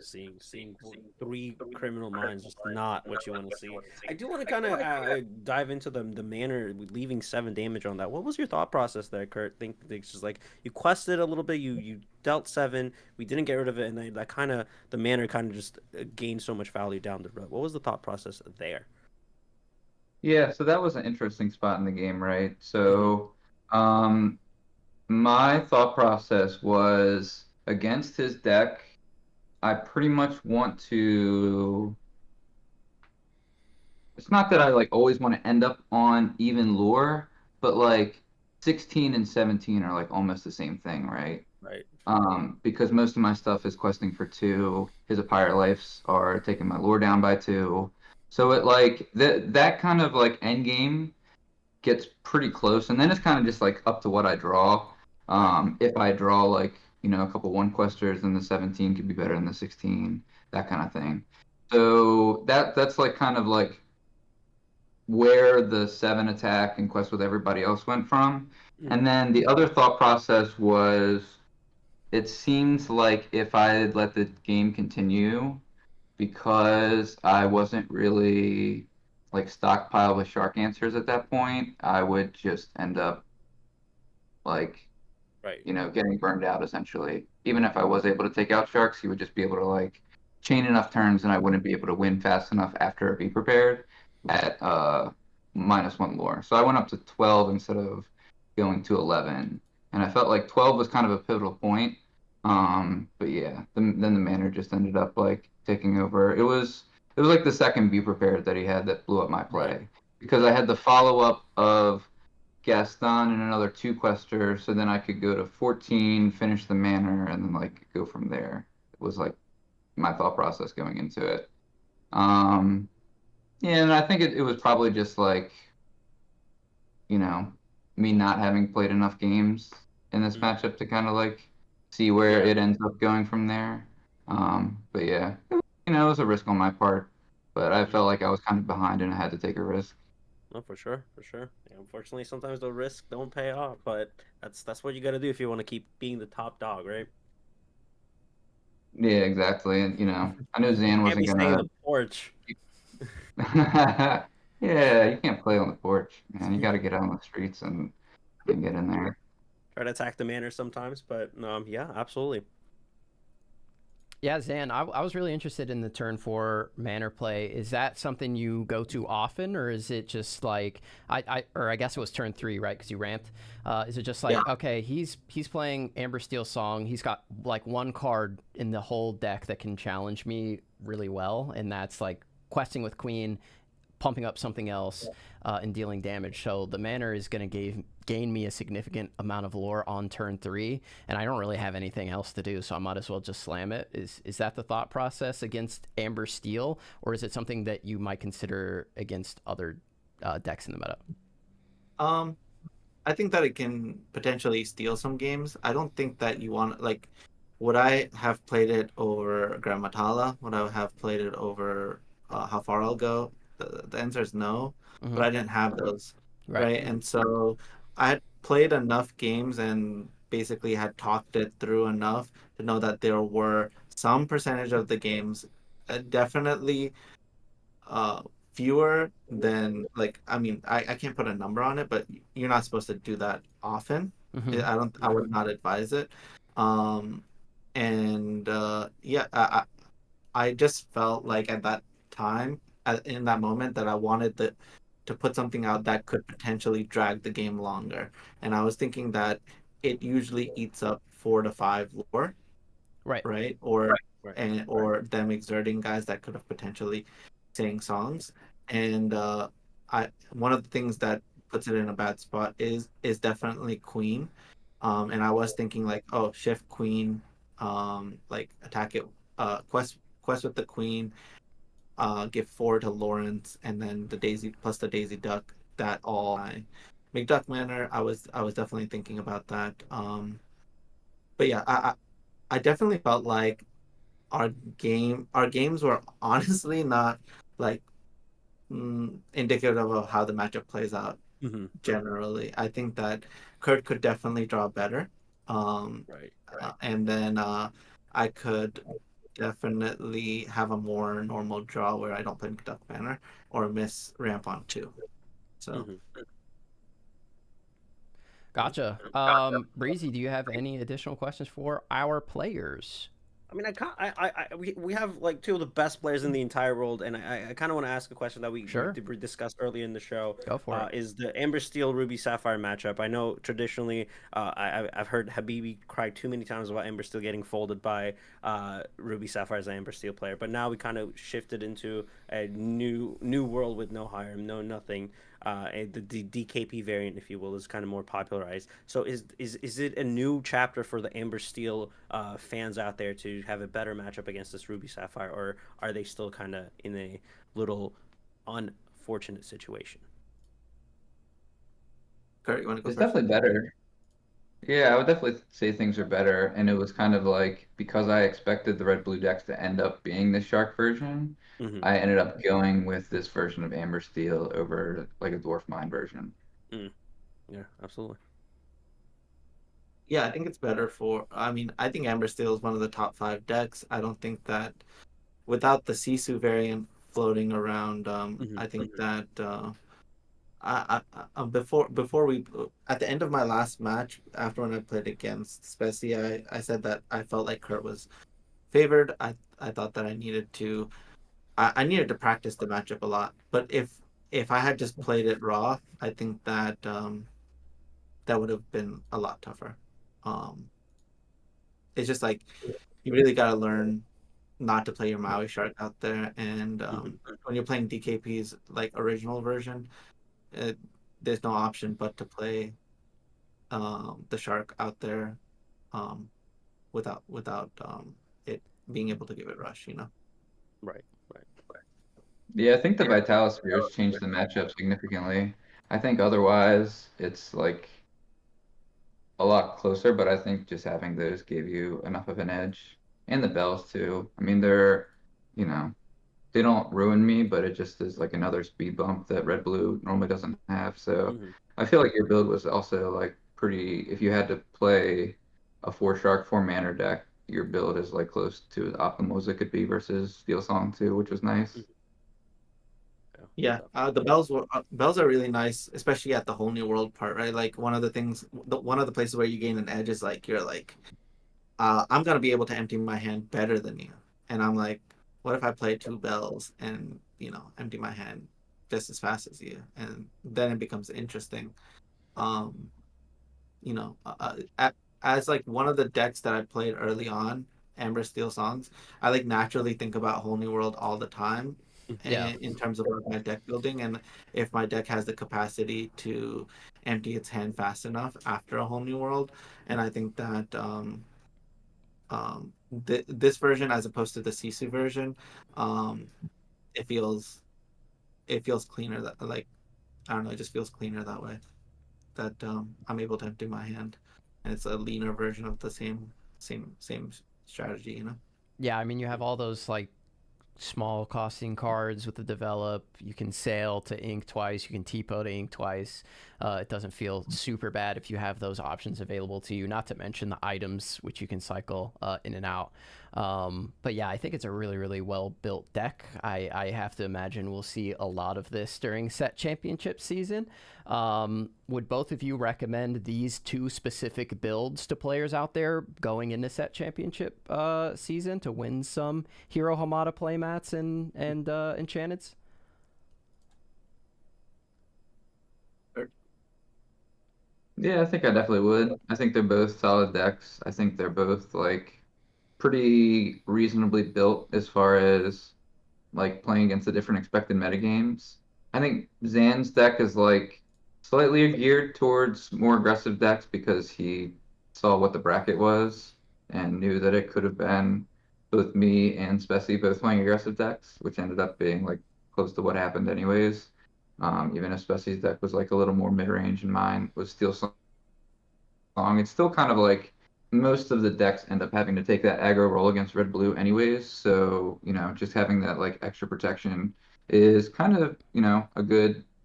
Seeing three criminal minds just not what you want to see. I do want to kind of dive into the manner leaving 7 damage on that. What was your thought process there, Kurt? Think it's just like you quested a little bit, you dealt 7, we didn't get rid of it, and then that kind of the manner kind of just gained so much value down the road. What was the thought process there?
Yeah, so that was an interesting spot in the game, right? So, my thought process was against his deck, I pretty much want to. It's not that I like always want to end up on even lore, but like 16 and 17 are like almost the same thing, right?
Right.
Because most of my stuff is questing for 2. His Apire Lives are taking my lore down by 2. So it like that kind of like end game gets pretty close, and then it's kind of just like up to what I draw. If I draw like a couple one questers, then the 17 could be better than the 16, that kind of thing. So that's like kind of like where the 7 attack and quest with everybody else went from. And then the other thought process was it seems like if I let the game continue, because I wasn't really like stockpile with shark answers at that point, I would just end up like
Right.
getting burned out essentially. Even if I was able to take out sharks, he would just be able to like chain enough turns and I wouldn't be able to win fast enough after Be Prepared at -1 lore. So I went up to 12 instead of going to 11. And I felt like 12 was kind of a pivotal point. But yeah, then the manor just ended up like taking over. It was like the second Be Prepared that he had that blew up my play.
Right.
Because I had the follow-up of Gaston and another 2 questers, so then I could go to 14, finish the manor, and then like go from there. It was like my thought process going into it. Um, yeah, and I think it was probably just like, you know, me not having played enough games in this matchup to kind of like see where
Yeah.
it ends up going from there. But yeah, it was a risk on my part, but I felt like I was kind of behind and I had to take a risk.
No, for sure, for sure. Yeah, unfortunately, sometimes the risk don't pay off, but that's what you got to do if you want to keep being the top dog, right?
Yeah, exactly. And I knew Zan
Can't
wasn't
be staying on
gonna.
the porch.
Yeah, you can't play on the porch, man. You got to get out on the streets and get in there.
Try to attack the manor sometimes, but yeah, absolutely.
Yeah, Zan, I was really interested in the turn four manor play. Is that something you go to often, or is it just like or I guess it was turn three, right? Because you ramped. Is it just like
Yeah.
okay, he's playing Amber Steel Song. He's got like one card in the whole deck that can challenge me really well, and that's like questing with Queen, pumping up something else, and dealing damage. So the manor is going to gain me a significant amount of lore on turn three, and I don't really have anything else to do, so I might as well just slam it. Is that the thought process against Amber Steel, or is it something that you might consider against other decks in the meta?
Um, I think that it can potentially steal some games. I don't think that you want like. Would I have played it over Grand Matala? Would I have played it over How Far I'll Go? The answer is no,
Mm-hmm.
but I didn't have those,
Right.
right? And so I had played enough games and basically had talked it through enough to know that there were some percentage of the games, definitely uh fewer than like I mean I can't put a number on it, but you're not supposed to do that often.
Mm-hmm.
I would not advise it. Um and yeah, I just felt like at that time in that moment that I wanted to put something out that could potentially drag the game longer. And I was thinking that it usually eats up 4 to 5 lore,
Right.
right? Or
Right.
or them exerting guys that could have potentially sang songs. And I one of the things that puts it in a bad spot is definitely Queen. And I was thinking like, oh, shift Queen, like attack it, quest with the Queen, give 4 to Lawrence, and then the Daisy plus the Daisy Duck. That all I McDuck Manor. I was definitely thinking about that. But yeah, I definitely felt like our games were honestly not like indicative of how the matchup plays out
Mm-hmm.
generally. I think that Kurt could definitely draw better. Um,
Right.
and then I could definitely have a more normal draw where I don't play Duck Banner or miss ramp on two. So
Mm-hmm.
Gotcha. Breezy, do you have any additional questions for our players?
I mean, we have like two of the best players in the entire world, and I kind of want to ask a question that
Sure.
we discussed earlier in the show.
Go for it.
Is the Amber Steel Ruby Sapphire matchup? I know traditionally, I've heard Habibi cry too many times about Amber Steel getting folded by Ruby Sapphire as an Amber Steel player, but now we kind of shifted into a new world with no harm, no nothing. And the DKP variant, if you will, is kind of more popularized. So is it a new chapter for the Amber Steel fans out there to have a better matchup against this Ruby Sapphire, or are they still kind of in a little unfortunate situation?
Kurt, you want to go
It's
first?
definitely better. Yeah, I would definitely say things are better. And it was kind of like because I expected the red blue decks to end up being the shark version,
Mm-hmm.
I ended up going with this version of Amber Steel over like a Dwarf Mine version.
Mm. Yeah, absolutely.
Yeah, I think it's better for. I mean, I think Amber Steel is one of the top 5 decks. I don't think that without the Sisu variant floating around,
Mm-hmm.
I think that before we at the end of my last match after when I played against Speci, I said that I felt like Kurt was favored. I thought that I needed to practice the matchup a lot. But if I had just played it raw, I think that that would have been a lot tougher. Um, it's just like you really got to learn not to play your Maui Shark out there, and
Mm-hmm.
when you're playing DKP's like original version, it, there's no option but to play the Shark out there um, without it being able to give it rush.
Right. Right.
Yeah, I think the Vitalospheres changed the matchup significantly. I think otherwise it's like a lot closer, but I think just having those gave you enough of an edge. And the bells too. I mean, you know, they don't ruin me, but it just is like another speed bump that Red Blue normally doesn't have. So
Mhm.
I feel like your build was also like pretty, if you had to play a four shark, four mana deck, your build is like close to as optimal as it could be versus Steel Song 2, which was nice.
Mhm.
Yeah, the bells are really nice, especially at the whole new world part, right? Like one of the places where you gain an edge is like you're like, I'm gonna be able to empty my hand better than you, and I'm like, what if I play two bells and empty my hand just as fast as you, and then it becomes interesting. Um, as like one of the decks that I played early on, Amber Steel Songs, I like naturally think about Whole New World all the time
Yeah.
in terms of like my deck building, and if my deck has the capacity to empty its hand fast enough after a Whole New World. And I think that this version as opposed to the Sisu version, um, it feels cleaner, that like I don't know, it just feels cleaner that way, that I'm able to empty my hand, and it's a leaner version of the same strategy,
Yeah, I mean, you have all those like small costing cards with the develop. You can sail to ink twice. You can TPO to ink twice. It doesn't feel super bad if you have those options available to you. Not to mention the items which you can cycle in and out. But yeah, I think it's a really, really well built deck. I have to imagine we'll see a lot of this during set championship season. Would both of you recommend these two specific builds to players out there going into set championship season to win some Hero Hamada playmats and Enchanteds?
Yeah, I think I definitely would. I think they're both solid decks. I think they're both like pretty reasonably built as far as like playing against the different expected metagames. I think Zan's deck is like slightly geared towards more aggressive decks because he saw what the bracket was and knew that it could have been both me and Spessy both playing aggressive decks, which ended up being like close to what happened anyways. Even if Spessy's deck was like a little more mid-range and mine was Steel Song, it's still kind of like most of the decks end up having to take that aggro roll against red blue anyways. So, just having that like extra protection is kind of,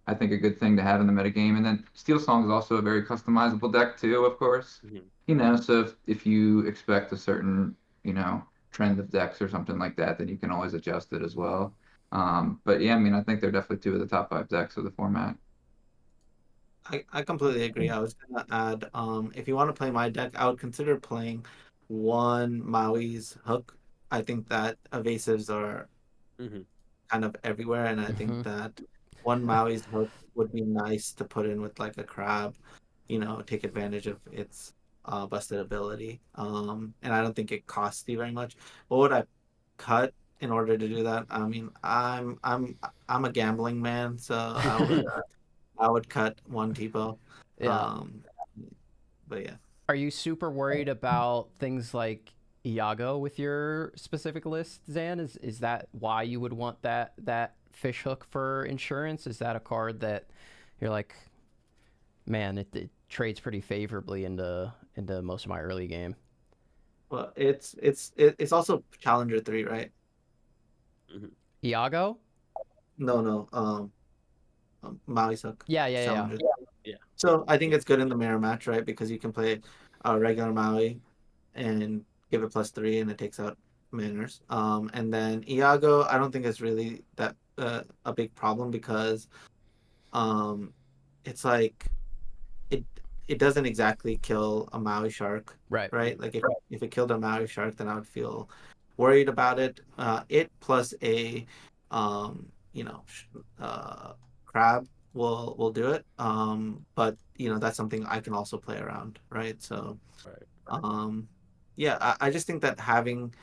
I think a good thing to have in the metagame. And then Steel Song is also a very customizable deck too, of course.
Mhm.
So if you expect a certain, trend of decks or something like that, then you can always adjust it as well. But yeah, I mean, I think they're definitely two of the top five decks of the format.
I completely agree. I was gonna add, if you want to play my deck, I would consider playing one Maui's hook. I think that evasives are
Mhm.
kind of everywhere, and I think
Mm-hmm.
that one Maui's hook would be nice to put in with like a crab, take advantage of its busted ability. And I don't think it costs you very much. What would I cut in order to do that? I mean, I'm a gambling man, so I would cut one Tipo.
Yeah.
Um, but yeah.
Are you super worried about things like Iago with your specific list, Zan? Is that why you would want that fish hook for insurance? Is that a card that you're like, man, it trades pretty favorably into most of my early game?
Well, it's also Challenger 3, right?
Mhm.
Iago?
No, no. Maui's hook.
Yeah, yeah, yeah.
Challenger.
Yeah.
So I think it's good in the mirror match, right? Because you can play a regular Maui and give it +3, and it takes out manners. And then Iago, I don't think it's really that a big problem because um, it's like it it doesn't exactly kill a Maui shark,
Right.
right? Like if it killed a Maui shark, then I would feel worried about it. It plus a crab will do it. But that's something I can also play around, right? So
Right.
um, yeah, I just think that having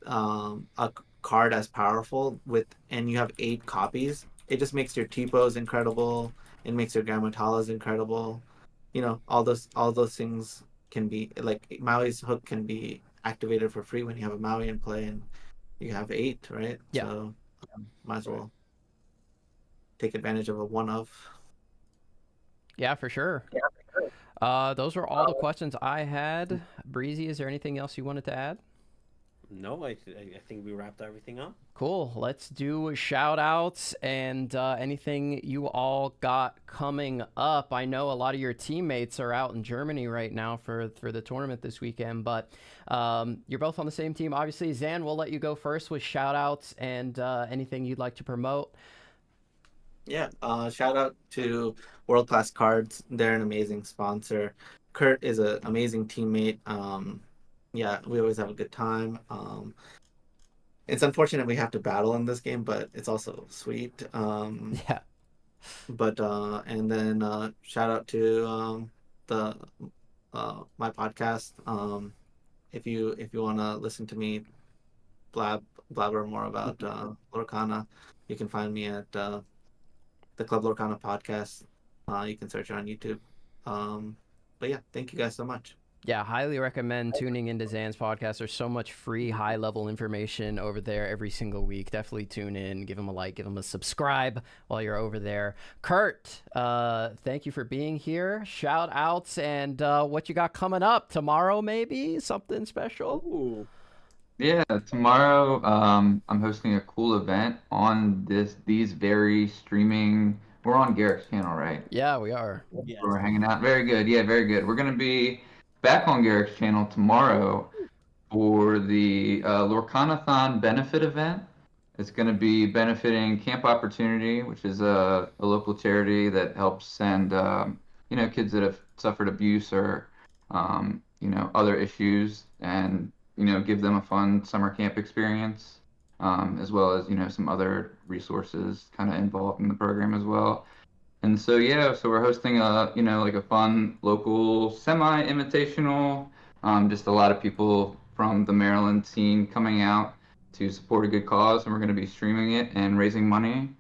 a card as powerful and you have 8 copies, it just makes your T-Bows incredible. It makes your Gamatalas incredible. All those things can be like Maui's hook can be activated for free when you have a Maui in play and you have 8, right?
Yeah.
So Might as well take advantage of a one of.
Yeah, for sure. Those were all the questions I had. Breezy, is there anything else you wanted to add?
No, I think we wrapped everything up.
Cool. Let's do shout outs and anything you all got coming up. I know a lot of your teammates are out in Germany right now for the tournament this weekend, but you're both on the same team. Obviously, Zan, we'll let you go first with shout outs and anything you'd like to promote.
Yeah, shout out to World Class Cards. They're an amazing sponsor. Kurt is an amazing teammate. Yeah, we always have a good time. It's unfortunate we have to battle in this game, but it's also sweet.
Yeah.
But and then shout out to the my podcast. If you want to listen to me blabber more about Lorcana, you can find me at the Club Lorcana podcast. You can search it on YouTube. But yeah, thank you guys so much.
Yeah, highly recommend tuning into Zan's podcast. There's so much free high-level information over there every single week. Definitely tune in, give him a like, give him a subscribe while you're over there. Kurt, thank you for being here. Shout outs and what you got coming up tomorrow, maybe something special.
Ooh.
Yeah, tomorrow I'm hosting a cool event on these very streaming. We're on Garrick's channel, right?
Yeah, we are.
Yes.
We're hanging out. Very good. Yeah, very good. We're gonna be back on Garrick's channel tomorrow for the Lorcanathon benefit event. It's going to be benefiting Camp Opportunity, which is a local charity that helps send kids that have suffered abuse or other issues, and give them a fun summer camp experience, as well as some other resources kind of involved in the program as well. And so we're hosting a fun local semi-invitational, just a lot of people from the Maryland scene coming out to support a good cause, and we're going to be streaming it and raising money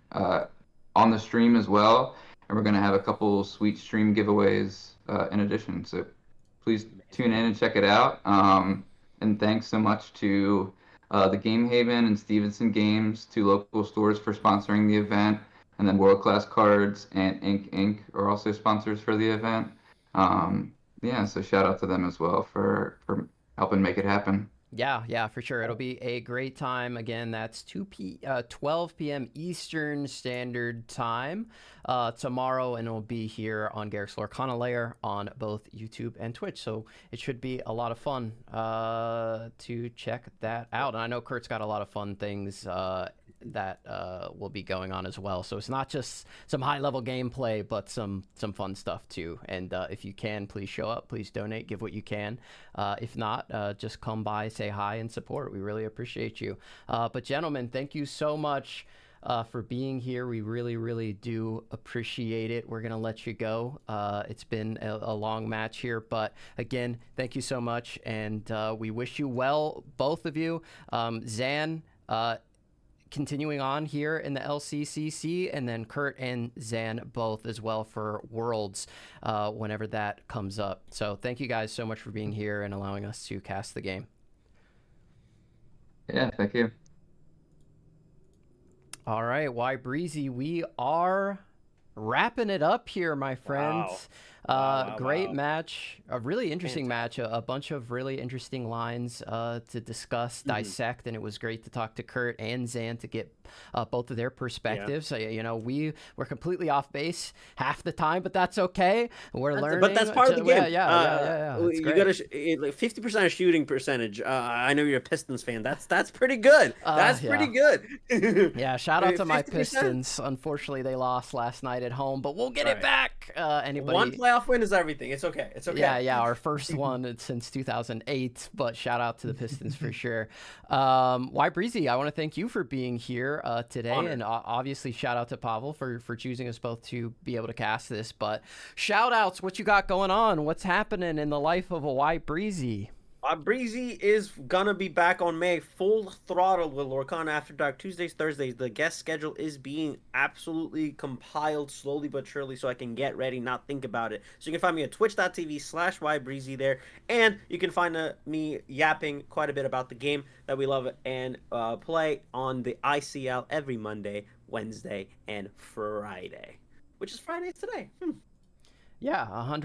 on the stream as well. And we're going to have a couple sweet stream giveaways in addition. So please tune in and check it out. And thanks so much to the Game Haven and Stevenson Games, two local stores, for sponsoring the event. And then World Class Cards and Ink Inc. are also sponsors for the event. So shout out to them as well for helping make it happen.
Yeah, for sure. It'll be a great time. Again, that's 12 p.m. Eastern Standard Time tomorrow, and it'll be here on Garrick's Lorcana Lair on both YouTube and Twitch. So it should be a lot of fun to check that out. And I know Kurt's got a lot of fun things that will be going on as well. So it's not just some high-level gameplay, but some fun stuff too. And if you can, please show up, please donate, give what you can. If not, just come by, say hi, and support. We really appreciate you. But gentlemen, thank you so much for being here. We really, really do appreciate it. We're going to let you go. It's been a long match here, but again, thank you so much. And we wish you well, both of you. Zan, continuing on here in the LCCC, and then Kurt and Zan both as well for Worlds whenever that comes up. So thank you guys so much for being here and allowing us to cast the game.
Yeah, thank you.
All right, Why Breezy, we are wrapping it up here, my friends. Great match, a really interesting match, a bunch of really interesting lines to discuss, dissect, and it was great to talk to Kurt and Zan to get both of their perspectives. We were completely off base half the time, but that's okay. We're learning.
But that's part of the game.
Yeah.
You got 50% shooting percentage. I know you're a Pistons fan. That's pretty good. That's pretty good.
Yeah, shout out to my Pistons. Unfortunately, they lost last night at home, but we'll get it back. Anybody?
One playoff win is everything. It's okay. It's okay.
Yeah, our first one since 2008, but shout out to the Pistons for sure. Why Breezy, I want to thank you for being here today.
Honor.
And obviously shout out to Pavel for choosing us both to be able to cast this, but shout outs, what you got going on? What's happening in the life of a Why Breezy?
Breezy is gonna be back on May full throttle with Lorcana After Dark Tuesdays, Thursdays. The guest schedule is being absolutely compiled slowly but surely so I can get ready, not think about it. So you can find me at twitch.tv/ybreezy there, and you can find me yapping quite a bit about the game that we love and play on the ICL every Monday, Wednesday, and Friday, which is Friday today.
Yeah, 100.